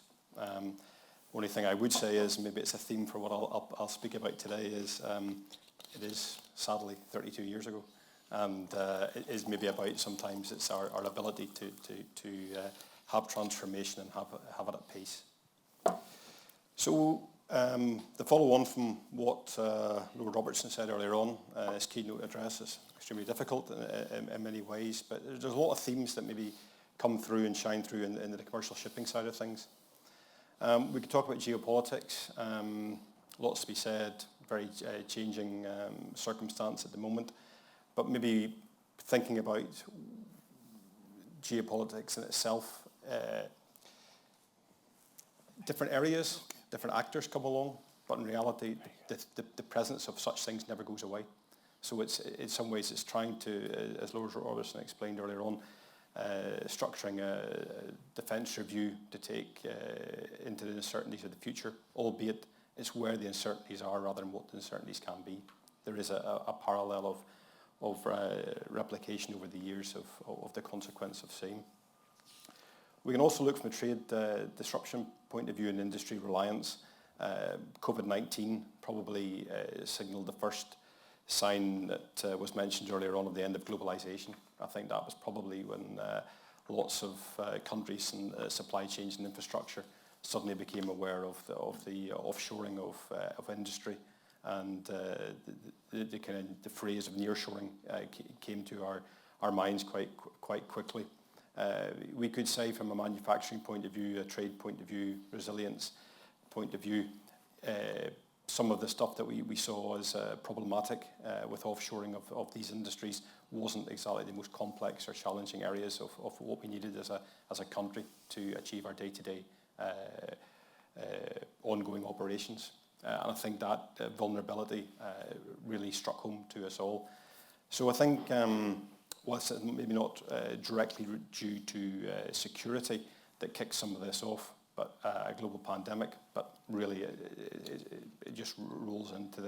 Speaker 12: Only thing I would say is, maybe it's a theme for what I'll speak about today, is it is sadly 32 years ago. And it is maybe about, sometimes it's our ability to have transformation and have it at pace. So the follow on from what Lord Robertson said earlier on, his keynote address is extremely difficult in many ways, but there's a lot of themes that maybe come through and shine through in the commercial shipping side of things. We could talk about geopolitics. Lots to be said, very changing circumstance at the moment. But maybe thinking about geopolitics in itself, different areas, different actors come along, but in reality, the presence of such things never goes away. So it's in some ways it's trying to, as Lord Robertson explained earlier on, structuring a defence review to take into the uncertainties of the future, albeit it's where the uncertainties are rather than what the uncertainties can be. There is a parallel of replication over the years of the consequence of same. We can also look from a trade disruption point of view and industry reliance. COVID-19 probably signalled the first sign that was mentioned earlier on of the end of globalisation. I think that was probably when lots of countries and supply chains and infrastructure suddenly became aware of the offshoring of industry. And the phrase of nearshoring came to our minds quite quickly. We could say from a manufacturing point of view, a trade point of view, resilience point of view, some of the stuff that we saw as problematic with offshoring of these industries wasn't exactly the most complex or challenging areas of what we needed as a country to achieve our day-to-day ongoing operations. And I think that vulnerability really struck home to us all. So I think whilst it's maybe not directly due to security that kicked some of this off, but a global pandemic, but really it just rolls into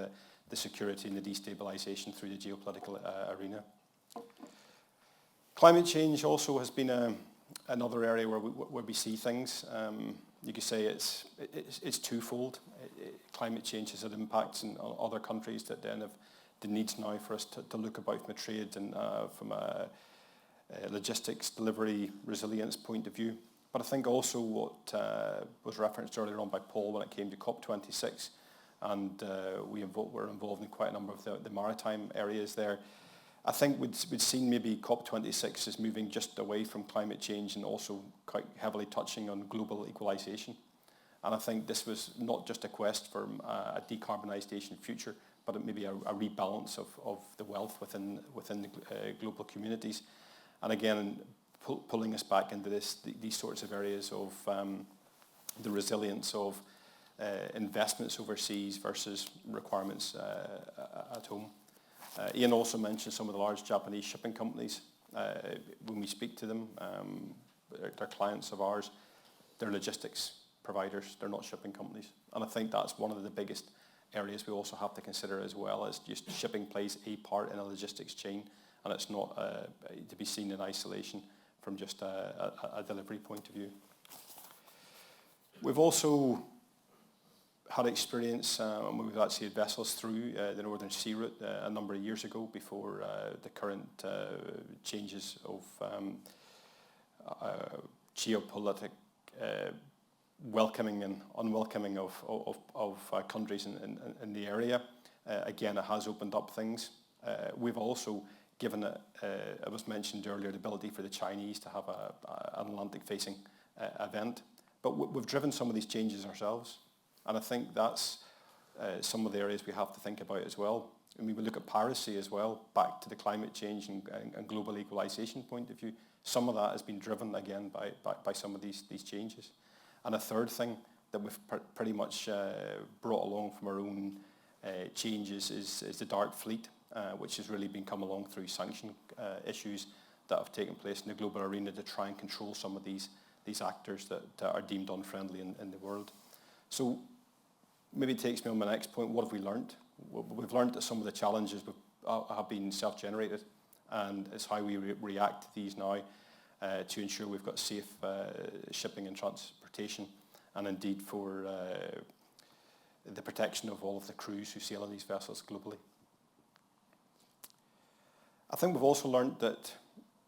Speaker 12: the security and the destabilisation through the geopolitical arena. Climate change also has been another area where we see things. You could say it's twofold. Climate change has had impacts in other countries that then have the needs now for us to look about from a trade and from a logistics, delivery, resilience point of view. But I think also what was referenced earlier on by Paul when it came to COP26, and we were involved in quite a number of the maritime areas there. I think we'd seen maybe COP26 is moving just away from climate change and also quite heavily touching on global equalisation. And I think this was not just a quest for a decarbonisation future, but it may be a rebalance of the wealth within the global communities. And again, pulling us back into these sorts of areas of the resilience of investments overseas versus requirements at home. Ian also mentioned some of the large Japanese shipping companies. When we speak to them, they're clients of ours. They're logistics providers, they're not shipping companies. And I think that's one of the biggest areas we also have to consider as well, as just shipping plays a part in a logistics chain, and it's not to be seen in isolation from just a delivery point of view. We've also had experience, and we've actually had vessels through the Northern Sea Route a number of years ago before the current changes of geopolitical welcoming and unwelcoming of countries in the area. Again, it has opened up things. We've also given it, it was mentioned earlier, the ability for the Chinese to have an Atlantic-facing event. But we've driven some of these changes ourselves. And I think that's some of the areas we have to think about as well. I mean, we look at piracy as well, back to the climate change and global equalisation point of view. Some of that has been driven, again, by some of these changes. And a third thing that we've pretty much brought along from our own changes is the dark fleet, which has really been come along through sanction issues that have taken place in the global arena to try and control some of these actors that are deemed unfriendly in the world. So maybe it takes me on my next point. What have we learned? We've learned that some of the challenges have been self-generated, and it's how we react to these now to ensure we've got safe shipping and transportation, and indeed for the protection of all of the crews who sail on these vessels globally. I think we've also learned that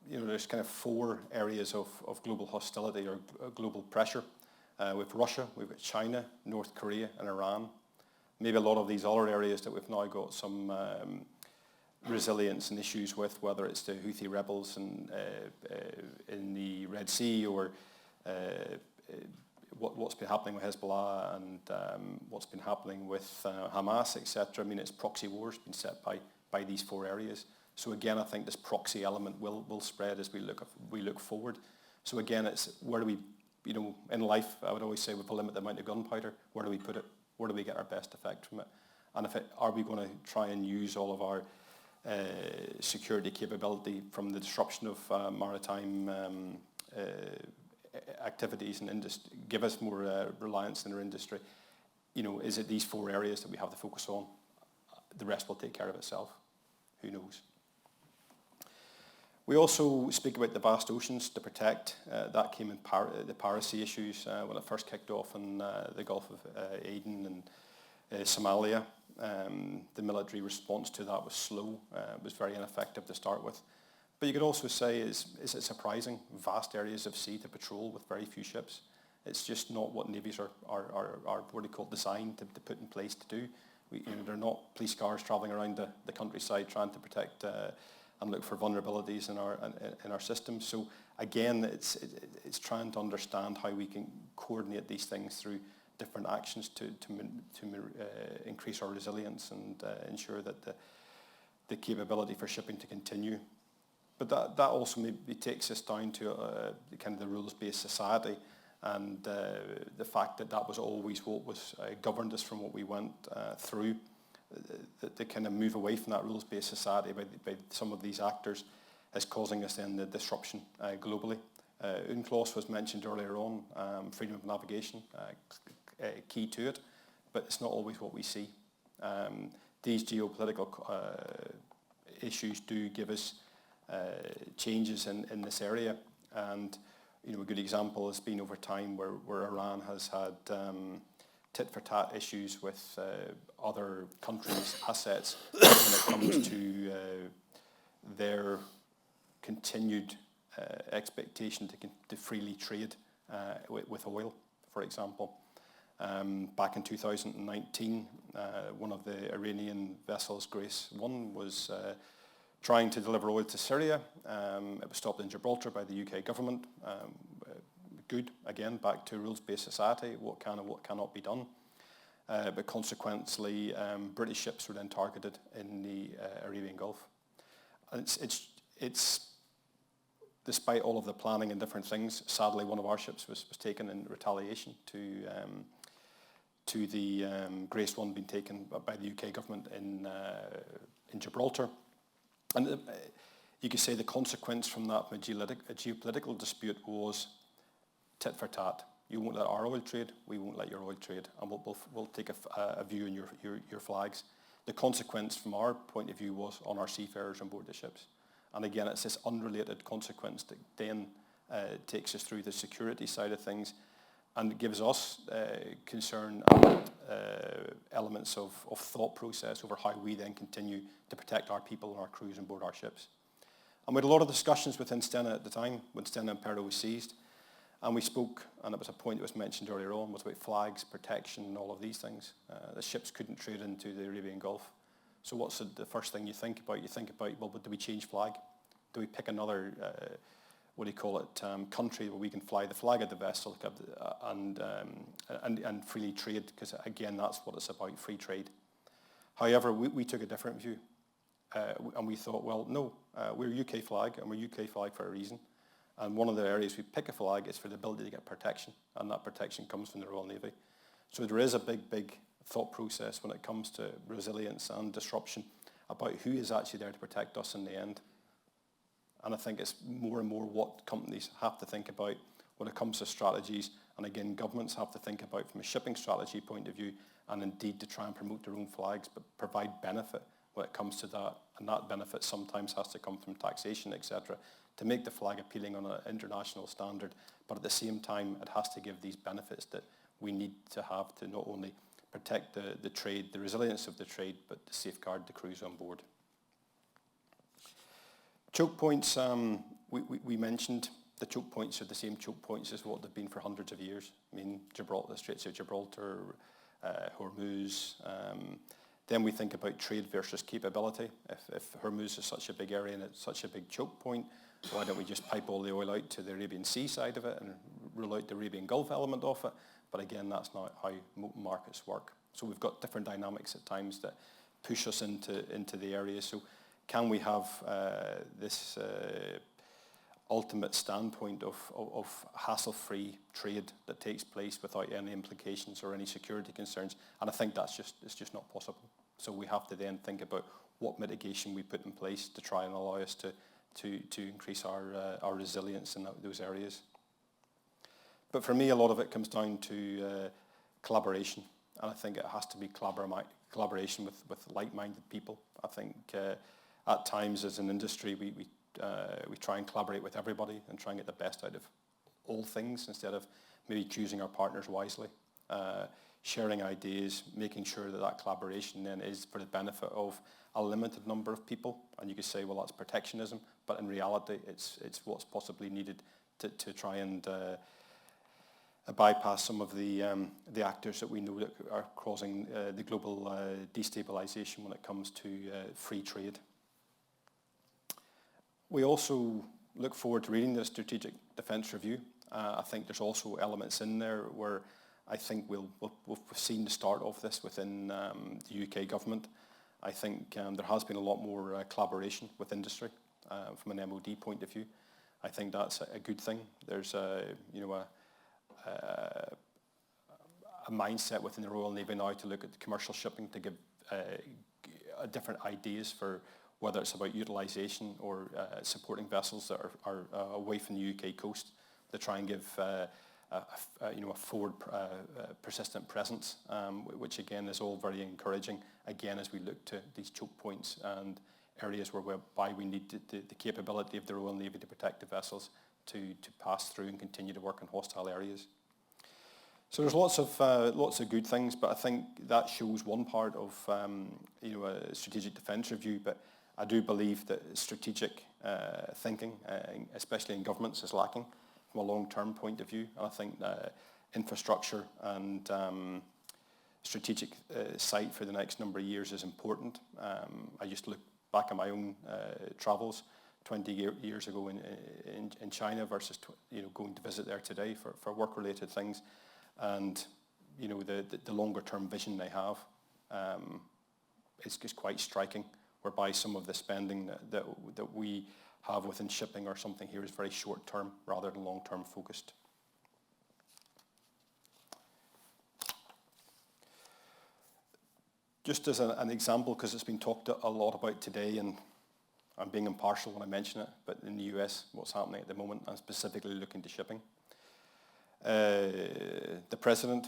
Speaker 12: there's kind of 4 areas of global hostility or global pressure. With Russia, we've got China, North Korea and Iran. Maybe a lot of these other areas that we've now got some resilience and issues with, whether it's the Houthi rebels in the Red Sea or what's been happening with Hezbollah and what's been happening with Hamas, etc. I mean, it's proxy wars been set by these 4 areas. So again, I think this proxy element will spread as we look forward. So again, it's where do we, in life, I would always say we limit the amount of gunpowder. Where do we put it? Where do we get our best effect from it? And are we going to try and use all of our security capability from the disruption of maritime activities and give us more reliance in our industry? Is it these 4 areas that we have to focus on? The rest will take care of itself. Who knows? We also speak about the vast oceans to protect. That came in the piracy issues when it first kicked off in the Gulf of Aden and Somalia. The military response to that was slow. It was very ineffective to start with. But you could also say, is it surprising? Vast areas of sea to patrol with very few ships. It's just not what navies are what do you call it, designed to put in place to do. They're not police cars travelling around the countryside trying to protect and look for vulnerabilities in our systems. So again, it's trying to understand how we can coordinate these things through different actions to increase our resilience and ensure that the capability for shipping to continue. But that also maybe takes us down to kind of the rules-based society, and the fact that was always what was governed us from what we went through. The kind of move away from that rules-based society by some of these actors is causing us then the disruption globally. UNCLOS was mentioned earlier on, freedom of navigation, key to it, but it's not always what we see. These geopolitical issues do give us changes in this area, and a good example has been over time where Iran has had tit-for-tat issues with other countries' assets when it comes to their continued expectation to freely trade with oil, for example. Back in 2019, one of the Iranian vessels, Grace 1, was trying to deliver oil to Syria. It was stopped in Gibraltar by the UK government. Good, again, back to rules-based society, what can and what cannot be done. But consequently, British ships were then targeted in the Arabian Gulf. And it's despite all of the planning and different things, sadly one of our ships was taken in retaliation to the Grace 1 being taken by the UK government in Gibraltar. And you could say the consequence from that geopolitical dispute was tit for tat. You won't let our oil trade, we won't let your oil trade, and we'll take a view in your flags. The consequence from our point of view was on our seafarers on board the ships. And again, it's this unrelated consequence that then takes us through the security side of things, And it gives us concern and elements of thought process over how we then continue to protect our people and our crews on board our ships. And we had a lot of discussions within Stena at the time, when Stena Impero was seized. And we spoke, and it was a point that was mentioned earlier on, was about flags, protection, and all of these things. The ships couldn't trade into the Arabian Gulf. So what's the first thing you think about? You think about, well, do we change flag? Do we pick another, country where we can fly the flag of the vessel and freely trade? Because again, that's what it's about, free trade. However, we took a different view. And we thought, well, no, we're UK flag, and we're UK flag for a reason. And one of the areas we pick a flag is for the ability to get protection, and that protection comes from the Royal Navy. So there is a big thought process when it comes to resilience and disruption about who is actually there to protect us in the end. And I think it's more and more what companies have to think about when it comes to strategies, and again, governments have to think about from a shipping strategy point of view, and indeed to try and promote their own flags, but provide benefit when it comes to that, and that benefit sometimes has to come from taxation, etc., to make the flag appealing on an international standard, but at the same time it has to give these benefits that we need to have to not only protect the trade, the resilience of the trade, but to safeguard the crews on board. Choke points, we mentioned the choke points are the same choke points as what they've been for hundreds of years. I mean, Gibraltar, the Straits of Gibraltar, Hormuz. Then we think about trade versus capability. If Hormuz is such a big area and it's such a big choke point, why don't we just pipe all the oil out to the Arabian Sea side of it and rule out the Arabian Gulf element of it? But again, that's not how markets work. So we've got different dynamics at times that push us into the area. So can we have this ultimate standpoint of hassle-free trade that takes place without any implications or any security concerns? And I think it's just not possible. So we have to then think about what mitigation we put in place to try and allow us to increase our resilience in those areas. But for me, a lot of it comes down to collaboration, and I think it has to be collaboration with like-minded people. I think at times as an industry, we try and collaborate with everybody and try and get the best out of all things instead of maybe choosing our partners wisely, sharing ideas, making sure that collaboration then is for the benefit of a limited number of people. And you could say, well, that's protectionism, but in reality, it's what's possibly needed to try and bypass some of the actors that we know that are causing the global destabilization when it comes to free trade. We also look forward to reading the Strategic Defence Review. I think there's also elements in there where I think we've seen the start of this within the UK government. I think there has been a lot more collaboration with industry from an MOD point of view. I think that's a good thing. There's a mindset within the Royal Navy now to look at commercial shipping to give different ideas for whether it's about utilisation or supporting vessels that are away from the UK coast to try and give a forward persistent presence, which again is all very encouraging, again, as we look to these choke points and areas whereby we need the capability of the Royal Navy to protect the vessels to pass through and continue to work in hostile areas. So there's lots of good things, but I think that shows one part of a strategic defence review. But I do believe that strategic thinking, especially in governments, is lacking from a long-term point of view. And I think infrastructure and strategic sight for the next number of years is important. I just look back at my own travels 20 years ago in China versus going to visit there today for work-related things. And the longer-term vision they have is quite striking, whereby some of the spending that we have within shipping or something here is very short-term rather than long-term focused. Just as an example, because it's been talked a lot about today, and I'm being impartial when I mention it, but in the US, what's happening at the moment, and specifically looking to shipping. The President,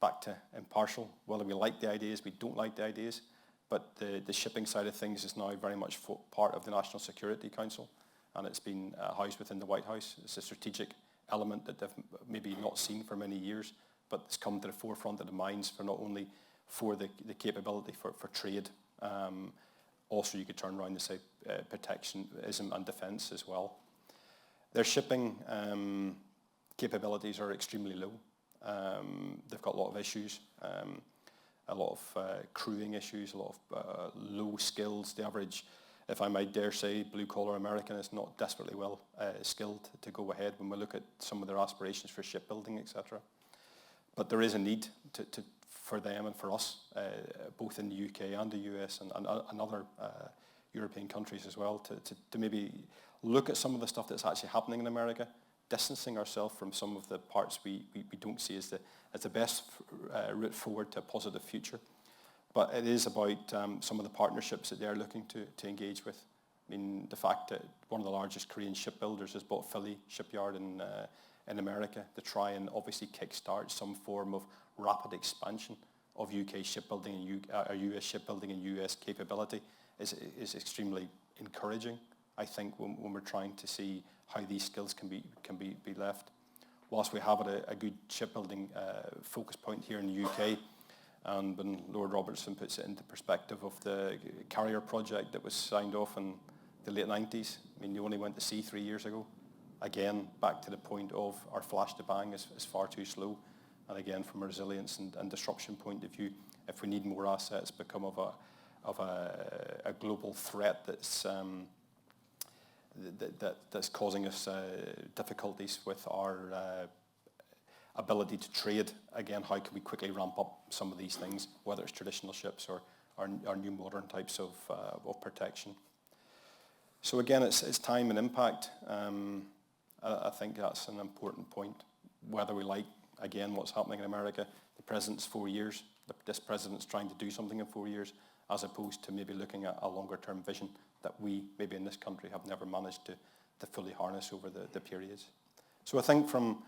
Speaker 12: back to impartial, whether we like the ideas, we don't like the ideas, but the shipping side of things is now very much part of the National Security Council, and it's been housed within the White House. It's a strategic element that they've maybe not seen for many years, but it's come to the forefront of the minds for not only for the capability for trade. Also, you could turn around and say protectionism and defence as well. Their shipping capabilities are extremely low. They've got a lot of issues, a lot of crewing issues, a lot of low skills. The average, if I might dare say, blue-collar American is not desperately well skilled to go ahead when we look at some of their aspirations for shipbuilding, etc. But there is a need for them and for us, both in the UK and the US and other European countries as well, to maybe look at some of the stuff that's actually happening in America, distancing ourselves from some of the parts we don't see as the best route forward to a positive future. But it is about some of the partnerships that they're looking to engage with. I mean, the fact that one of the largest Korean shipbuilders has bought Philly shipyard in America to try and obviously kickstart some form of rapid expansion of UK shipbuilding and US shipbuilding and US capability is extremely encouraging, I think, when we're trying to see how these skills can be left. Whilst we have a good shipbuilding focus point here in the UK, and when Lord Robertson puts it into perspective of the carrier project that was signed off in the late 90s, I mean, you only went to sea 3 years ago. Again, back to the point of our flash to bang is far too slow. And again, from a resilience and disruption point of view, if we need more assets, become of a global threat that's causing us difficulties with our ability to trade. Again, how can we quickly ramp up some of these things, whether it's traditional ships or new modern types of protection. So again, it's time and impact. I think that's an important point. Whether we like, again, what's happening in America, the president's 4 years, this president's trying to do something in 4 years, as opposed to maybe looking at a longer term vision that we, maybe in this country, have never managed to fully harness over the periods. So I think from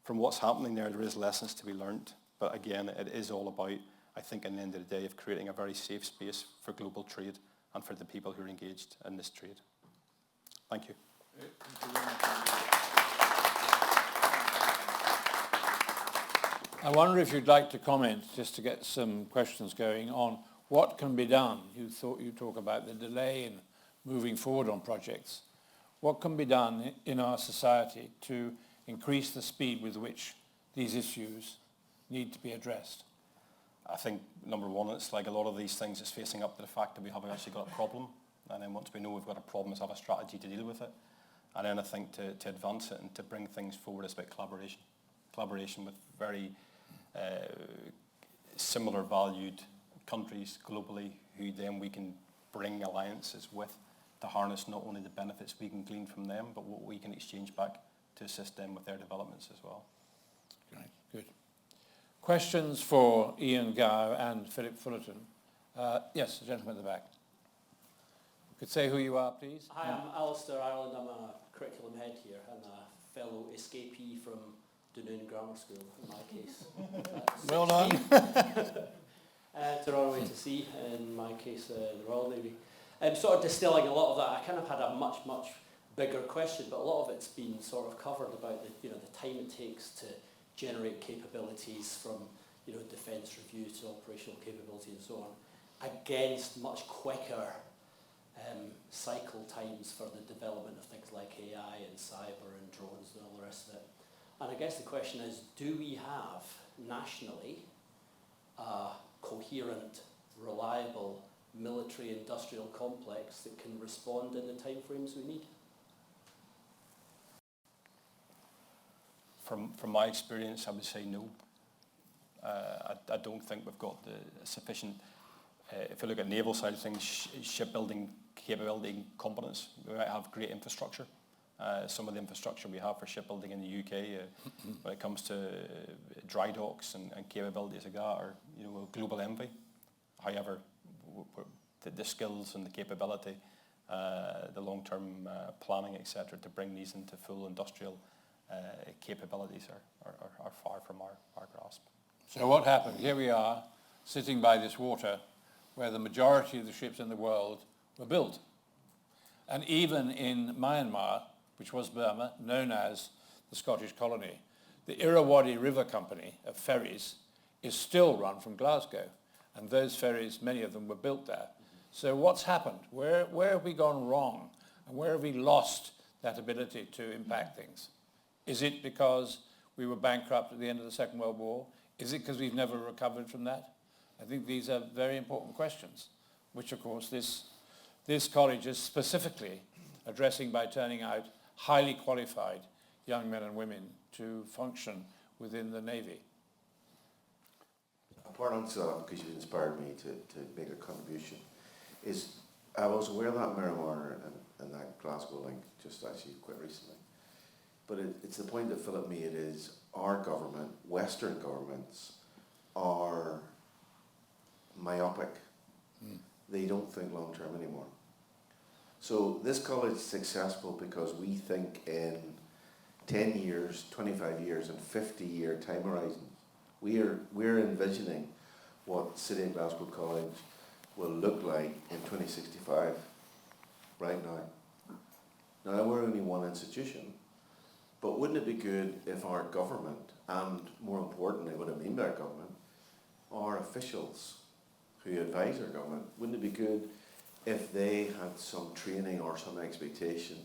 Speaker 12: what's happening there is lessons to be learned. But again, it is all about, I think, at the end of the day, of creating a very safe space for global trade and for the people who are engaged in this trade. Thank you.
Speaker 1: I wonder if you'd like to comment, just to get some questions going, on what can be done. You talk about the delay in moving forward on projects. What can be done in our society to increase the speed with which these issues need to be addressed?
Speaker 12: I think, number one, it's like a lot of these things, it's facing up to the fact that we haven't actually got a problem. And then once we know we've got a problem, it's have a strategy to deal with it. And then I think to advance it and to bring things forward is about collaboration. Collaboration with very similar valued countries globally, who then we can bring alliances with to harness not only the benefits we can glean from them, but what we can exchange back to assist them with their developments as well.
Speaker 1: Great, good. Questions for Ian Gow and Philip Fullerton? Yes, the gentleman at the back. Could say who you are, please.
Speaker 13: Hi, I'm Alistair Ireland. I'm a curriculum head here and a fellow escapee from Dunoon Grammar School, in my case.
Speaker 1: Well done.
Speaker 13: To run away to sea, in my case, the Royal Navy. Sort of distilling a lot of that, I kind of had a much bigger question, but a lot of it's been sort of covered about the time it takes to generate capabilities from defence review to operational capability and so on, against much quicker cycle times for the development of things like AI and cyber and drones and all the rest of it. And I guess the question is, do we have nationally a coherent, reliable military industrial complex that can respond in the timeframes we need?
Speaker 12: From my experience, I would say no. I don't think we've got the sufficient, if you look at naval side of things, shipbuilding capability and competence, we might have great infrastructure. Some of the infrastructure we have for shipbuilding in the UK, when it comes to dry docks and capabilities like that, are a global envy. However, the skills and the capability, the long-term planning, etc., to bring these into full industrial capabilities are far from our grasp.
Speaker 1: So what happened? Here we are, sitting by this water, where the majority of the ships in the world were built. And even in Myanmar, which was Burma, known as the Scottish colony, the Irrawaddy River Company of ferries is still run from Glasgow. And those ferries, many of them were built there. So what's happened? Where have we gone wrong? And where have we lost that ability to impact things? Is it because we were bankrupt at the end of the Second World War? Is it because we've never recovered from that? I think these are very important questions, which of course this college is specifically addressing by turning out highly qualified young men and women to function within the Navy.
Speaker 2: A part answer to that, because you inspired me to make a contribution, is I was aware of that Miramar and that Glasgow link just actually quite recently. But it's the point that Philip made is our government, Western governments, are myopic. They don't think long term anymore. So this college is successful because we think in 10 years, 25 years and 50-year time horizons. We're envisioning what City and Glasgow College will look like in 2065 right now. Now we're only one institution, but wouldn't it be good if our government, and more importantly what I mean by our government, our officials who advise our government, wouldn't it be good if they had some training or some expectation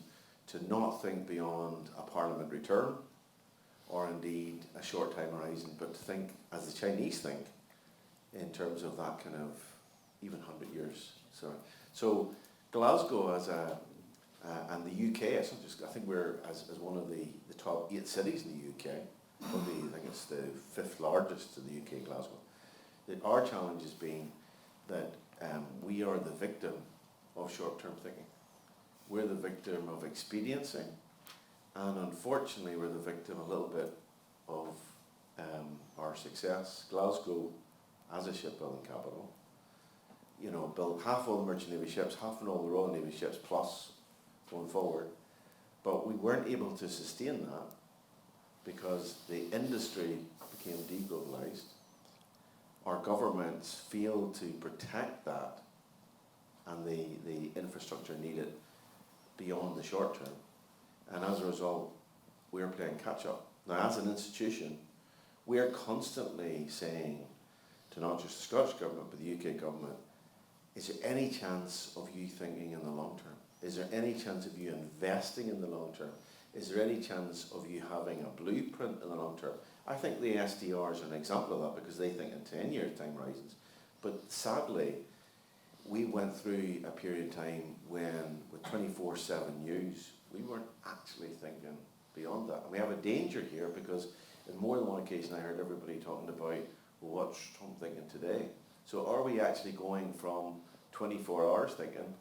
Speaker 2: to not think beyond a parliamentary term or indeed a short time horizon, but to think as the Chinese think in terms of that kind of even 100 years. So Glasgow as and the UK, I think we're as one of the top 8 cities in the UK, probably I think it's the 5th largest in the UK, Glasgow. Our challenge has been that we are the victim of short-term thinking. We're the victim of expediency, and unfortunately we're the victim a little bit of our success. Glasgow, as a shipbuilding capital, built half all the Merchant Navy ships, half and all the Royal Navy ships plus going forward, but we weren't able to sustain that because the industry became deglobalized. Our governments failed to protect that and the infrastructure needed beyond the short term. And as a result, we're playing catch up. Now, as an institution, we're constantly saying to not just the Scottish government, but the UK government, is there any chance of you thinking in the long term? Is there any chance of you investing in the long term? Is there any chance of you having a blueprint in the long term? I think the SDRs are an example of that because they think in 10-year time horizons. But sadly, we went through a period of time when, with 24/7 news, we weren't actually thinking beyond that. And we have a danger here because in more than one occasion I heard everybody talking about, well, what's Trump thinking today? So are we actually going from 24 hours thinking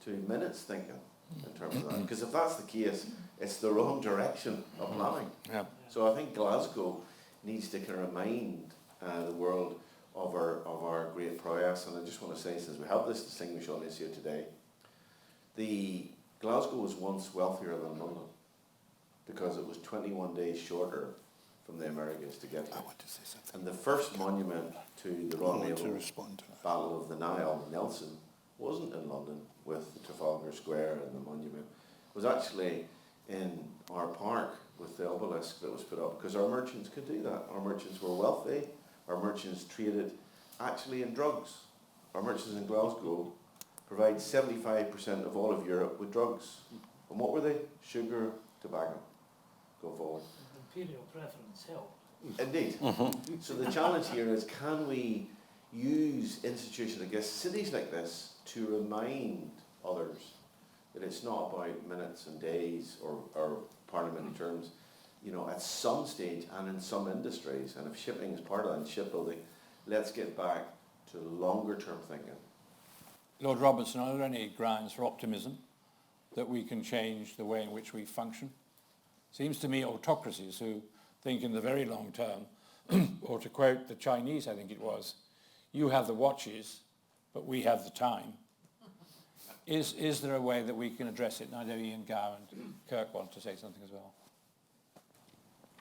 Speaker 2: to minutes thinking in terms of that? Because if that's the case, it's the wrong direction of planning.
Speaker 1: Yeah.
Speaker 2: So I think Glasgow needs to kind of remind the world of our great prowess. And I just want to say, since we have this distinguished audience here today, Glasgow was once wealthier than London because it was 21 days shorter from the Americas to get here.
Speaker 8: I want to say something.
Speaker 2: And the first monument to the Royal Naval Battle of the Nile, Nelson, wasn't in London with Trafalgar Square and the monument. It was actually in our park with the obelisk that was put up because our merchants could do that. Our merchants were wealthy. Our merchants traded actually in drugs. Our merchants in Glasgow provide 75% of all of Europe with drugs. And what were they? Sugar, tobacco. Go forward.
Speaker 3: Imperial preference helped.
Speaker 2: Indeed. So the challenge here is, can we use institutions, I guess, cities like this to remind others that it's not about minutes and days or parliamentary terms. At some stage and in some industries, and if shipping is part of that, and shipbuilding, let's get back to longer term thinking.
Speaker 1: Lord Robertson, are there any grounds for optimism that we can change the way in which we function? Seems to me autocracies who think in the very long term, or to quote the Chinese, I think it was, you have the watches, but we have the time. Is there a way that we can address it? And I know Ian Gow and Kirk want to say something as well.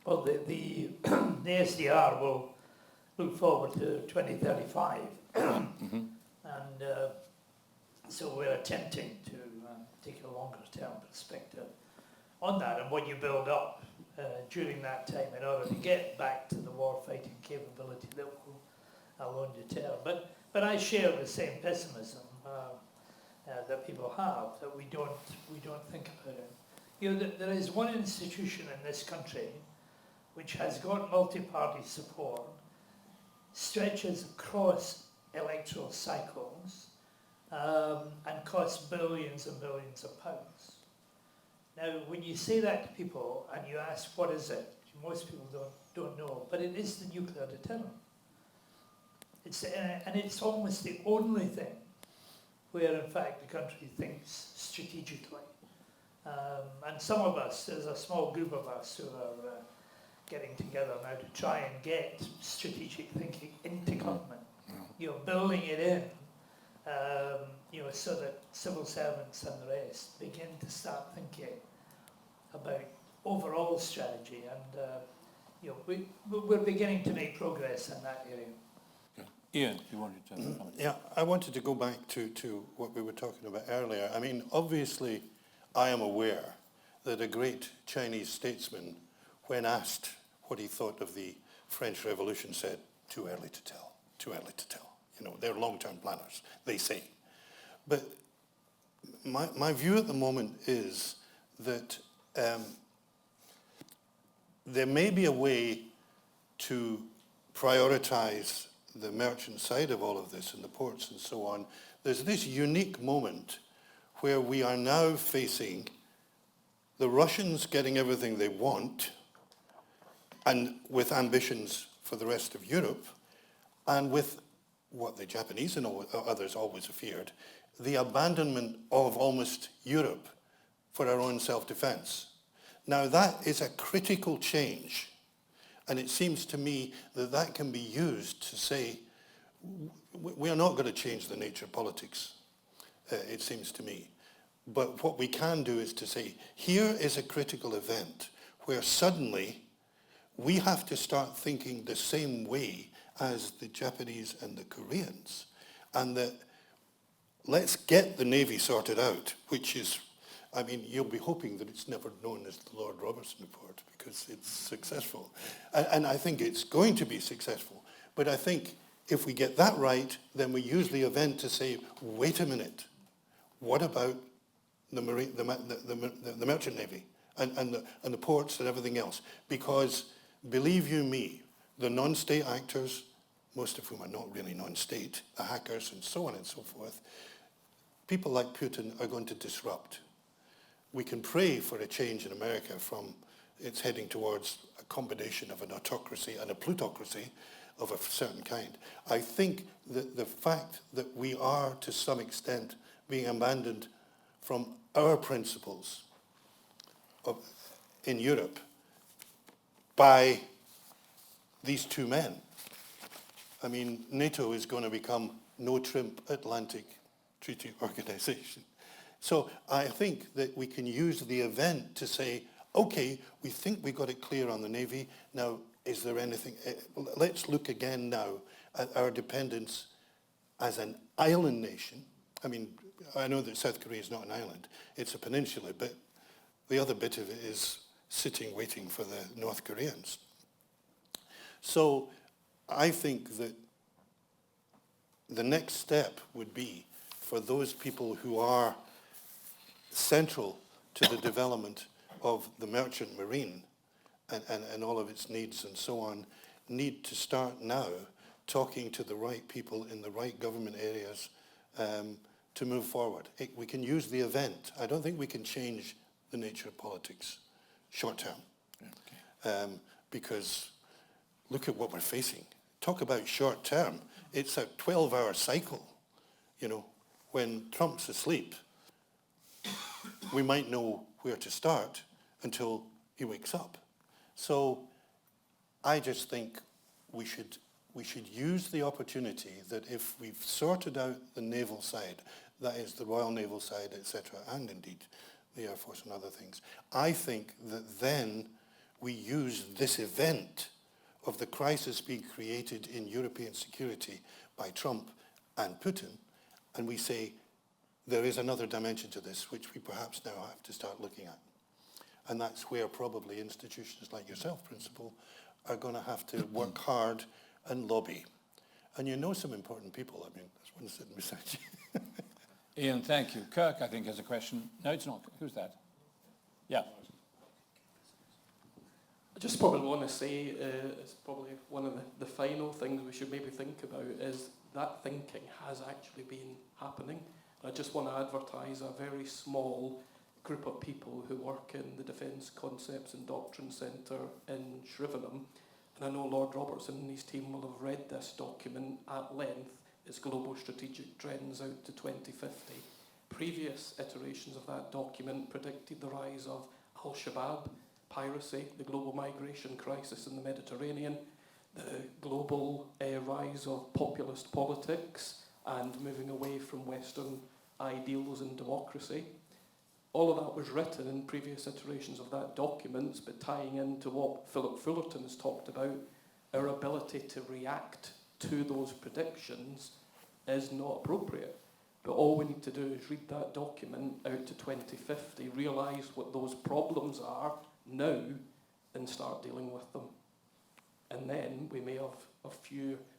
Speaker 3: Well, the SDR will look forward to 2035. And so we're attempting to take a longer term perspective on that. And what you build up during that time in order to get back to the war-fighting capability that will alone deter. But I share the same pessimism that people have, that we don't think about it. You know, there is one institution in this country which has got multi-party support, stretches across electoral cycles, and costs billions and billions of pounds. Now, when you say that to people and you ask, what is it? Most people don't know, but it is the nuclear deterrent. And it's almost the only thing where, in fact, the country thinks strategically. And some of us, there's a small group of us who are getting together now to try and get strategic thinking into government, you know, building it in, you know, so that civil servants and the rest begin to start thinking about overall strategy. And you know, we're beginning to make progress in that area.
Speaker 10: Ian, you wanted to comment?
Speaker 8: Yeah, I wanted to go back to what we were talking about earlier. I mean, obviously, I am aware that a great Chinese statesman, when asked what he thought of the French Revolution, said, too early to tell, too early to tell. You know, they're long-term planners, they say. But my view at the moment is that there may be a way to prioritize the merchant side of all of this and the ports and so on. There's this unique moment where we are now facing the Russians getting everything they want and with ambitions for the rest of Europe, and with what the Japanese and others always feared, the abandonment of almost Europe for our own self-defense. Now that is a critical change. And it seems to me that that can be used to say, we are not going to change the nature of politics, it seems to me. But what we can do is to say, here is a critical event where suddenly we have to start thinking the same way as the Japanese and the Koreans. And that let's get the Navy sorted out, which is, I mean, you'll be hoping that it's never known as the Lord Robertson report because it's successful. And I think it's going to be successful. But I think if we get that right, then we use the event to say, wait a minute, what about the merchant navy and the ports and everything else? Because believe you me, the non-state actors, most of whom are not really non-state, the hackers and so on and so forth, people like Putin are going to disrupt. We can pray for a change in America from it's heading towards a combination of an autocracy and a plutocracy of a certain kind. I think that the fact that we are, to some extent, being abandoned from our principles in Europe by these two men. I mean, NATO is going to become no Trump Atlantic Treaty Organization. So I think that we can use the event to say, okay, we think we got it clear on the Navy. Now, is there anything? Let's look again now at our dependence as an island nation. I mean, I know that South Korea is not an island. It's a peninsula, but the other bit of it is sitting waiting for the North Koreans. So I think that the next step would be for those people who are central to the development of the merchant marine and all of its needs and so on, need to start now talking to the right people in the right government areas to move forward. We can use the event. I don't think we can change the nature of politics short term. Okay. Because look at what we're facing. Talk about short term. It's a 12-hour cycle. You know, when Trump's asleep, we might know where to start until he wakes up. So I just think we should use the opportunity that if we've sorted out the naval side, that is the Royal Naval side, etc., and indeed the Air Force and other things, I think that then we use this event of the crisis being created in European security by Trump and Putin, and we say there is another dimension to this which we perhaps now have to start looking at. And that's where probably institutions like yourself, Principal, are going to have to work hard and lobby. And you know some important people. I mean, there's one sitting beside you.
Speaker 1: Ian, thank you. Kirk, I think, has a question. No, it's not. Who's that? Yeah.
Speaker 11: I just probably want to say it's probably one of the final things we should maybe think about is that thinking has actually been happening. I just want to advertise a very small group of people who work in the Defence Concepts and Doctrine Centre in Shrivenham. And I know Lord Robertson and his team will have read this document at length. It's Global Strategic Trends out to 2050. Previous iterations of that document predicted the rise of Al-Shabaab, piracy, the global migration crisis in the Mediterranean, the global rise of populist politics and moving away from Western ideals and democracy. All of that was written in previous iterations of that document, but tying into what Philip Fullerton has talked about, our ability to react to those predictions is not appropriate. But all we need to do is read that document out to 2050, realise what those problems are now, and start dealing with them. And then we may have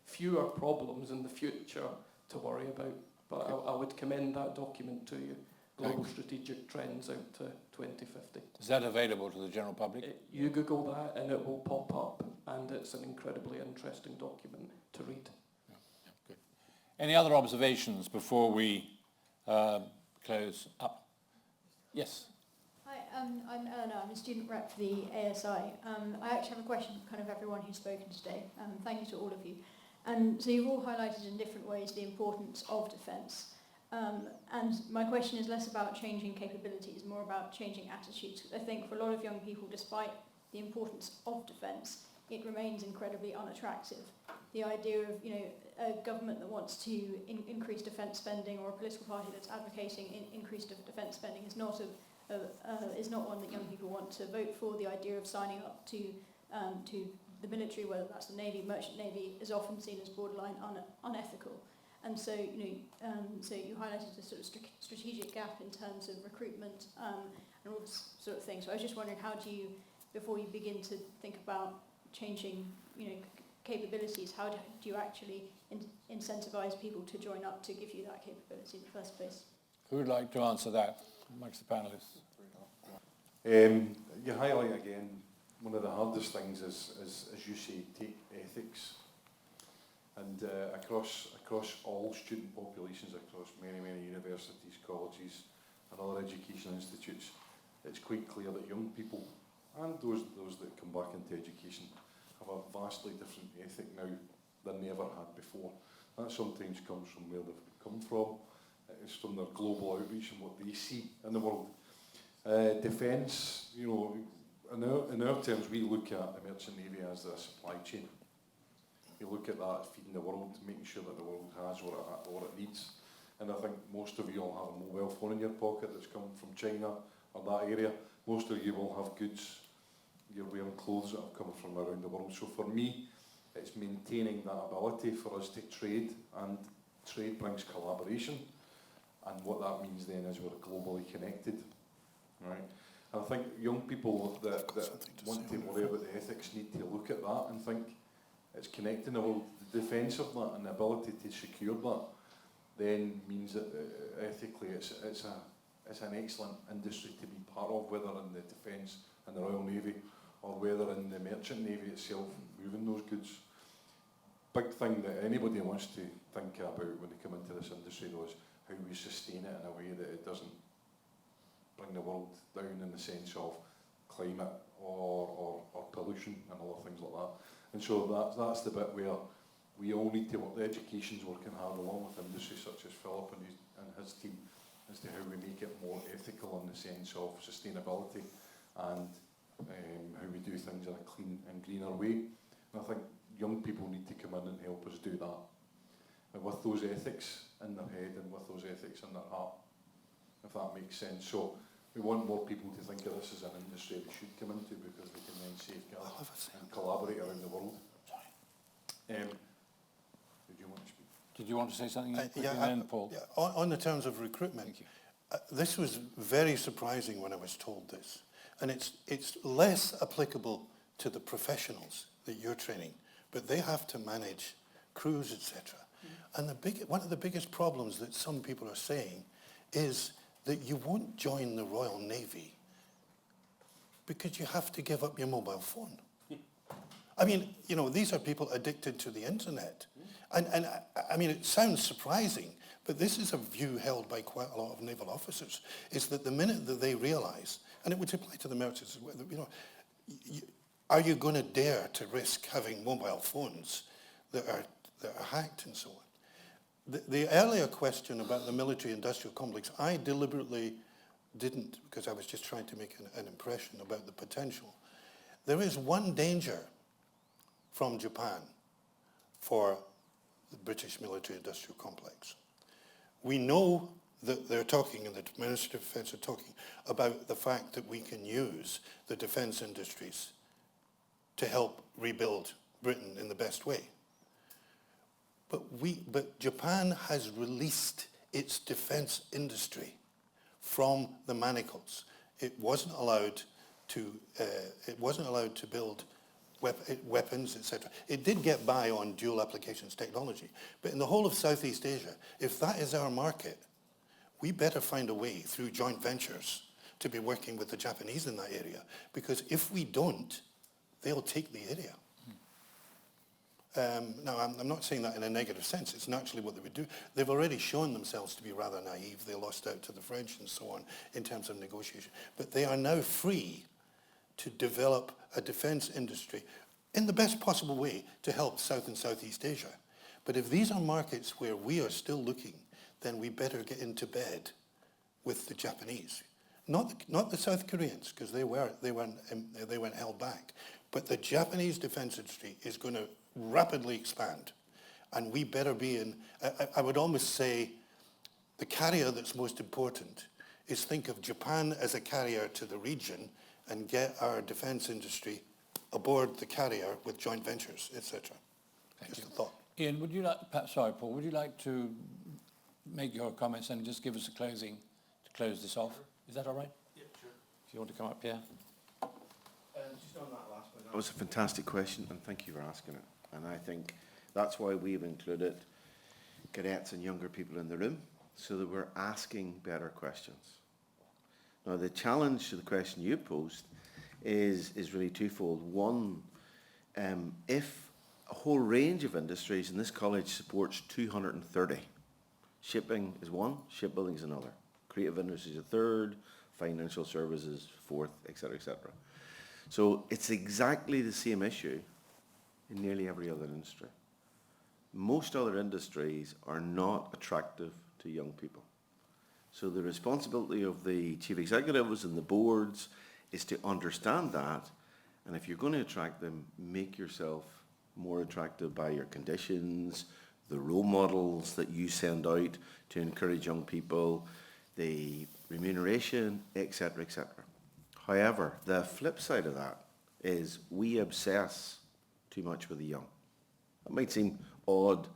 Speaker 11: fewer problems in the future to worry about. But I would commend that document to you. Global Strategic Trends out to 2050.
Speaker 1: Is that available to the general public?
Speaker 11: You Google that and it will pop up, and it's an incredibly interesting document to read.
Speaker 1: Yeah, good. Any other observations before we close up? Yes.
Speaker 14: Hi, I'm Eleanor. I'm a student rep for the ASI. I actually have a question for kind of everyone who's spoken today. Thank you to all of you. And so you've all highlighted in different ways the importance of defence. And my question is less about changing capabilities, more about changing attitudes. I think for a lot of young people, despite the importance of defence, it remains incredibly unattractive. The idea of, a government that wants to increase defence spending, or a political party that's advocating increased defence spending is not one that young people want to vote for. The idea of signing up to the military, whether that's the Navy, merchant Navy, is often seen as borderline unethical. And so, so you highlighted a sort of strategic gap in terms of recruitment and all this sort of thing. So I was just wondering, how do you, before you begin to think about changing, capabilities, how do you actually incentivize people to join up to give you that capability in the first place?
Speaker 1: Who would like to answer that amongst the panellists?
Speaker 10: You highlight again, one of the hardest things is as you say, take ethics. And across all student populations, across many universities, colleges and other education institutes, it's quite clear that young people and those that come back into education have a vastly different ethic now than they ever had before. That sometimes comes from where they've come from, it's from their global outreach and what they see in the world. Defence, in our terms, we look at the merchant navy as a supply chain. You look at that as feeding the world, making sure that the world has what it needs. And I think most of you all have a mobile phone in your pocket that's come from China or that area. Most of you will have goods, you're wearing clothes that have come from around the world. So for me, it's maintaining that ability for us to trade, and trade brings collaboration. And what that means then is we're globally connected. Right? And I think young people that want to worry about the ethics need to look at that and think, it's connecting the world. The defence of that and the ability to secure that then means that ethically it's an excellent industry to be part of, whether in the defence and the Royal Navy or whether in the merchant navy itself, moving those goods. Big thing that anybody wants to think about when they come into this industry though is how we sustain it in a way that it doesn't bring the world down in the sense of climate or pollution and other things like that. And so that's the bit where we all need to work. The education's working hard along with industry such as Philip and his team as to how we make it more ethical in the sense of sustainability and how we do things in a clean and greener way. And I think young people need to come in and help us do that. And with those ethics in their head and with those ethics in their heart, if that makes sense. So we want more people to think of this as an industry they should come into because they can then safeguard and collaborate around the world. Did you want to speak?
Speaker 1: Did you want to say something? Paul?
Speaker 8: Yeah, on the terms of recruitment, this was very surprising when I was told this. And it's less applicable to the professionals that you're training, but they have to manage crews, etc. And one of the biggest problems that some people are saying is that you won't join the Royal Navy because you have to give up your mobile phone. I mean, you know, these are people addicted to the internet. And I mean, it sounds surprising, but this is a view held by quite a lot of naval officers, is that the minute that they realize, and it would apply to the merchants as well, you know, are you going to dare to risk having mobile phones that are hacked and so on? The earlier question about the military-industrial complex, I deliberately didn't, because I was just trying to make an impression about the potential. There is one danger from Japan for the British military-industrial complex. We know that they're talking, and the Ministry of Defence are talking, about the fact that we can use the defence industries to help rebuild Britain in the best way. But Japan has released its defence industry from the manacles. It wasn't allowed to build weapons, etc. It did get by on dual applications technology, but in the whole of Southeast Asia, if that is our market, we better find a way through joint ventures to be working with the Japanese in that area, because if we don't, they'll take the area. Now, I'm not saying that in a negative sense. It's naturally what they would do. They've already shown themselves to be rather naive. They lost out to the French and so on in terms of negotiation. But they are now free to develop a defence industry in the best possible way to help South and Southeast Asia. But if these are markets where we are still looking, then we better get into bed with the Japanese. Not the South Koreans, because they weren't held back. But the Japanese defence industry is going to rapidly expand. And we better be in, I would almost say, the carrier that's most important is think of Japan as a carrier to the region and get our defence industry aboard the carrier with joint ventures, etc. Just a thought.
Speaker 1: Ian, would you like, sorry, Paul, would you like to make your comments and just give us a closing to close this off? Is that all right?
Speaker 11: Yeah, sure.
Speaker 1: If you want to come up here.
Speaker 2: Just on that last one. That was a fantastic question, and thank you for asking it. And I think that's why we've included cadets and younger people in the room, so that we're asking better questions. Now, the challenge to the question you posed is really twofold. One, if a whole range of industries, and this college supports 230, shipping is one, shipbuilding is another, creative industries a third, financial services fourth, etc., etc. So it's exactly the same issue in nearly every other industry. Most other industries are not attractive to young people. So the responsibility of the chief executives and the boards is to understand that, and if you're going to attract them, make yourself more attractive by your conditions, the role models that you send out to encourage young people, the remuneration, etc., etc. However, the flip side of that is we obsess too much with the young. That might seem odd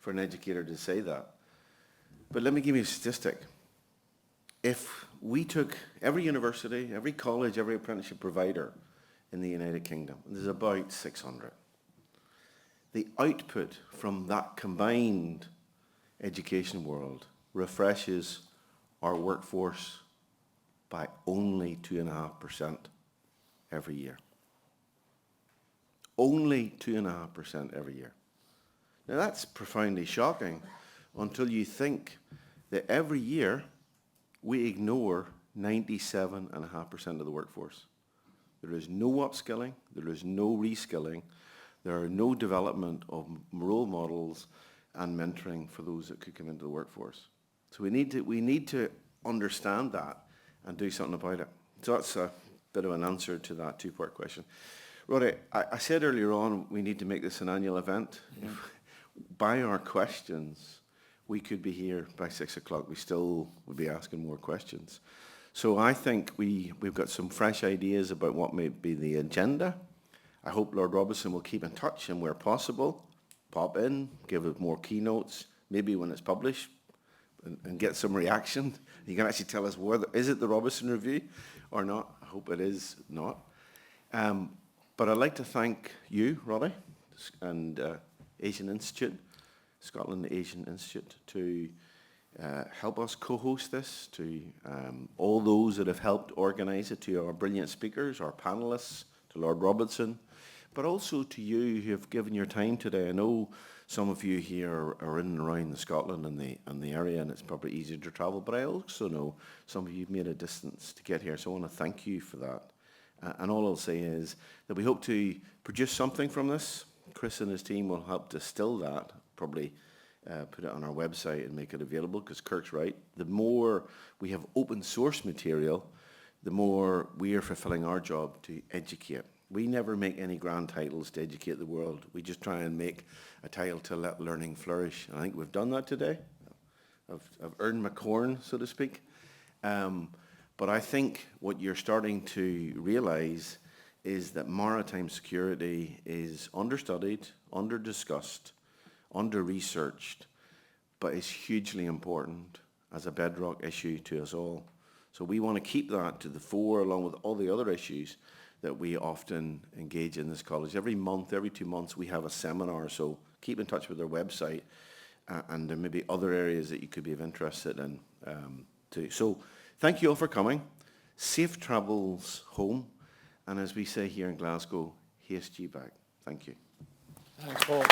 Speaker 2: for an educator to say that, but let me give you a statistic. If we took every university, every college, every apprenticeship provider in the United Kingdom, and there's about 600, the output from that combined education world refreshes our workforce by only 2.5% every year. Only 2.5% every year. Now that's profoundly shocking until you think that every year we ignore 97.5% of the workforce. There is no upskilling, there is no reskilling, there are no development of role models and mentoring for those that could come into the workforce. So we need to understand that and do something about it. So that's a bit of an answer to that two-part question. Roddy, I said earlier on we need to make this an annual event. Mm-hmm. By our questions, we could be here by 6 o'clock. We still would be asking more questions. So I think we've got some fresh ideas about what may be the agenda. I hope Lord Robertson will keep in touch, and where possible, pop in, give us more keynotes, maybe when it's published, and get some reaction. You can actually tell us, is it the Robertson Review or not? I hope it is not. But I'd like to thank you, Roddy, and Asian Institute, Scotland Asian Institute, to help us co-host this, to all those that have helped organise it, to our brilliant speakers, our panellists, to Lord Robertson, but also to you who have given your time today. I know some of you here are in and around the Scotland and the area, and it's probably easier to travel, but I also know some of you have made a distance to get here, so I want to thank you for that. And all I'll say is that we hope to produce something from this. Chris and his team will help distill that, probably put it on our website and make it available, because Kirk's right. The more we have open source material, the more we are fulfilling our job to educate. We never make any grand titles to educate the world. We just try and make a title to let learning flourish. And I think we've done that today. I've earned my corn, so to speak. But I think what you're starting to realise is that maritime security is understudied, under-discussed, under-researched, but is hugely important as a bedrock issue to us all. So we want to keep that to the fore, along with all the other issues that we often engage in this college. Every month, every 2 months, we have a seminar, so keep in touch with our website, and there may be other areas that you could be of interest in too. So thank you all for coming. Safe travels home, and as we say here in Glasgow, haste ye back. Thank you.
Speaker 1: Thanks, Paul.